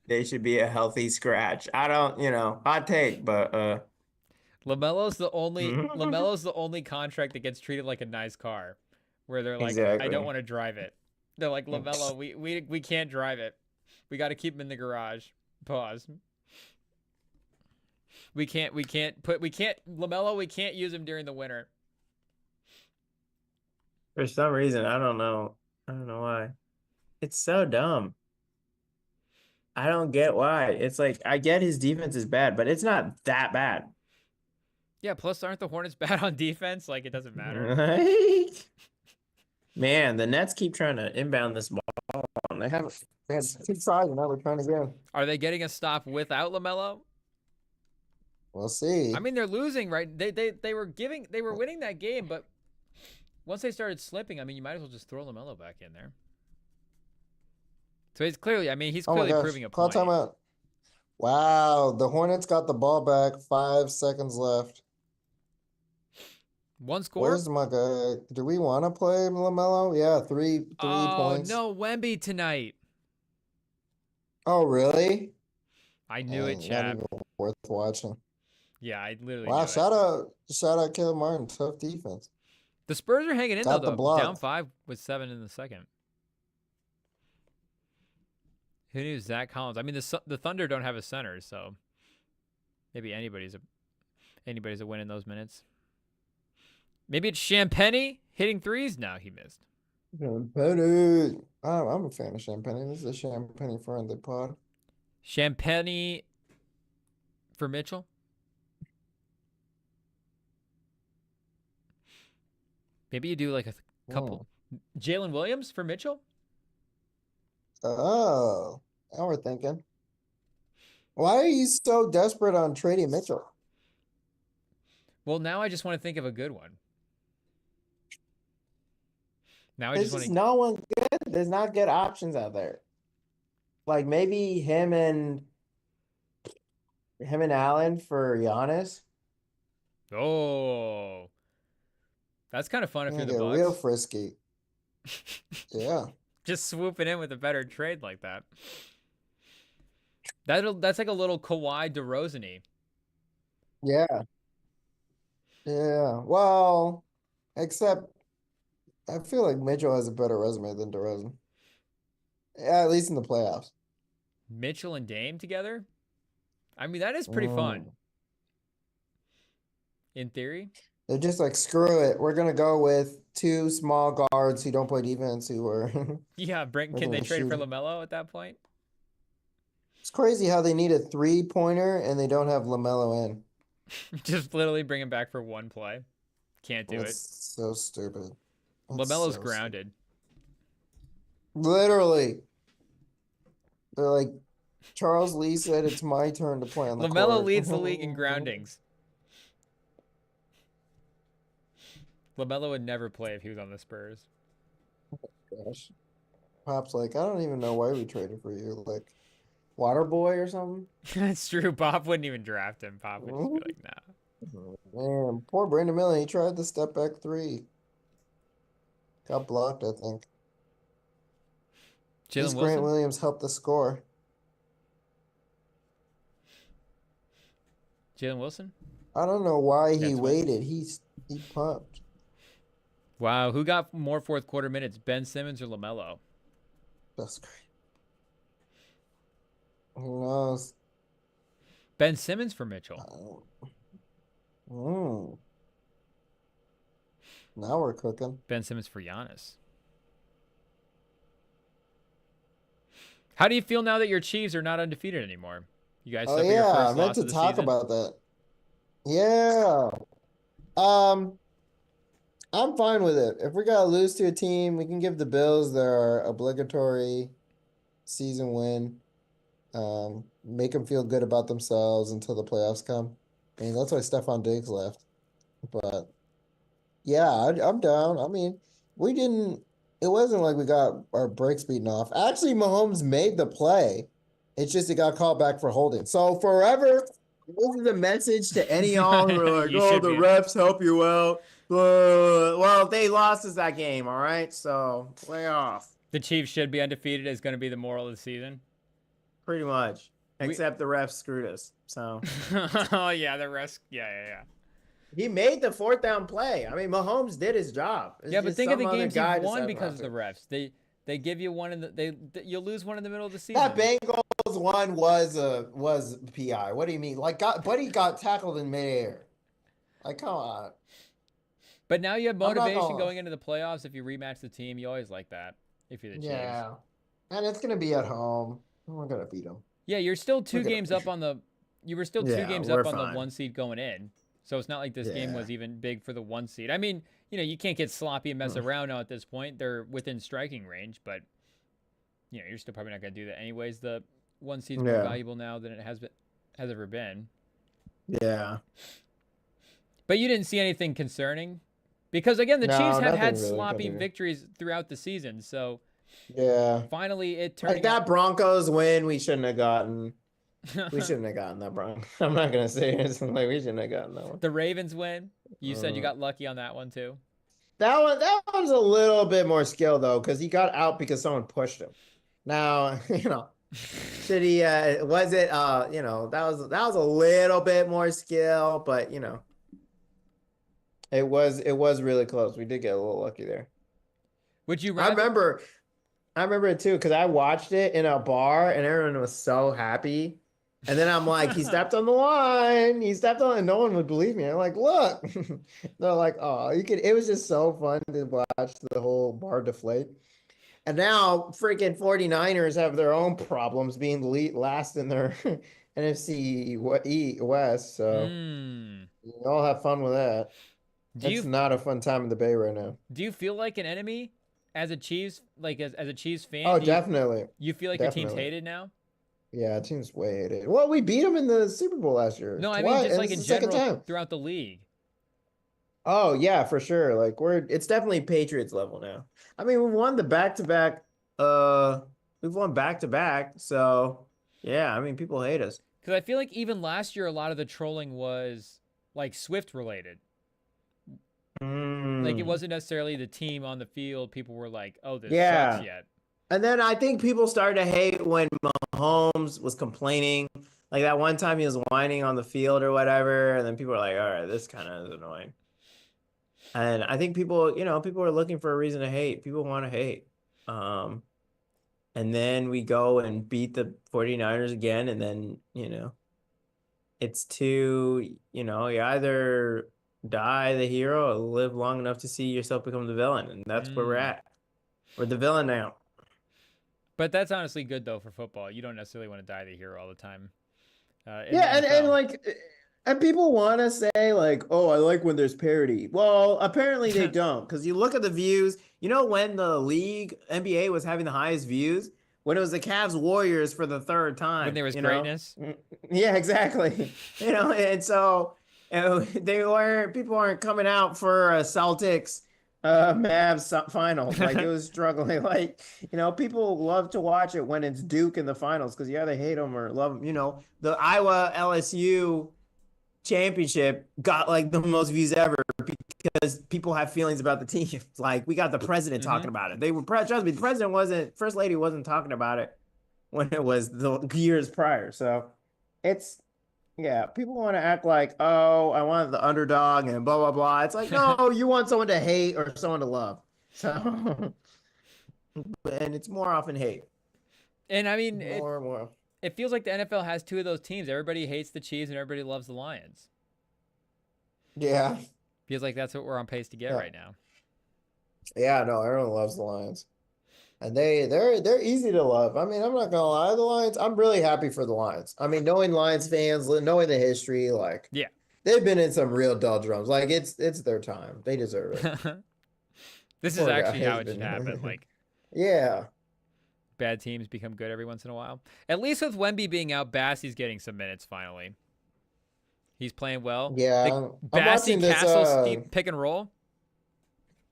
Speaker 2: they should be a healthy scratch. I don't, hot take, but
Speaker 1: LaMelo's the only contract that gets treated like a nice car, where they're like, I don't
Speaker 2: exactly.
Speaker 1: want to drive it. They're like, LaMelo, we can't drive it. We got to keep him in the garage. Pause. LaMelo, we can't use him during the winter.
Speaker 2: For some reason, I don't know. I don't know why. It's so dumb. I don't get why. It's like I get his defense is bad, but it's not that bad.
Speaker 1: Yeah, plus aren't the Hornets bad on defense? Like, it doesn't matter.
Speaker 2: Like, man, the Nets keep trying to inbound this ball. And they had 2 tries, and now we're trying again.
Speaker 1: Are they getting a stop without LaMelo?
Speaker 2: We'll see.
Speaker 1: I mean, they're losing, right? They were winning that game, but once they started slipping, I mean, you might as well just throw LaMelo back in there. So he's clearly
Speaker 2: Oh my gosh,
Speaker 1: proving a
Speaker 2: call
Speaker 1: point.
Speaker 2: timeout. Wow, the Hornets got the ball back. 5 seconds left.
Speaker 1: One score?
Speaker 2: Where's my guy? Do we want to play LaMelo? Yeah, three
Speaker 1: Oh,
Speaker 2: points.
Speaker 1: no, Wemby tonight.
Speaker 2: Oh, really?
Speaker 1: I knew it,
Speaker 2: Not
Speaker 1: chap.
Speaker 2: even worth watching.
Speaker 1: Yeah, I literally
Speaker 2: Wow,
Speaker 1: knew it.
Speaker 2: shout out Caleb Martin. Tough defense.
Speaker 1: The Spurs are hanging in,
Speaker 2: Got the
Speaker 1: though.
Speaker 2: block.
Speaker 1: Down 5 with 7 in the second. Who knew Zach Collins? I mean, the Thunder don't have a center, so maybe anybody's a win in those minutes. Maybe it's Champagny hitting threes. No, he missed.
Speaker 2: Champagne. I'm a fan of Champagne. This is a Champagne friendly pod.
Speaker 1: Champagny for Mitchell. Maybe you do like a couple. Jalen Williams for Mitchell?
Speaker 2: Oh, now we're thinking. Why are you so desperate on trading Mitchell?
Speaker 1: Well, now I just want to think of a good one. Now I
Speaker 2: There's
Speaker 1: just want
Speaker 2: just
Speaker 1: to.
Speaker 2: no one good. There's not good options out there. Like maybe him and Allen for Giannis.
Speaker 1: Oh, that's kind of fun if
Speaker 2: Yeah,
Speaker 1: you're the
Speaker 2: get real
Speaker 1: Bucks.
Speaker 2: frisky. Yeah.
Speaker 1: Just swooping in with a better trade like that. That's like a little Kawhi DeRozan-y.
Speaker 2: Yeah. Yeah. Well, except I feel like Mitchell has a better resume than DeRozan. Yeah, at least in the playoffs.
Speaker 1: Mitchell and Dame together? I mean, that is pretty fun. In theory.
Speaker 2: They're just like, screw it. We're gonna go with 2 small guards who don't play defense who are
Speaker 1: Yeah, can they trade for LaMelo at that point?
Speaker 2: It's crazy how they need a 3-pointer and they don't have LaMelo in.
Speaker 1: Just literally bring him back for one play. Can't do it.
Speaker 2: So stupid.
Speaker 1: LaMelo's grounded.
Speaker 2: Literally. They're like, Charles Lee said it's my turn to play on the
Speaker 1: LaMelo
Speaker 2: court.
Speaker 1: leads the league in groundings. LaMelo would never play if he was on the Spurs.
Speaker 2: Gosh. Pop's like, I don't even know why we traded for you. Like, water boy or something?
Speaker 1: That's true. Bob wouldn't even draft him. Bob would just be like, nah.
Speaker 2: Man, poor Brandon Miller. He tried the step back 3. Got blocked, I think. Grant Williams helped the score.
Speaker 1: Jalen Wilson?
Speaker 2: I don't know why he waited. He pumped.
Speaker 1: Wow, who got more fourth quarter minutes, Ben Simmons or LaMelo?
Speaker 2: That's great. Who knows?
Speaker 1: Ben Simmons for Mitchell.
Speaker 2: Now we're cooking.
Speaker 1: Ben Simmons for Giannis. How do you feel now that your Chiefs are not undefeated anymore? You guys
Speaker 2: Oh
Speaker 1: suffer your
Speaker 2: yeah, I
Speaker 1: first
Speaker 2: meant
Speaker 1: loss
Speaker 2: to
Speaker 1: of the
Speaker 2: talk
Speaker 1: season.
Speaker 2: about that. Yeah. Um, I'm fine with it. If we gotta lose to a team, we can give the Bills their obligatory season win. Make them feel good about themselves until the playoffs come. I mean, that's why Stephon Diggs left. But yeah, I'm down. I mean, we didn't. It wasn't like we got our brakes beaten off. Actually, Mahomes made the play. It's just it got called back for holding. So forever, this is a message to any y'all who are like,
Speaker 1: You
Speaker 2: "Oh,
Speaker 1: should
Speaker 2: the
Speaker 1: be.
Speaker 2: refs help you out." Well, they lost us that game. All right, so lay off.
Speaker 1: The Chiefs should be undefeated is going to be the moral of the season.
Speaker 2: Pretty much,
Speaker 1: We.
Speaker 2: except the refs screwed us. So
Speaker 1: Oh yeah, the rest. Yeah, yeah, yeah.
Speaker 2: he made the fourth down play. I mean, Mahomes did his job. It's
Speaker 1: Yeah, but
Speaker 2: just
Speaker 1: think of the
Speaker 2: some other
Speaker 1: games you've
Speaker 2: guy
Speaker 1: won
Speaker 2: decided
Speaker 1: because
Speaker 2: not
Speaker 1: of
Speaker 2: to.
Speaker 1: the refs. They give you one in the you'll lose one in the middle of the
Speaker 2: That
Speaker 1: season.
Speaker 2: Bengals one was PI. What do you mean? Like, Buddy got tackled in midair. Like, come on.
Speaker 1: But now you have
Speaker 2: I'm not
Speaker 1: motivation
Speaker 2: gonna.
Speaker 1: going into the playoffs. If you rematch the team, you always like that. If you're the Chiefs.
Speaker 2: Yeah, and it's gonna be at home. We're gonna beat them.
Speaker 1: Yeah, you're still
Speaker 2: We're
Speaker 1: two
Speaker 2: gonna
Speaker 1: games
Speaker 2: beat
Speaker 1: up
Speaker 2: 'em.
Speaker 1: on the. You were still two
Speaker 2: Yeah,
Speaker 1: games
Speaker 2: we're
Speaker 1: up on the
Speaker 2: fine.
Speaker 1: one seed going in. So it's not like this game
Speaker 2: Yeah.
Speaker 1: was even big for the one seed. I mean, you can't get sloppy and mess
Speaker 2: Mm.
Speaker 1: around now at this point. They're within striking range, but you're still probably not going to do that anyways. The one seed's more
Speaker 2: Yeah.
Speaker 1: valuable now than it has ever been.
Speaker 2: Yeah.
Speaker 1: But you didn't see anything concerning because again, the Chiefs
Speaker 2: No,
Speaker 1: have
Speaker 2: nothing
Speaker 1: had
Speaker 2: really
Speaker 1: sloppy
Speaker 2: concerning.
Speaker 1: victories throughout the season. So
Speaker 2: Yeah.
Speaker 1: finally, it
Speaker 2: Like
Speaker 1: turning out.
Speaker 2: that Broncos win, we shouldn't have gotten. We shouldn't have gotten that Broncos. I'm not gonna say it. Like we shouldn't have gotten that one.
Speaker 1: The Ravens win. You said you
Speaker 2: Uh,
Speaker 1: got lucky on that one too.
Speaker 2: that one's a little bit more skill though, because he got out because someone pushed him. Now, should he was it that was a little bit more skill, but it was really close. We did get a little lucky there.
Speaker 1: Would you
Speaker 2: I
Speaker 1: rather?
Speaker 2: remember I remember it too, because I watched it in a bar and everyone was so happy. And then I'm like, he stepped on the line. He stepped on, and no one would believe me. I'm like, look. They're like, oh, it was just so fun to watch the whole bar deflate. And now freaking 49ers have their own problems being the last in their NFC West. So
Speaker 1: Hmm.
Speaker 2: you all have fun with that.
Speaker 1: Do
Speaker 2: It's
Speaker 1: you
Speaker 2: not a fun time in the Bay right now.
Speaker 1: do you feel like an enemy as a Chiefs as a Chiefs fan?
Speaker 2: Oh,
Speaker 1: Do you
Speaker 2: definitely.
Speaker 1: you feel like your team's
Speaker 2: Definitely.
Speaker 1: hated now?
Speaker 2: Yeah, team's way hated. Well, we beat them in the Super Bowl last year.
Speaker 1: No, I mean
Speaker 2: Twice,
Speaker 1: just
Speaker 2: and
Speaker 1: like
Speaker 2: this is
Speaker 1: in
Speaker 2: the second
Speaker 1: general
Speaker 2: time.
Speaker 1: throughout the league.
Speaker 2: Oh, yeah, for sure. Like it's definitely Patriots level now. I mean, we've won back to back. So, yeah, I mean, people hate us.
Speaker 1: Because I feel like even last year a lot of the trolling was like Swift related. Like it
Speaker 2: Mm,
Speaker 1: wasn't necessarily the team on the field. People were like, "Oh, this sucks."
Speaker 2: yeah.
Speaker 1: Yet.
Speaker 2: And then I think people started to hate when Mahomes was complaining. Like that one time he was whining on the field or whatever, and then people were like, "All right, this kind of is annoying." And I think people are looking for a reason to hate. People want to hate. Um, and then we go and beat the 49ers again, and then, it's you either die the hero or live long enough to see yourself become the villain. And that's where we're
Speaker 1: Mm.
Speaker 2: at. We're the villain now.
Speaker 1: But that's honestly good though for football. You don't necessarily want to die the hero all the time. In the
Speaker 2: Yeah, and
Speaker 1: NFL.
Speaker 2: like and people want to say like, "Oh, I like when there's parity." Well, apparently they don't, because you look at the views. You know when the league NBA was having the highest views? When it was the Cavs Warriors for the third
Speaker 1: When
Speaker 2: time,
Speaker 1: there was greatness.
Speaker 2: Yeah, exactly. And so people weren't coming out for a Celtics Mavs finals. Like it was struggling. Like, people love to watch it when it's Duke in the finals because you either hate them or love them. The Iowa LSU championship got like the most views ever because people have feelings about the team. Like we got the president
Speaker 1: Mm-hmm.
Speaker 2: talking about it. They were trust me, the president wasn't, first lady wasn't talking about it when it was the years prior. So it's yeah, people want to act like, oh, I want the underdog and blah blah blah. It's like, no, you want someone to hate or someone to love. So and it's more often hate.
Speaker 1: And I mean,
Speaker 2: More and more.
Speaker 1: it feels like the NFL has two of those teams. Everybody hates the Chiefs and everybody loves the Lions.
Speaker 2: Yeah.
Speaker 1: Feels like that's what we're on pace to get
Speaker 2: Yeah.
Speaker 1: right now.
Speaker 2: Yeah, no, everyone loves the Lions. And they're easy to love. I mean, I'm not gonna lie, the Lions, I'm really happy for the Lions. I mean, knowing Lions fans, knowing the history, like
Speaker 1: Yeah.
Speaker 2: they've been in some real doldrums. Like it's their time. They deserve it.
Speaker 1: This is
Speaker 2: Poor
Speaker 1: actually
Speaker 2: guy
Speaker 1: how
Speaker 2: has
Speaker 1: it should happen.
Speaker 2: been.
Speaker 1: Like,
Speaker 2: Yeah.
Speaker 1: bad teams become good every once in a while. At least with Wemby being out, Bassey's getting some minutes finally. He's playing well. The
Speaker 2: Yeah. I'm
Speaker 1: Bassey
Speaker 2: watching this
Speaker 1: Castle pick and roll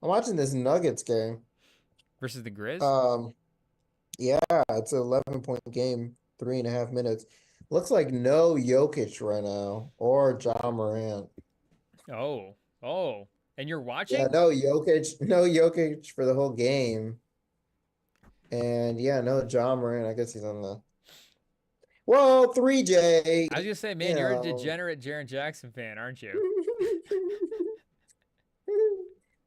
Speaker 2: I'm watching this Nuggets game.
Speaker 1: versus the Grizz.
Speaker 2: Um, yeah, it's an 11-point game, 3.5 minutes. Looks like no Jokic right now or John Morant.
Speaker 1: Oh. And you're
Speaker 2: Yeah,
Speaker 1: watching?
Speaker 2: no Jokic for the whole game. And yeah, no John Morant. I guess he's on the well, 3J,
Speaker 1: I was gonna say,
Speaker 2: you
Speaker 1: man, you're a
Speaker 2: know.
Speaker 1: degenerate Jaren Jackson fan, aren't you?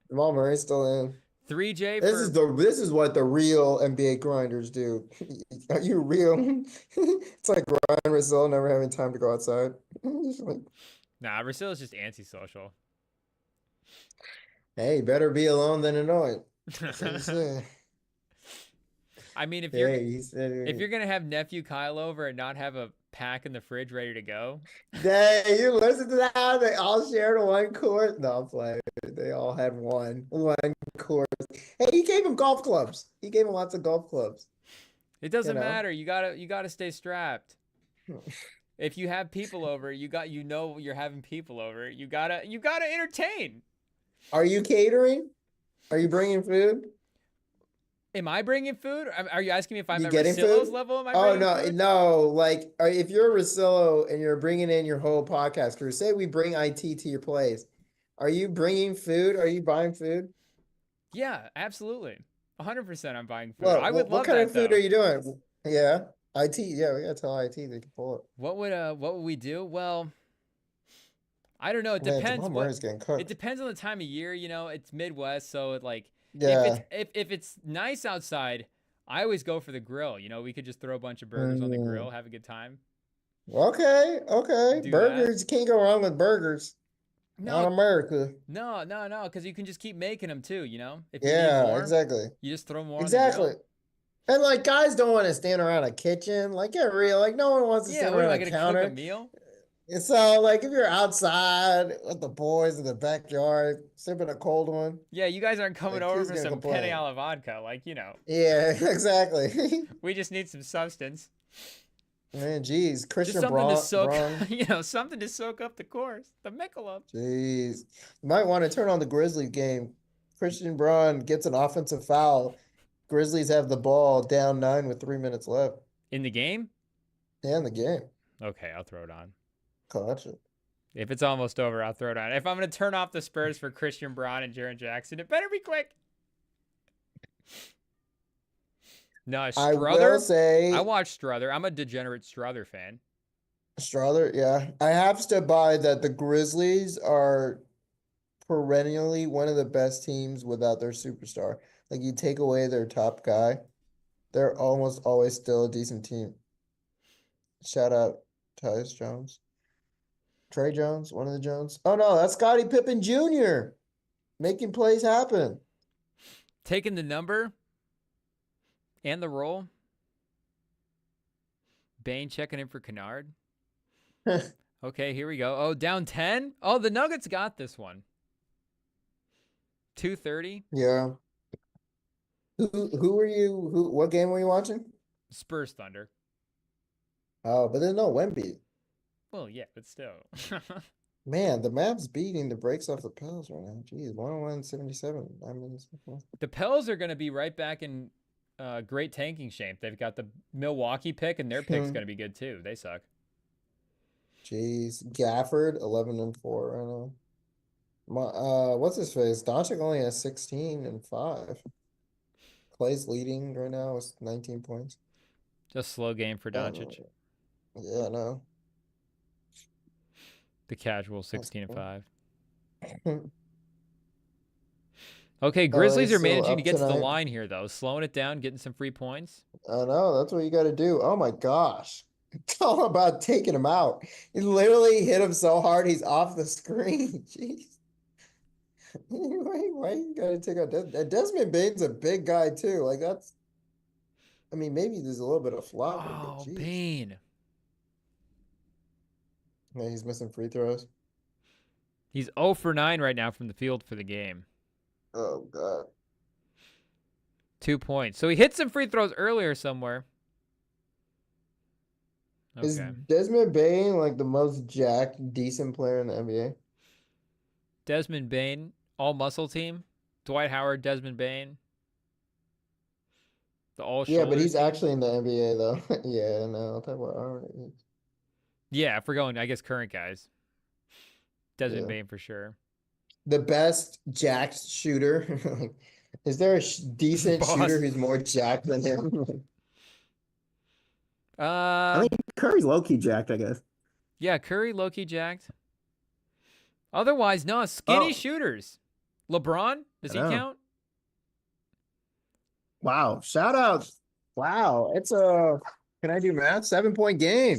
Speaker 2: Jamal Murray's still in.
Speaker 1: 3J
Speaker 2: This
Speaker 1: for
Speaker 2: is what the real NBA grinders do. Are you real? It's like Ryan Rizzo never having time to go outside.
Speaker 1: nah. Rasil is just antisocial.
Speaker 2: Hey, better be alone than annoyed. That's what he said.
Speaker 1: I mean,
Speaker 2: Hey, he
Speaker 1: if
Speaker 2: said,
Speaker 1: you're gonna have nephew Kyle over and not have a pack in the fridge ready to go,
Speaker 2: "Dang, you listen to that? They all shared one course. No, I'm playing. They all had one course. Hey, he gave him golf clubs. He gave him lots of golf clubs.
Speaker 1: it
Speaker 2: You
Speaker 1: doesn't
Speaker 2: know.
Speaker 1: matter. You gotta stay strapped. If you have people over, you're having people over. You gotta entertain.
Speaker 2: Are you catering? Are you bringing food?
Speaker 1: Am I bringing food? Are you asking me if I'm
Speaker 2: You
Speaker 1: at
Speaker 2: getting
Speaker 1: Rosillo's
Speaker 2: food?
Speaker 1: level? Am I
Speaker 2: Oh
Speaker 1: bringing
Speaker 2: no,
Speaker 1: food?
Speaker 2: no. Like, if you're Rosillo and you're bringing in your whole podcast crew, say we bring IT to your place. Are you bringing food? Are you buying food?
Speaker 1: Yeah, absolutely. 100% I'm buying food.
Speaker 2: Well,
Speaker 1: I would
Speaker 2: what
Speaker 1: love
Speaker 2: kind of
Speaker 1: that
Speaker 2: food are
Speaker 1: though.
Speaker 2: you doing? Yeah, IT. Yeah, we gotta tell IT they can pull it.
Speaker 1: What would we do? Well, I don't know. It
Speaker 2: Man,
Speaker 1: depends
Speaker 2: Jamal
Speaker 1: what
Speaker 2: Murray's getting
Speaker 1: it
Speaker 2: cooked.
Speaker 1: depends on the time of year, it's Midwest, so like
Speaker 2: Yeah.
Speaker 1: if it's nice outside, I always go for the grill. We could just throw a bunch of burgers on the
Speaker 2: Mm.
Speaker 1: grill, have a good time.
Speaker 2: Okay. Okay.
Speaker 1: Do that.
Speaker 2: Burgers. You can't go wrong with burgers. Not
Speaker 1: No,
Speaker 2: America.
Speaker 1: no, because you can just keep making them too, If you need
Speaker 2: Yeah.
Speaker 1: more,
Speaker 2: Exactly.
Speaker 1: you just throw more on the
Speaker 2: Exactly.
Speaker 1: grill.
Speaker 2: And like guys don't want to stand around a kitchen. Like get real. Like no one wants to
Speaker 1: Yeah,
Speaker 2: stand
Speaker 1: what am
Speaker 2: around
Speaker 1: I
Speaker 2: a
Speaker 1: gonna cook a
Speaker 2: counter.
Speaker 1: meal?
Speaker 2: And so like if you're outside with the boys in the backyard sipping a cold one,
Speaker 1: Yeah, you guys aren't coming
Speaker 2: like
Speaker 1: over
Speaker 2: who's
Speaker 1: for
Speaker 2: gonna
Speaker 1: some penne
Speaker 2: complain?
Speaker 1: alla vodka,
Speaker 2: Yeah, exactly.
Speaker 1: we just need some substance.
Speaker 2: Man, geez,
Speaker 1: Just
Speaker 2: Christian
Speaker 1: something to
Speaker 2: Braun,
Speaker 1: soak, something to soak up the course, the Michelob.
Speaker 2: Jeez, you might want to turn on the Grizzlies game. Christian Braun gets an offensive foul. Grizzlies have the ball down 9 with 3 minutes left.
Speaker 1: In the game?
Speaker 2: Yeah, in the game.
Speaker 1: Okay, I'll throw it on.
Speaker 2: Clutch it.
Speaker 1: If it's almost over, I'll throw it on. If I'm going to turn off the Spurs for Christian Braun and Jaren Jackson, it better be quick. No,
Speaker 2: I will
Speaker 1: Struther. I
Speaker 2: say,
Speaker 1: watch Struther. I'm a degenerate Struther fan.
Speaker 2: Strother, yeah. I have stood by that the Grizzlies are perennially one of the best teams without their superstar. Like you take away their top guy, they're almost always still a decent team. Shout out Tyus Jones. Trey Jones, one of the Jones. Oh no, that's Scottie Pippen Jr. making plays happen.
Speaker 1: Taking the number and the roll. Bane checking in for Kennard. Okay, here we go. Oh, down 10? Oh, the Nuggets got this one. 2:30.
Speaker 2: Yeah. Who were you? What game were you watching?
Speaker 1: Spurs Thunder.
Speaker 2: Oh, but there's no Wemby.
Speaker 1: Well, yeah, but still.
Speaker 2: Man, the Mavs beating the brakes off the Pels right now. Jeez, 101-77. I mean,
Speaker 1: The Pels are going to be right back in great tanking shape. They've got the Milwaukee pick, and their pick's going to be good too. They suck.
Speaker 2: jeez, Gafford 11-4 right now. What's his face? Doncic only has 16-5. Clay's leading right now with 19 points.
Speaker 1: Just slow game for Doncic.
Speaker 2: Yeah, no.
Speaker 1: The casual
Speaker 2: That's
Speaker 1: 16-5.
Speaker 2: cool.
Speaker 1: Okay,
Speaker 2: LA
Speaker 1: Grizzlies are
Speaker 2: still
Speaker 1: managing to
Speaker 2: up
Speaker 1: get to the
Speaker 2: tonight.
Speaker 1: line here, though. Slowing it down, getting some free points.
Speaker 2: I know, that's what you got to do. Oh my gosh. It's all about taking him out. He literally hit him so hard he's off the screen. Jeez. Why you gotta take out Desmond Bane's a big guy too. Like that's. I mean, maybe there's a little bit of flopping, but
Speaker 1: Oh,
Speaker 2: geez.
Speaker 1: Bane.
Speaker 2: Yeah, he's missing free throws.
Speaker 1: He's 0 for 9 right now from the field for the game.
Speaker 2: Oh God.
Speaker 1: 2 points. So he hit some free throws earlier somewhere.
Speaker 2: Is
Speaker 1: Okay.
Speaker 2: Desmond Bane like the most jacked, decent player in the NBA?
Speaker 1: Desmond Bane, all muscle team. Dwight Howard, Desmond Bane. The all
Speaker 2: Yeah, but
Speaker 1: shoulders
Speaker 2: he's
Speaker 1: team.
Speaker 2: actually in the NBA though. Yeah, no, I'll talk about
Speaker 1: Yeah, if we're going, I guess, current guys. Desmond
Speaker 2: yeah.
Speaker 1: Bane for sure.
Speaker 2: The best jacked shooter. Like, is there a decent shooter
Speaker 1: Boss.
Speaker 2: who's more jacked than him? I
Speaker 1: Uh,
Speaker 2: mean, Curry's low key jacked, I guess.
Speaker 1: yeah, Curry, Loki jacked. Otherwise, no, skinny
Speaker 2: Oh,
Speaker 1: shooters. LeBron, does
Speaker 2: I
Speaker 1: he
Speaker 2: know.
Speaker 1: count?
Speaker 2: Wow. Shout out. Wow. It's a, can I do math? 7 point game.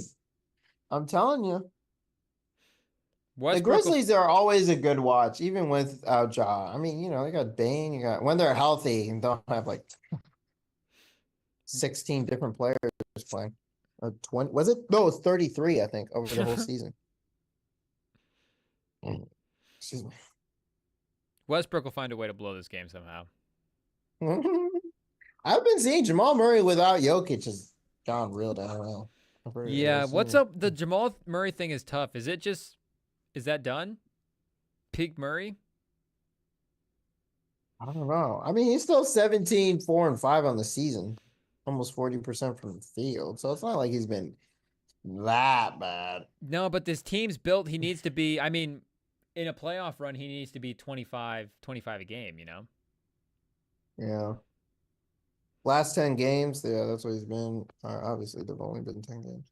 Speaker 2: I'm telling you. The
Speaker 1: Westbrook will.
Speaker 2: Grizzlies are always a good watch, even without Ja. I mean, they got Bane, you got when they're healthy and don't have like 16 different players playing. Or 20, was it? No, it's 33, I think, over the whole season. Excuse me.
Speaker 1: Westbrook will find a way to blow this game somehow.
Speaker 2: I've been seeing Jamal Murray without Jokic has gone real downhill.
Speaker 1: Yeah, what's up? The Jamal Murray thing is tough. Is that done? Peak Murray?
Speaker 2: I don't know. I mean, he's still 17, 4, and 5 on the season. Almost 40% from the field. So it's not like he's been that bad.
Speaker 1: No, but this team's built. He needs to be, I mean, in a playoff run, he needs to be 25 a game,
Speaker 2: Yeah. Last 10 games, yeah, that's what he's been. Obviously, they've only been 10 games.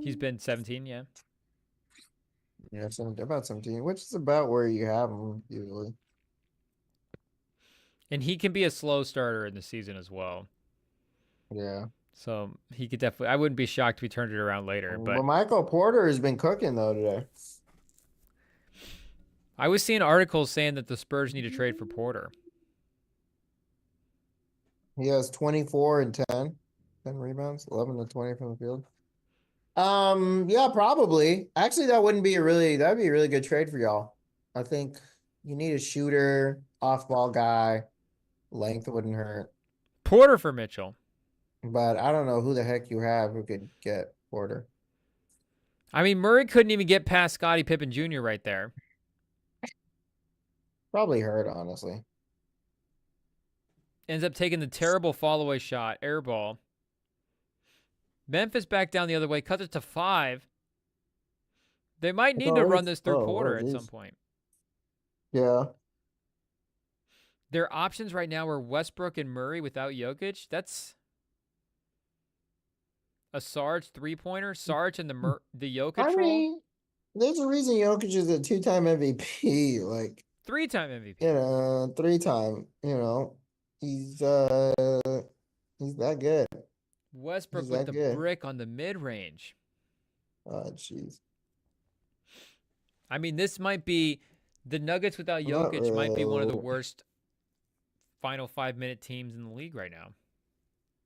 Speaker 1: He's been 17, yeah.
Speaker 2: Yeah, about 17, which is about where you have him usually.
Speaker 1: And he can be a slow starter in the season as well.
Speaker 2: Yeah.
Speaker 1: So he could definitely, I wouldn't be shocked if he turned it around later.
Speaker 2: But
Speaker 1: But
Speaker 2: Michael Porter has been cooking though today.
Speaker 1: I was seeing articles saying that the Spurs need to trade for Porter.
Speaker 2: He has 24 and 10 rebounds, 11 to 20 from the field. Yeah, probably. Actually, that'd be a really good trade for y'all. I think you need a shooter, off-ball guy. Length wouldn't hurt.
Speaker 1: Porter for Mitchell.
Speaker 2: But I don't know who the heck you have who could get Porter.
Speaker 1: I mean, Murray couldn't even get past Scottie Pippen Jr. right there.
Speaker 2: Probably hurt, honestly.
Speaker 1: Ends up taking the terrible fall-away shot, air ball. Memphis back down the other way, cuts it to 5. They might need to run this through Porter at some point.
Speaker 2: Yeah.
Speaker 1: Their options right now are Westbrook and Murray without Jokic. That's a Sarge three-pointer. Sarge and the Jokic role.
Speaker 2: There's a reason Jokic is a 2-time MVP. Like
Speaker 1: 3-time MVP.
Speaker 2: 3-time. He's that good.
Speaker 1: Westbrook with the brick on the mid-range.
Speaker 2: Oh, jeez.
Speaker 1: I mean, this might be the Nuggets without Jokic might be one of the worst final 5-minute teams in the league right now.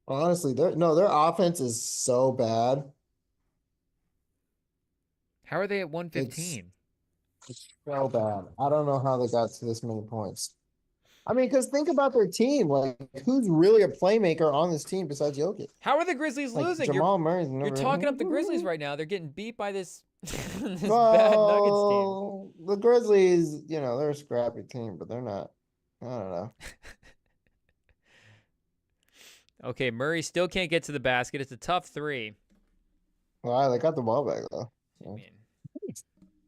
Speaker 2: Honestly, their offense is so bad.
Speaker 1: How are they at 115?
Speaker 2: It's so bad. I don't know how they got to this many points. I mean, because think about their team. Like, who's really a playmaker on this team besides Jokic?
Speaker 1: How are the Grizzlies losing?
Speaker 2: Jamal Murray's never.
Speaker 1: You're talking up the Grizzlies right now. They're getting beat by this, this
Speaker 2: well,
Speaker 1: bad Nuggets team.
Speaker 2: The Grizzlies, they're a scrappy team, but they're not. I don't know.
Speaker 1: Okay, Murray still can't get to the basket. It's a tough 3.
Speaker 2: Well, they got the ball back though.
Speaker 1: I mean,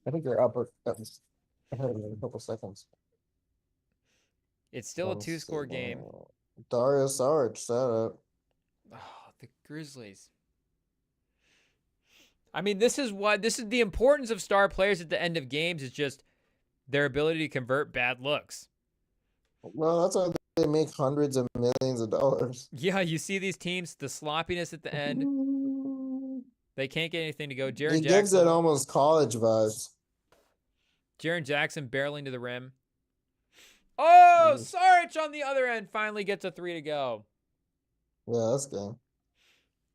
Speaker 2: I think they're up ahead of a couple seconds.
Speaker 1: it's still a 2-score game.
Speaker 2: Dario Saric set up.
Speaker 1: Oh, the Grizzlies. I mean, this is the importance of star players at the end of games is just their ability to convert bad looks.
Speaker 2: Well, that's why they make hundreds of millions of dollars.
Speaker 1: Yeah, you see these teams, the sloppiness at the end. They can't get anything to go.
Speaker 2: It gives it almost college vibes.
Speaker 1: Jaren Jackson barreling to the rim. Oh,
Speaker 2: Mm.
Speaker 1: Saric on the other end finally gets a 3 to go.
Speaker 2: Yeah, that's good.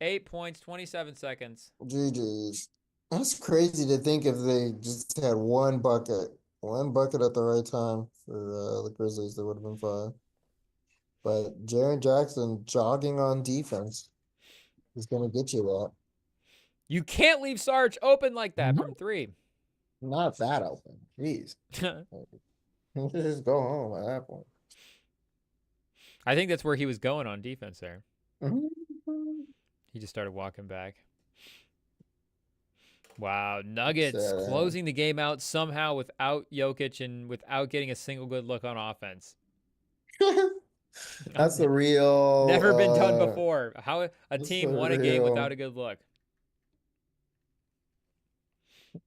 Speaker 1: 8 points, 27 seconds.
Speaker 2: GG's. That's crazy to think if they just had one bucket at the right time for the Grizzlies, there would have been fine. But Jaren Jackson jogging on defense is going to get you that.
Speaker 1: You can't leave Saric open like that from 3.
Speaker 2: Not that open. Jeez. Just go home at that point.
Speaker 1: I think that's where he was going on defense there.
Speaker 2: Mhm.
Speaker 1: He just started walking back. Wow, Nuggets closing the game out somehow without Jokic and without getting a single good look on offense.
Speaker 2: That's the real.
Speaker 1: Never been done before. How a team won a game
Speaker 2: real.
Speaker 1: without a good look.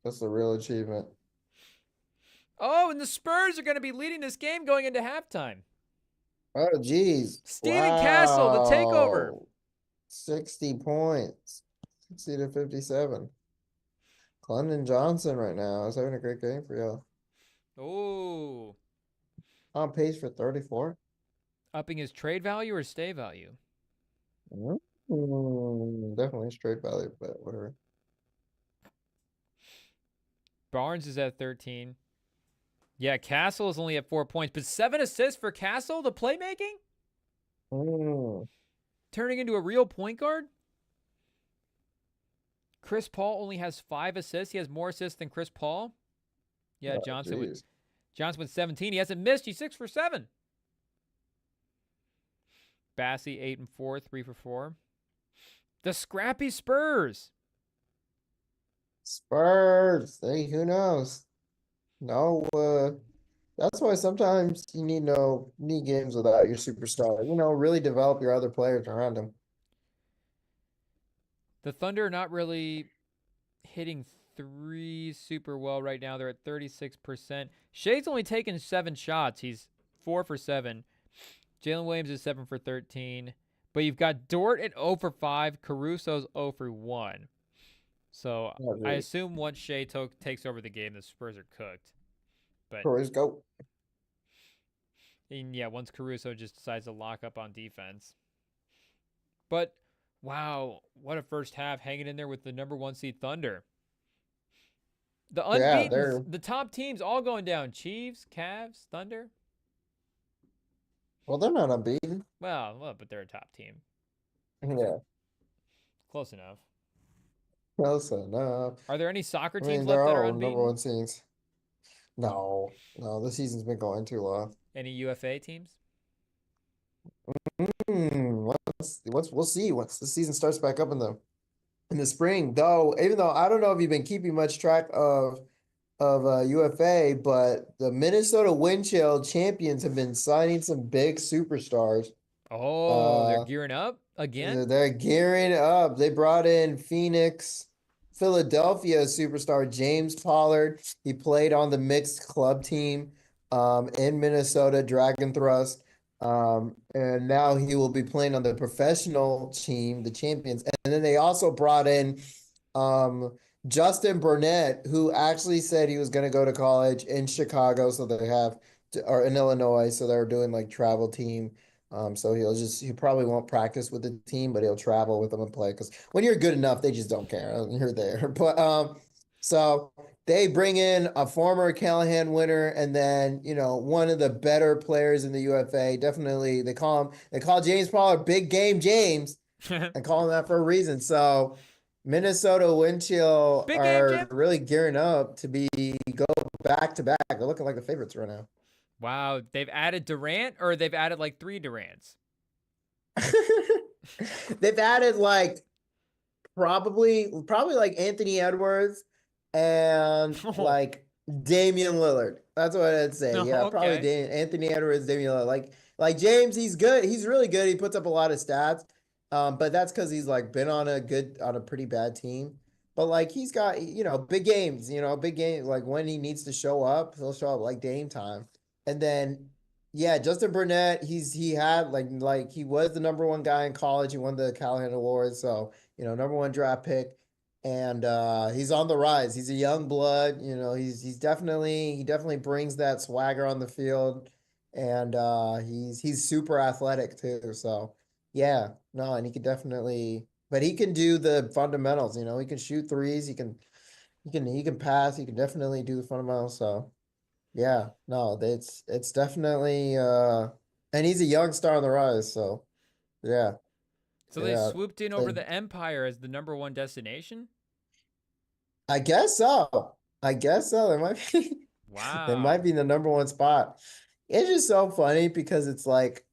Speaker 2: That's the real achievement.
Speaker 1: Oh, and the Spurs are going to be leading this game going into halftime.
Speaker 2: Oh, geez.
Speaker 1: Steven Castle, the takeover.
Speaker 2: 60 points. 60 to 57. Clendon Johnson right now is having a great game for y'all.
Speaker 1: Oh.
Speaker 2: On pace for 34.
Speaker 1: Upping his trade value or stay value?
Speaker 2: Definitely straight value, but whatever.
Speaker 1: Barnes is at 13. Yeah, Castle is only at 4 points, but 7 assists for Castle, the playmaking? Turning into a real point guard? Chris Paul only has 5 assists. He has more assists than Chris Paul. Yeah, Johnson with 17. He hasn't missed. He's 6 for 7. Bassey 8 and 4, 3 for 4. The scrappy Spurs.
Speaker 2: Spurs. Hey, who knows? No, that's why sometimes you need games without your superstar. Really develop your other players around them.
Speaker 1: The Thunder are not really hitting 3 super well right now. They're at 36%. Shea's only taken 7 shots. He's 4 for 7. Jalen Williams is 7 for 13. But you've got Dort at 0 for 5. Caruso's 0 for 1. So I assume once Shea takes over the game, the Spurs are cooked. But
Speaker 2: Go.
Speaker 1: And yeah, once Caruso just decides to lock up on defense. But wow, what a first half hanging in there with the number 1 seed Thunder. The unbeaten, the top teams all going down. Chiefs, Cavs, Thunder.
Speaker 2: Well, they're not unbeaten.
Speaker 1: Well, but they're a top team.
Speaker 2: Yeah.
Speaker 1: Close enough.
Speaker 2: Close enough.
Speaker 1: Are there any soccer teams left that are unbeaten?
Speaker 2: Number 1 seeds. No, the season's been going too long.
Speaker 1: Any UFA teams?
Speaker 2: We'll see once the season starts back up in the spring. Even though I don't know if you've been keeping much track of UFA, but the Minnesota Wind Chill champions have been signing some big superstars.
Speaker 1: Oh, they're gearing up again?
Speaker 2: They're gearing up. They brought in Philadelphia superstar James Pollard. He played on the mixed club team in Minnesota, Dragon Thrust. And now he will be playing on the professional team, the champions. And then they also brought in Justin Burnett, who actually said he was going to go to college in Chicago. Or in Illinois. So they're doing like travel team. So he probably won't practice with the team, but he'll travel with them and play. Because when you're good enough, they just don't care. You're there. But so they bring in a former Callahan winner, and then one of the better players in the UFA. Definitely, they call James Pollard Big Game James. and call him that for a reason. So Minnesota Wind Chill are really gearing up to go back to back. They're looking like the favorites right now.
Speaker 1: Wow, they've added Durant, or they've added like 3 Durants?
Speaker 2: They've added like probably like Anthony Edwards and like Damian Lillard. That's what I'd say. Yeah,
Speaker 1: okay.
Speaker 2: Probably Anthony Edwards, Damian Lillard. Like James, he's good. He's really good. He puts up a lot of stats. But that's because he's like been on a pretty bad team. But like he's got big games. Big game. Like when he needs to show up, he'll show up like Dame time. And then, yeah, Justin Burnett, he had like he was the number 1 guy in college. He won the Callahan Award, so number 1 draft pick. and he's on the rise. He's a young blood. He definitely brings that swagger on the field, and he's super athletic too. So yeah, no, and he could definitely, but he can do the fundamentals. He can shoot threes. He can pass. He can definitely do the fundamentals. So yeah, no, it's definitely and he's a young star on the rise. So yeah,
Speaker 1: So they
Speaker 2: yeah.
Speaker 1: swooped in over the Empire as the #1 destination.
Speaker 2: I guess so. I guess so. There might be they might
Speaker 1: Wow.
Speaker 2: be the #1 spot. It's just so funny because it's like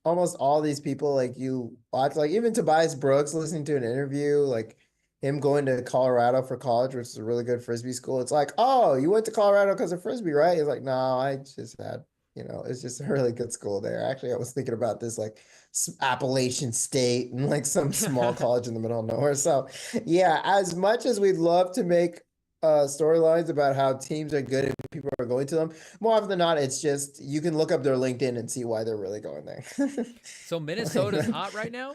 Speaker 2: almost all these people like you watch, like even Tobias Brooks listening to an interview, like him going to Colorado for college, which is a really good frisbee school. It's like, oh, you went to Colorado because of frisbee, right? He's like, no, I just had, it's just a really good school there. Actually, I was thinking about this like Appalachian State and like some small college in the middle of nowhere. So yeah, as much as we'd love to make storylines about how teams are good and people are going to them, more often than not, it's just you can look up their LinkedIn and see why they're really going there.
Speaker 1: So
Speaker 2: Like,
Speaker 1: Minnesota's hot right now?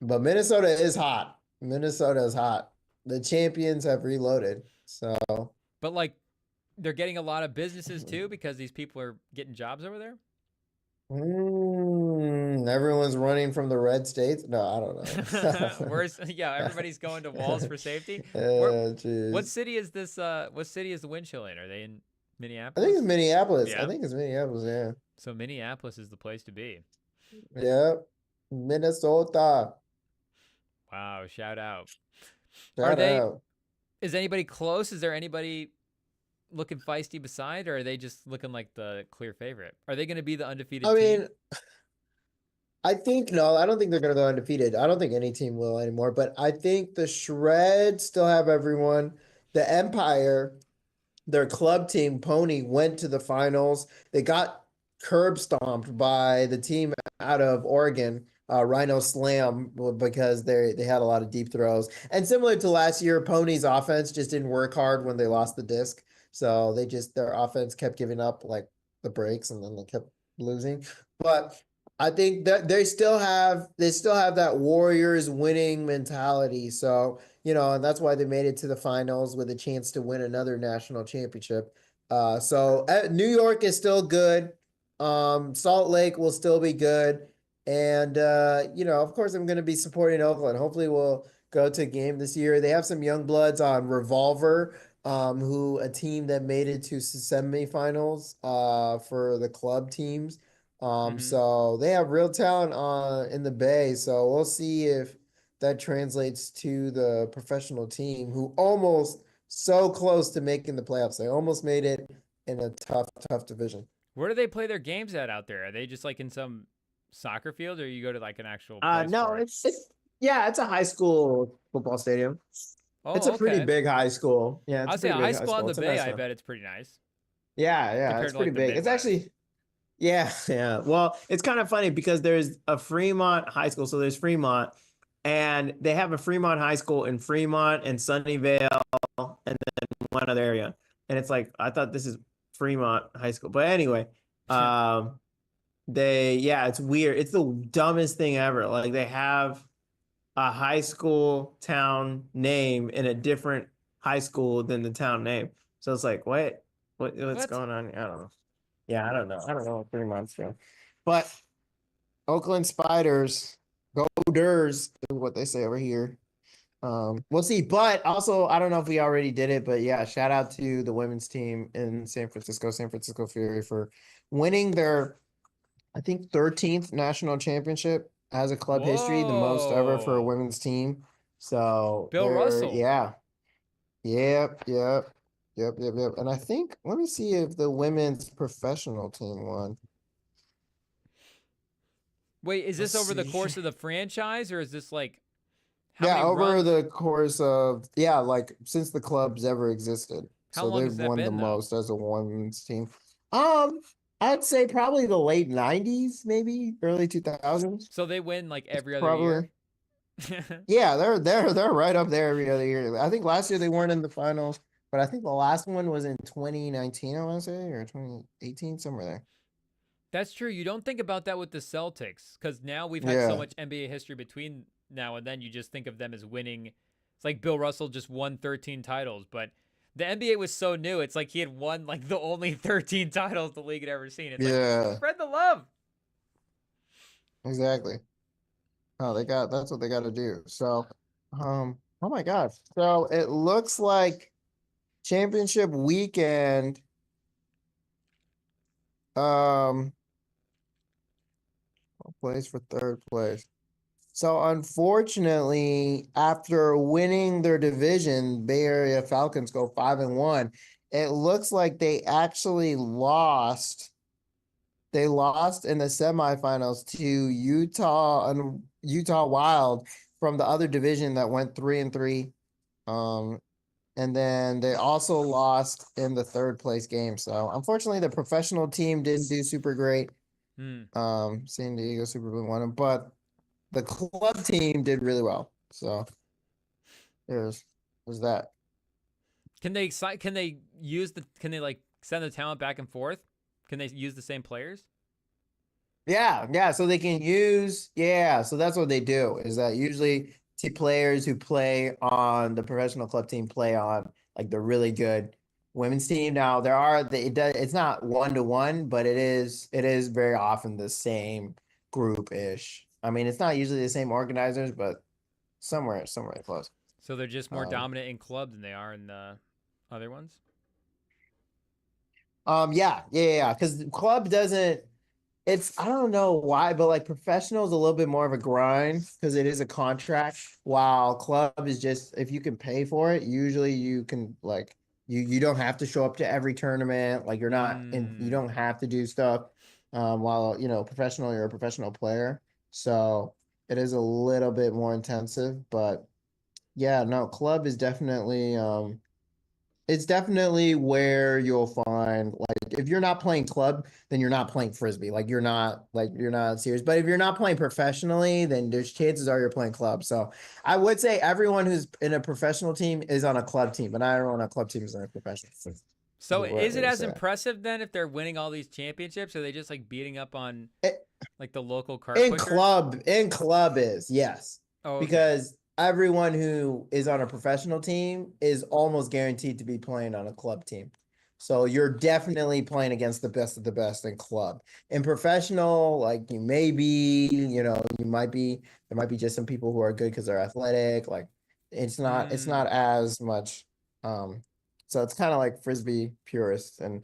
Speaker 2: but Minnesota is hot. Minnesota is hot. The champions have reloaded. So
Speaker 1: But like they're getting a lot of businesses too because these people are getting jobs over there.
Speaker 2: everyone's running from the red states. No, I don't know.
Speaker 1: Where's yeah, everybody's going to walls for safety. Where what
Speaker 2: Jeez.
Speaker 1: city is this what city is the wind chill in? Are they in
Speaker 2: I think
Speaker 1: Minneapolis?
Speaker 2: it's Minneapolis. I
Speaker 1: Yeah.
Speaker 2: think it's Minneapolis. Yeah.
Speaker 1: So Minneapolis is the place to be.
Speaker 2: Yep. Minnesota.
Speaker 1: Wow, shout out. Are
Speaker 2: Shout
Speaker 1: they
Speaker 2: out.
Speaker 1: is anybody close? Is there anybody looking feisty beside or are they just looking like the clear favorite? Are they going to be the
Speaker 2: I
Speaker 1: undefeated
Speaker 2: mean,
Speaker 1: team?
Speaker 2: I think no, I don't think they're gonna go undefeated. I don't think any team will anymore. But I think the Shreds still have everyone. The Empire, their club team, Pony, went to the finals. They got curb stomped by the team out of Oregon, Rhino Slam, because they had a lot of deep throws. And similar to last year, Pony's offense just didn't work hard when they lost the disc. So their offense kept giving up like the breaks, and then they kept losing. But I think that they still have that Warriors winning mentality. So, and that's why they made it to the finals with a chance to win another national championship. So New York is still good. Salt Lake will still be good. And of course I'm gonna be supporting Oakland. Hopefully we'll go to a game this year. They have some young bloods on Revolver, who a team that made it to semifinals for the club teams.
Speaker 1: Mhm.
Speaker 2: So they have real talent in the Bay. So we'll see if that translates to the professional team who almost so close to making the playoffs. They almost made it in a tough, tough division.
Speaker 1: Where do they play their games at out there? Are they just like in some soccer field or you go to like an actual place
Speaker 2: No,
Speaker 1: for it?
Speaker 2: it's yeah, it's a high school football stadium. It's
Speaker 1: Oh,
Speaker 2: a pretty
Speaker 1: okay.
Speaker 2: big high school. Yeah, it's
Speaker 1: I'll
Speaker 2: a
Speaker 1: say a
Speaker 2: pretty
Speaker 1: high
Speaker 2: big high
Speaker 1: school on
Speaker 2: school.
Speaker 1: the
Speaker 2: It's a
Speaker 1: bay,
Speaker 2: nice
Speaker 1: I
Speaker 2: one.
Speaker 1: bet it's pretty nice
Speaker 2: Yeah, yeah,
Speaker 1: compared
Speaker 2: it's
Speaker 1: to like
Speaker 2: pretty
Speaker 1: the
Speaker 2: big. It's
Speaker 1: Midwest.
Speaker 2: actually yeah, yeah. Well, it's kind of funny because there's a Fremont high school. So there's Fremont, and they have a Fremont high school in Fremont and Sunnyvale, and then one other area. And it's like I thought this is Fremont High School, but anyway, um, yeah, it's weird. It's the dumbest thing ever. Like they have a high school town name in a different high school than the town name. So it's like, what's
Speaker 1: What?
Speaker 2: going on? I don't know. Yeah, I don't know. I don't know what Fremont's doing. But Oakland Spiders, go Durs, is what they say over here. We'll see. But also, I don't know if we already did it, but yeah, shout out to the women's team in San Francisco Fury, for winning their, I think, 13th national championship as a club history, the most ever for a
Speaker 1: Whoa.
Speaker 2: women's team. So
Speaker 1: Bill
Speaker 2: they're,
Speaker 1: Russell.
Speaker 2: yeah, yep, yep, yep. And I think, let me see if the women's professional team won.
Speaker 1: Wait, is
Speaker 2: Let's
Speaker 1: this over the
Speaker 2: see.
Speaker 1: course of the franchise or is this like how
Speaker 2: Yeah,
Speaker 1: many
Speaker 2: over
Speaker 1: runs?
Speaker 2: the course of, yeah, like since the club's ever existed.
Speaker 1: How
Speaker 2: So
Speaker 1: long
Speaker 2: they've
Speaker 1: has that
Speaker 2: won the
Speaker 1: been though?
Speaker 2: most as a women's team. Um, I'd say probably the late 90s, maybe early 2000s.
Speaker 1: So they win like every other year?
Speaker 2: Probably. Yeah, they're right up there every other year. I think last year they weren't in the finals, but I think the last one was in 2019, I want to say, or 2018, somewhere there.
Speaker 1: That's true. You don't think about that with the Celtics because now we've had so
Speaker 2: Yeah.
Speaker 1: much NBA history between now and then. You just think of them as winning It's like Bill Russell just won 13 titles, but the NBA was so new. It's like he had won like the only 13 titles the league had ever seen. It's like
Speaker 2: Yeah,
Speaker 1: spread the love.
Speaker 2: exactly. Oh, that's what they got to do. So, oh my gosh. So it looks like championship weekend. Um, place for third place. So unfortunately, after winning their division, Bay Area Falcons go 5-1. It looks like they actually lost. They lost in the semifinals to Utah Wild from the other division that went 3-3. Um, and then they also lost in the third place game. So unfortunately, the professional team didn't do super great.
Speaker 1: Hmm.
Speaker 2: San Diego Super Bowl won them, but the club team did really well. So there's that.
Speaker 1: Can they use the can they like send the talent back and forth? Can they use the same players?
Speaker 2: Yeah. So they can use, so that's what they do, is that usually players who play on the professional club team play on like the really good women's team. Now it's not 1-to-1, but it is very often the same group ish. I mean, it's not usually the same organizers, but somewhere close.
Speaker 1: So they're just more
Speaker 2: Um,
Speaker 1: dominant in club than they are in the other ones.
Speaker 2: yeah. Because club doesn't. It's I don't know why, but like professional is a little bit more of a grind because it is a contract. While club is just if you can pay for it, usually you can like you don't have to show up to every tournament. Like you
Speaker 1: Mm.
Speaker 2: don't have to do stuff. While professional, you're a professional player, so it is a little bit more intensive. But yeah, no, club is definitely it's definitely where you'll find like if you're not playing club, then you're not playing frisbee. Like you're not serious. But if you're not playing professionally, then there's chances are you're playing club. So I would say everyone who's in a professional team is on a club team, but not everyone on a club team is on a professional team. Is
Speaker 1: So
Speaker 2: the right
Speaker 1: is
Speaker 2: way
Speaker 1: it
Speaker 2: to
Speaker 1: as
Speaker 2: say it.
Speaker 1: impressive then if they're winning all these championships? Are they just like beating up on
Speaker 2: It-
Speaker 1: like the local cart
Speaker 2: In
Speaker 1: pushers?
Speaker 2: club is yes,
Speaker 1: Oh, okay.
Speaker 2: because everyone who is on a professional team is almost guaranteed to be playing on a club team. So you're definitely playing against the best of the best in club. In professional, like there might be just some people who are good because they're athletic. Like it's not
Speaker 1: Mm.
Speaker 2: as much. Um, so it's kind of like frisbee purists and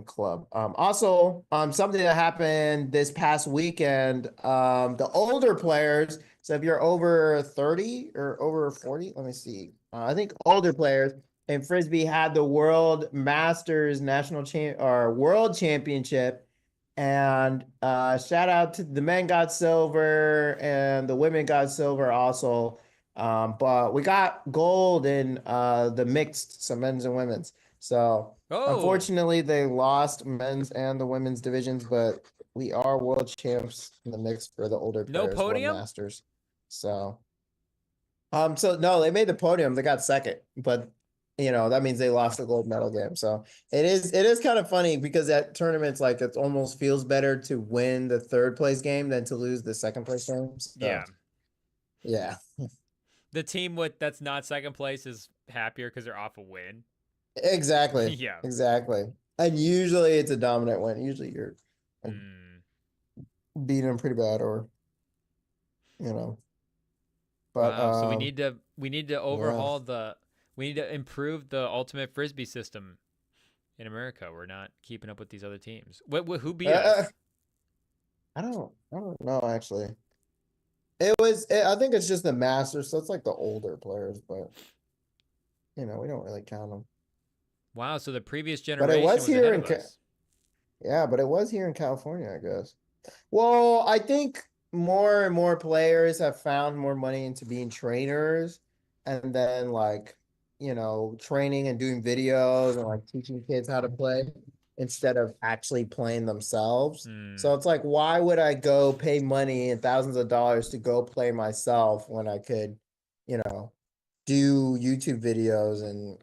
Speaker 2: club. Also, something that happened this past weekend, the older players. So if you're over 30 or over 40, let me see. I think older players in frisbee had the World Masters National Champ or World Championship, and shout out to the men got silver and the women got silver also. But we got gold in the mixed, so men's and women's. So
Speaker 1: Oh,
Speaker 2: unfortunately, they lost men's and the women's divisions, but we are world champs in the mix for the older
Speaker 1: no
Speaker 2: players, World
Speaker 1: podium?
Speaker 2: Masters. So, so no, they made the podium. They got second, but that means they lost the gold medal game. So it is kind of funny because at tournaments, like it almost feels better to win the third place game than to lose the second place game. So
Speaker 1: Yeah.
Speaker 2: yeah,
Speaker 1: The team with that's not second place is happier because they're off a win.
Speaker 2: exactly,
Speaker 1: Yeah.
Speaker 2: exactly. And usually it's a dominant win. Usually you're like,
Speaker 1: Mm.
Speaker 2: beating them pretty bad, or you know. But
Speaker 1: Wow. So we need to
Speaker 2: yeah.
Speaker 1: overhaul the we need to improve the ultimate frisbee system in America. We're not keeping up with these other teams. Who beat
Speaker 2: Uh,
Speaker 1: us?
Speaker 2: I don't know actually. I think it's just the Masters, so it's like the older players, but we don't really count them.
Speaker 1: Wow. So the previous
Speaker 2: But it
Speaker 1: generation
Speaker 2: was
Speaker 1: was
Speaker 2: here
Speaker 1: ahead
Speaker 2: in
Speaker 1: of us.
Speaker 2: yeah, but it was here in California, I guess. Well, I think more and more players have found more money into being trainers and then like, training and doing videos and like teaching kids how to play instead of actually playing themselves.
Speaker 1: Hmm.
Speaker 2: So it's like, why would I go pay money and thousands of dollars to go play myself when I could, you know, do YouTube videos and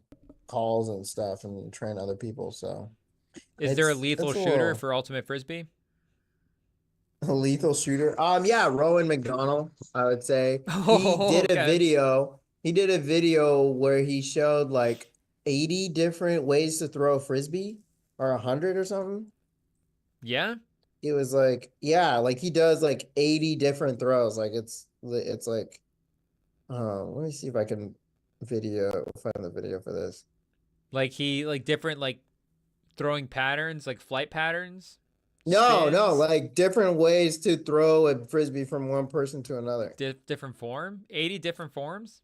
Speaker 2: calls and stuff and train other people? So
Speaker 1: Is there a
Speaker 2: it's
Speaker 1: lethal
Speaker 2: a
Speaker 1: shooter
Speaker 2: little
Speaker 1: for ultimate frisbee?
Speaker 2: a lethal shooter. Yeah, Rowan McDonald, I would say. He
Speaker 1: Oh,
Speaker 2: did a
Speaker 1: okay.
Speaker 2: video. He did a video where he showed like 80 different ways to throw a frisbee or 100 or something.
Speaker 1: Yeah.
Speaker 2: It was like, yeah, like he does like 80 different throws. Like it's like, let me see if I can find the video for this.
Speaker 1: Like he like different like throwing patterns, like flight patterns,
Speaker 2: No,
Speaker 1: spins,
Speaker 2: like different ways to throw a frisbee from one person to another.
Speaker 1: different form, 80 different forms.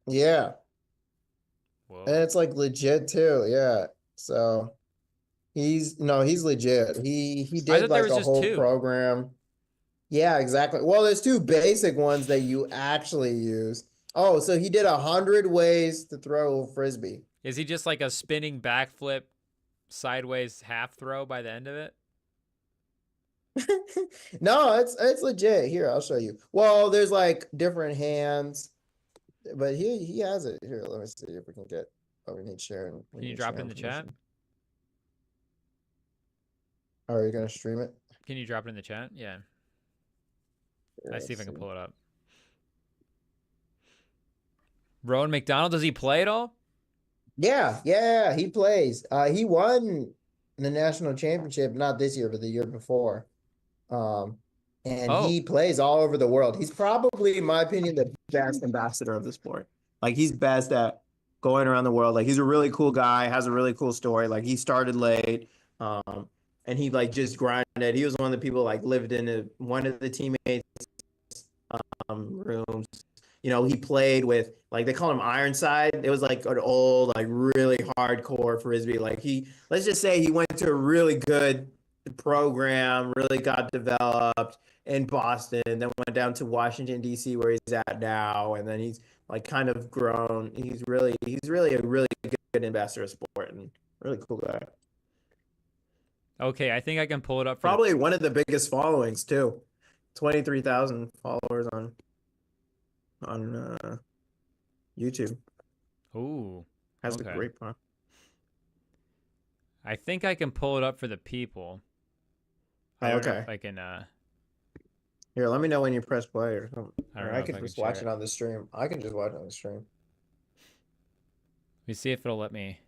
Speaker 2: Yeah. And
Speaker 1: Whoa.
Speaker 2: it's like legit too. Yeah. So he's legit. He
Speaker 1: I
Speaker 2: did
Speaker 1: thought there
Speaker 2: like
Speaker 1: was
Speaker 2: a
Speaker 1: just
Speaker 2: whole
Speaker 1: two.
Speaker 2: program. Yeah, exactly. Well, there's two basic ones that you actually use. Oh, so he did 100 ways to throw a frisbee.
Speaker 1: Is he just like a spinning backflip sideways half throw by the end of it?
Speaker 2: No, it's legit. Here, I'll show you. Well, there's like different hands, but he has it. Here, let me see if we can get. Oh, we need sharing. We
Speaker 1: Can you
Speaker 2: need
Speaker 1: drop it in
Speaker 2: sharing
Speaker 1: the chat?
Speaker 2: permission. Are you gonna stream it?
Speaker 1: Can you drop it in the chat? Yeah.
Speaker 2: Here,
Speaker 1: I see if I
Speaker 2: let's
Speaker 1: can
Speaker 2: see.
Speaker 1: pull it up. Rowan McDonald, does he play at all?
Speaker 2: Yeah, he plays. He won the national championship, not this year, but the year before. Um, and
Speaker 1: Oh,
Speaker 2: he plays all over the world. He's probably, in my opinion, the best ambassador of the sport. Like he's best at going around the world. Like he's a really cool guy, has a really cool story. Like he started late, and he like just grinded. He was one of the people like lived in one of the teammates' rooms. You know, he played with like they call him Ironside. It was like an old, like really hardcore frisbee. Like let's just say he went to a really good program, really got developed in Boston, then went down to Washington D.C. where he's at now, and then he's like kind of grown. He's really a really good ambassador of sport and really cool guy.
Speaker 1: okay. I think I can pull it up for the.
Speaker 2: Probably one of the biggest followings too. 23,000 followers on YouTube.
Speaker 1: Ooh,
Speaker 2: Has a
Speaker 1: okay.
Speaker 2: great
Speaker 1: I think I can pull it up for the people. I
Speaker 2: Oh,
Speaker 1: don't know
Speaker 2: okay.
Speaker 1: if I can.
Speaker 2: Here, let me know when you press play or something.
Speaker 1: I don't
Speaker 2: Or
Speaker 1: know
Speaker 2: I
Speaker 1: if
Speaker 2: could
Speaker 1: I can
Speaker 2: just
Speaker 1: share
Speaker 2: watch
Speaker 1: it.
Speaker 2: it on the stream. I can just watch it on the stream.
Speaker 1: Let me see if it'll let me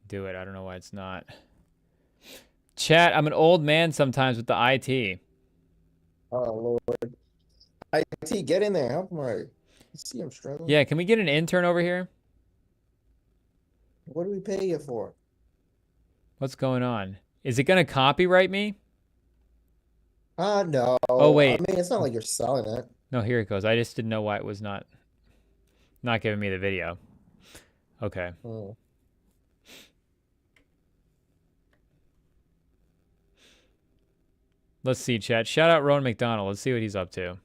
Speaker 1: do it. I don't know why it's not. Chat, I'm an old man sometimes with the IT.
Speaker 2: Oh, Lord. IT, get in there. Help him already. See, I'm struggling.
Speaker 1: Yeah, can we get an intern over here?
Speaker 2: What do we pay you for?
Speaker 1: What's going on? Is it going to copyright me?
Speaker 2: No.
Speaker 1: Oh,
Speaker 2: I
Speaker 1: wait.
Speaker 2: mean, it's not like you're selling it.
Speaker 1: No, here it goes. I just didn't know why it was not giving me the video. Okay.
Speaker 2: Hmm.
Speaker 1: Let's see, chat. Shout out Rowan McDonald. Let's see what he's up to.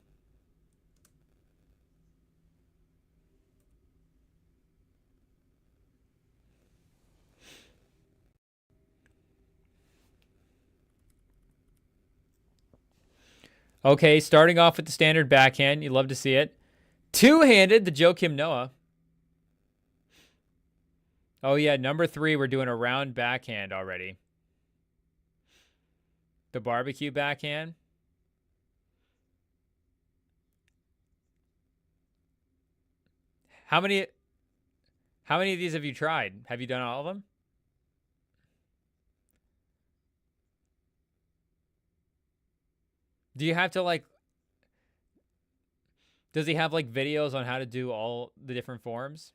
Speaker 1: Okay, starting off with the standard backhand. You love to see it. Two-handed, the Joakim Noah. Oh, yeah, number 3, we're doing a round backhand already. The barbecue backhand. How many of these have you tried? Have you done all of them? Do you have to like does he have like videos on how to do all the different forms?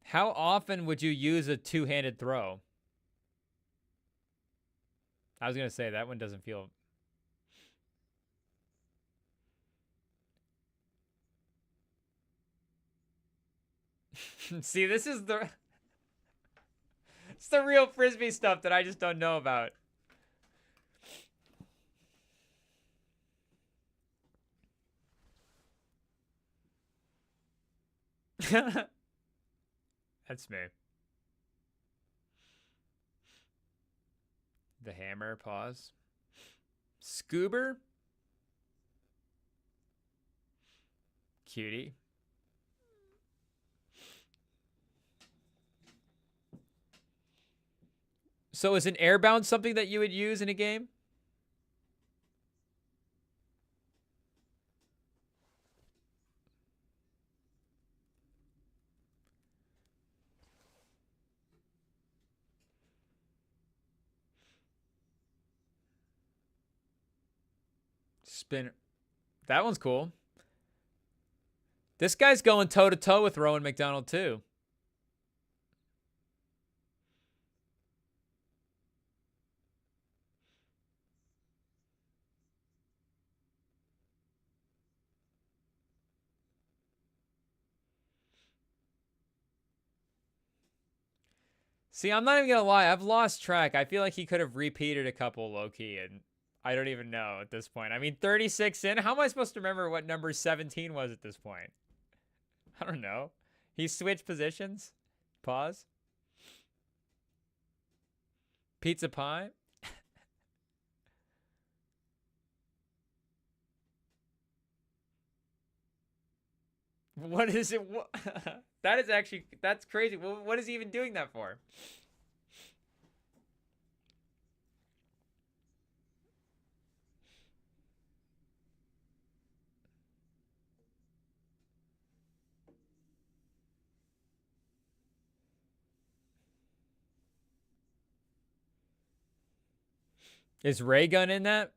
Speaker 1: How often would you use a two-handed throw? I was going to say that one doesn't feel See, this is it's the real frisbee stuff that I just don't know about. That's me. The hammer, pause. Scoober. Cutie. So is an airbound something that you would use in a game? Spinner. That one's cool. This guy's going toe-to-toe with Rowan McDonald, too. See, I'm not even going to lie. I've lost track. I feel like he could have repeated a couple low-key, and I don't even know at this point. I mean, 36 in. How am I supposed to remember what number 17 was at this point? I don't know. He switched positions. Pause. Pizza pie. What is it? That is actually, that's crazy. What is he even doing that for? Is Ray Gun in that?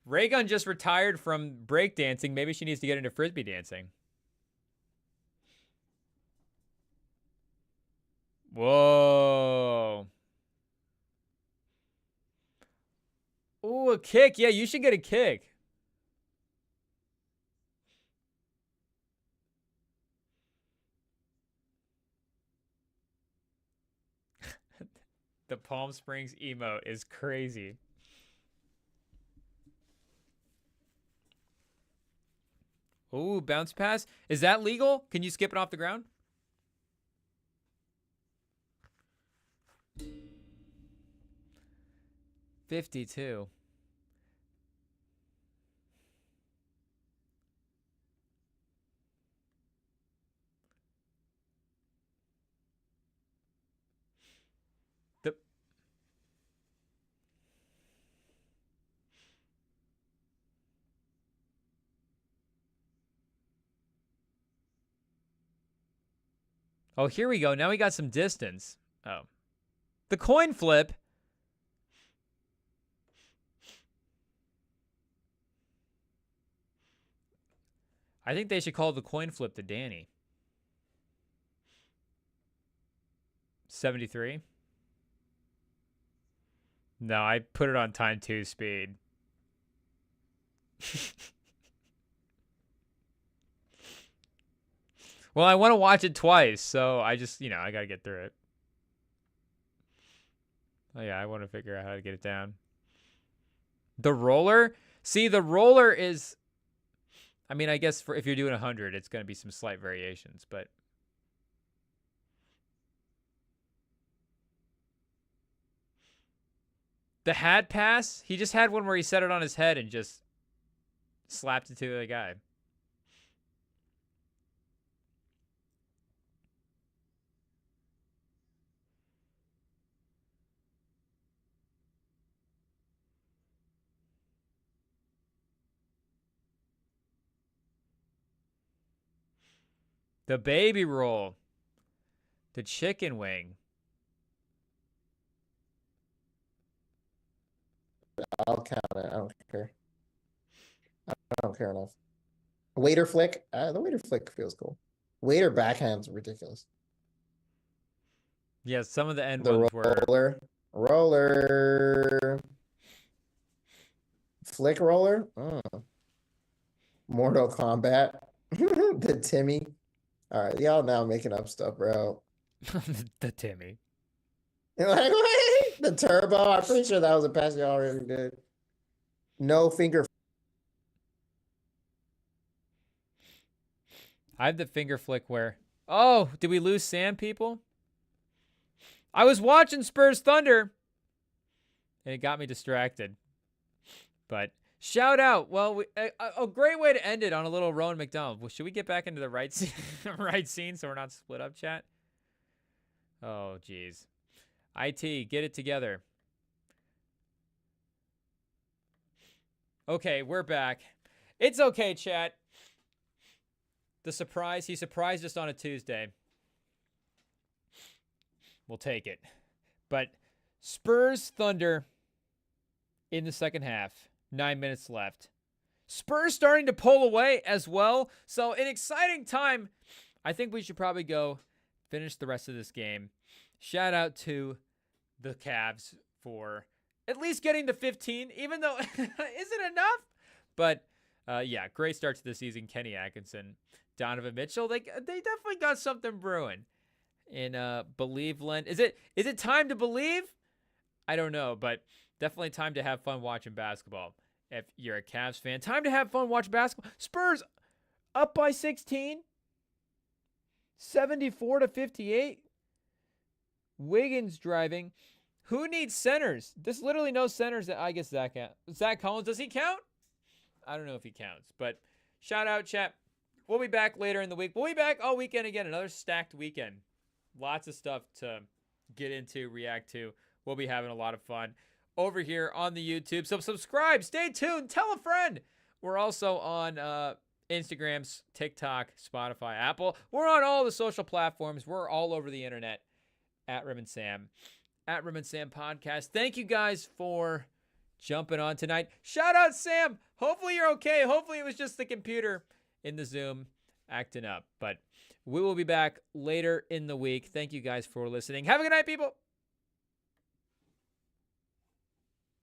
Speaker 1: Ray Gun just retired from breakdancing. Maybe she needs to get into frisbee dancing. Whoa. Ooh, a kick. Yeah, you should get a kick. The Palm Springs emote is crazy. Ooh, bounce pass. Is that legal? Can you skip it off the ground? $52. The Oh, here we go. Now we got some distance. Oh. The coin flip. I think they should call the coin flip to Danny. 73. No, I put it on time 2 speed. Well, I want to watch it twice, so I just, I got to get through it. Oh, yeah, I want to figure out how to get it down. The roller? See, the roller is, I mean, I guess if you're doing 100, it's going to be some slight variations, but. The hat pass? He just had one where he set it on his head and just slapped it to the guy. The baby roll. The chicken wing.
Speaker 2: I'll count it. I don't care. I don't care enough. Waiter flick. The waiter flick feels cool. Waiter backhand's ridiculous.
Speaker 1: Yeah, some of the end
Speaker 2: The
Speaker 1: ones were.
Speaker 2: Roller. Flick roller. Oh. Mortal Kombat. The Timmy. All right, y'all now making up stuff, bro.
Speaker 1: The Timmy.
Speaker 2: Like, the turbo. I'm pretty sure that was a pass you already did. No finger.
Speaker 1: I have the finger flick where. Oh, did we lose Sam, people? I was watching Spurs Thunder, and it got me distracted. But shout out. Well, a great way to end it on a little Rowan McDonald. Well, should we get back into the right scene, right scene so we're not split up, chat? Oh, geez. IT, get it together. Okay, we're back. It's okay, chat. The surprise, he surprised us on a Tuesday. We'll take it. But Spurs Thunder in the second half. 9 minutes left. Spurs starting to pull away as well. So an exciting time. I think we should probably go finish the rest of this game. Shout out to the Cavs for at least getting to 15, even though is it enough? But yeah, great start to the season. Kenny Atkinson, Donovan Mitchell, they definitely got something brewing. In Believeland. Is it time to believe? I don't know, but definitely time to have fun watching basketball. If you're a Cavs fan, time to have fun watching basketball. Spurs up by 16. 74-58. Wiggins driving. Who needs centers? There's literally no centers that I guess Zach Collins. Does he count? I don't know if he counts, but shout out, chat. We'll be back later in the week. We'll be back all weekend again. Another stacked weekend. Lots of stuff to get into, react to. We'll be having a lot of fun over here on the YouTube. So subscribe, stay tuned, tell a friend. We're also on Instagram, TikTok, Spotify, Apple. We're on all the social platforms. We're all over the internet at Rem and Sam, at Rem and Sam Podcast. Thank you guys for jumping on tonight. Shout out, Sam. Hopefully you're okay. Hopefully it was just the computer in the Zoom acting up. But we will be back later in the week. Thank you guys for listening. Have a good night, people.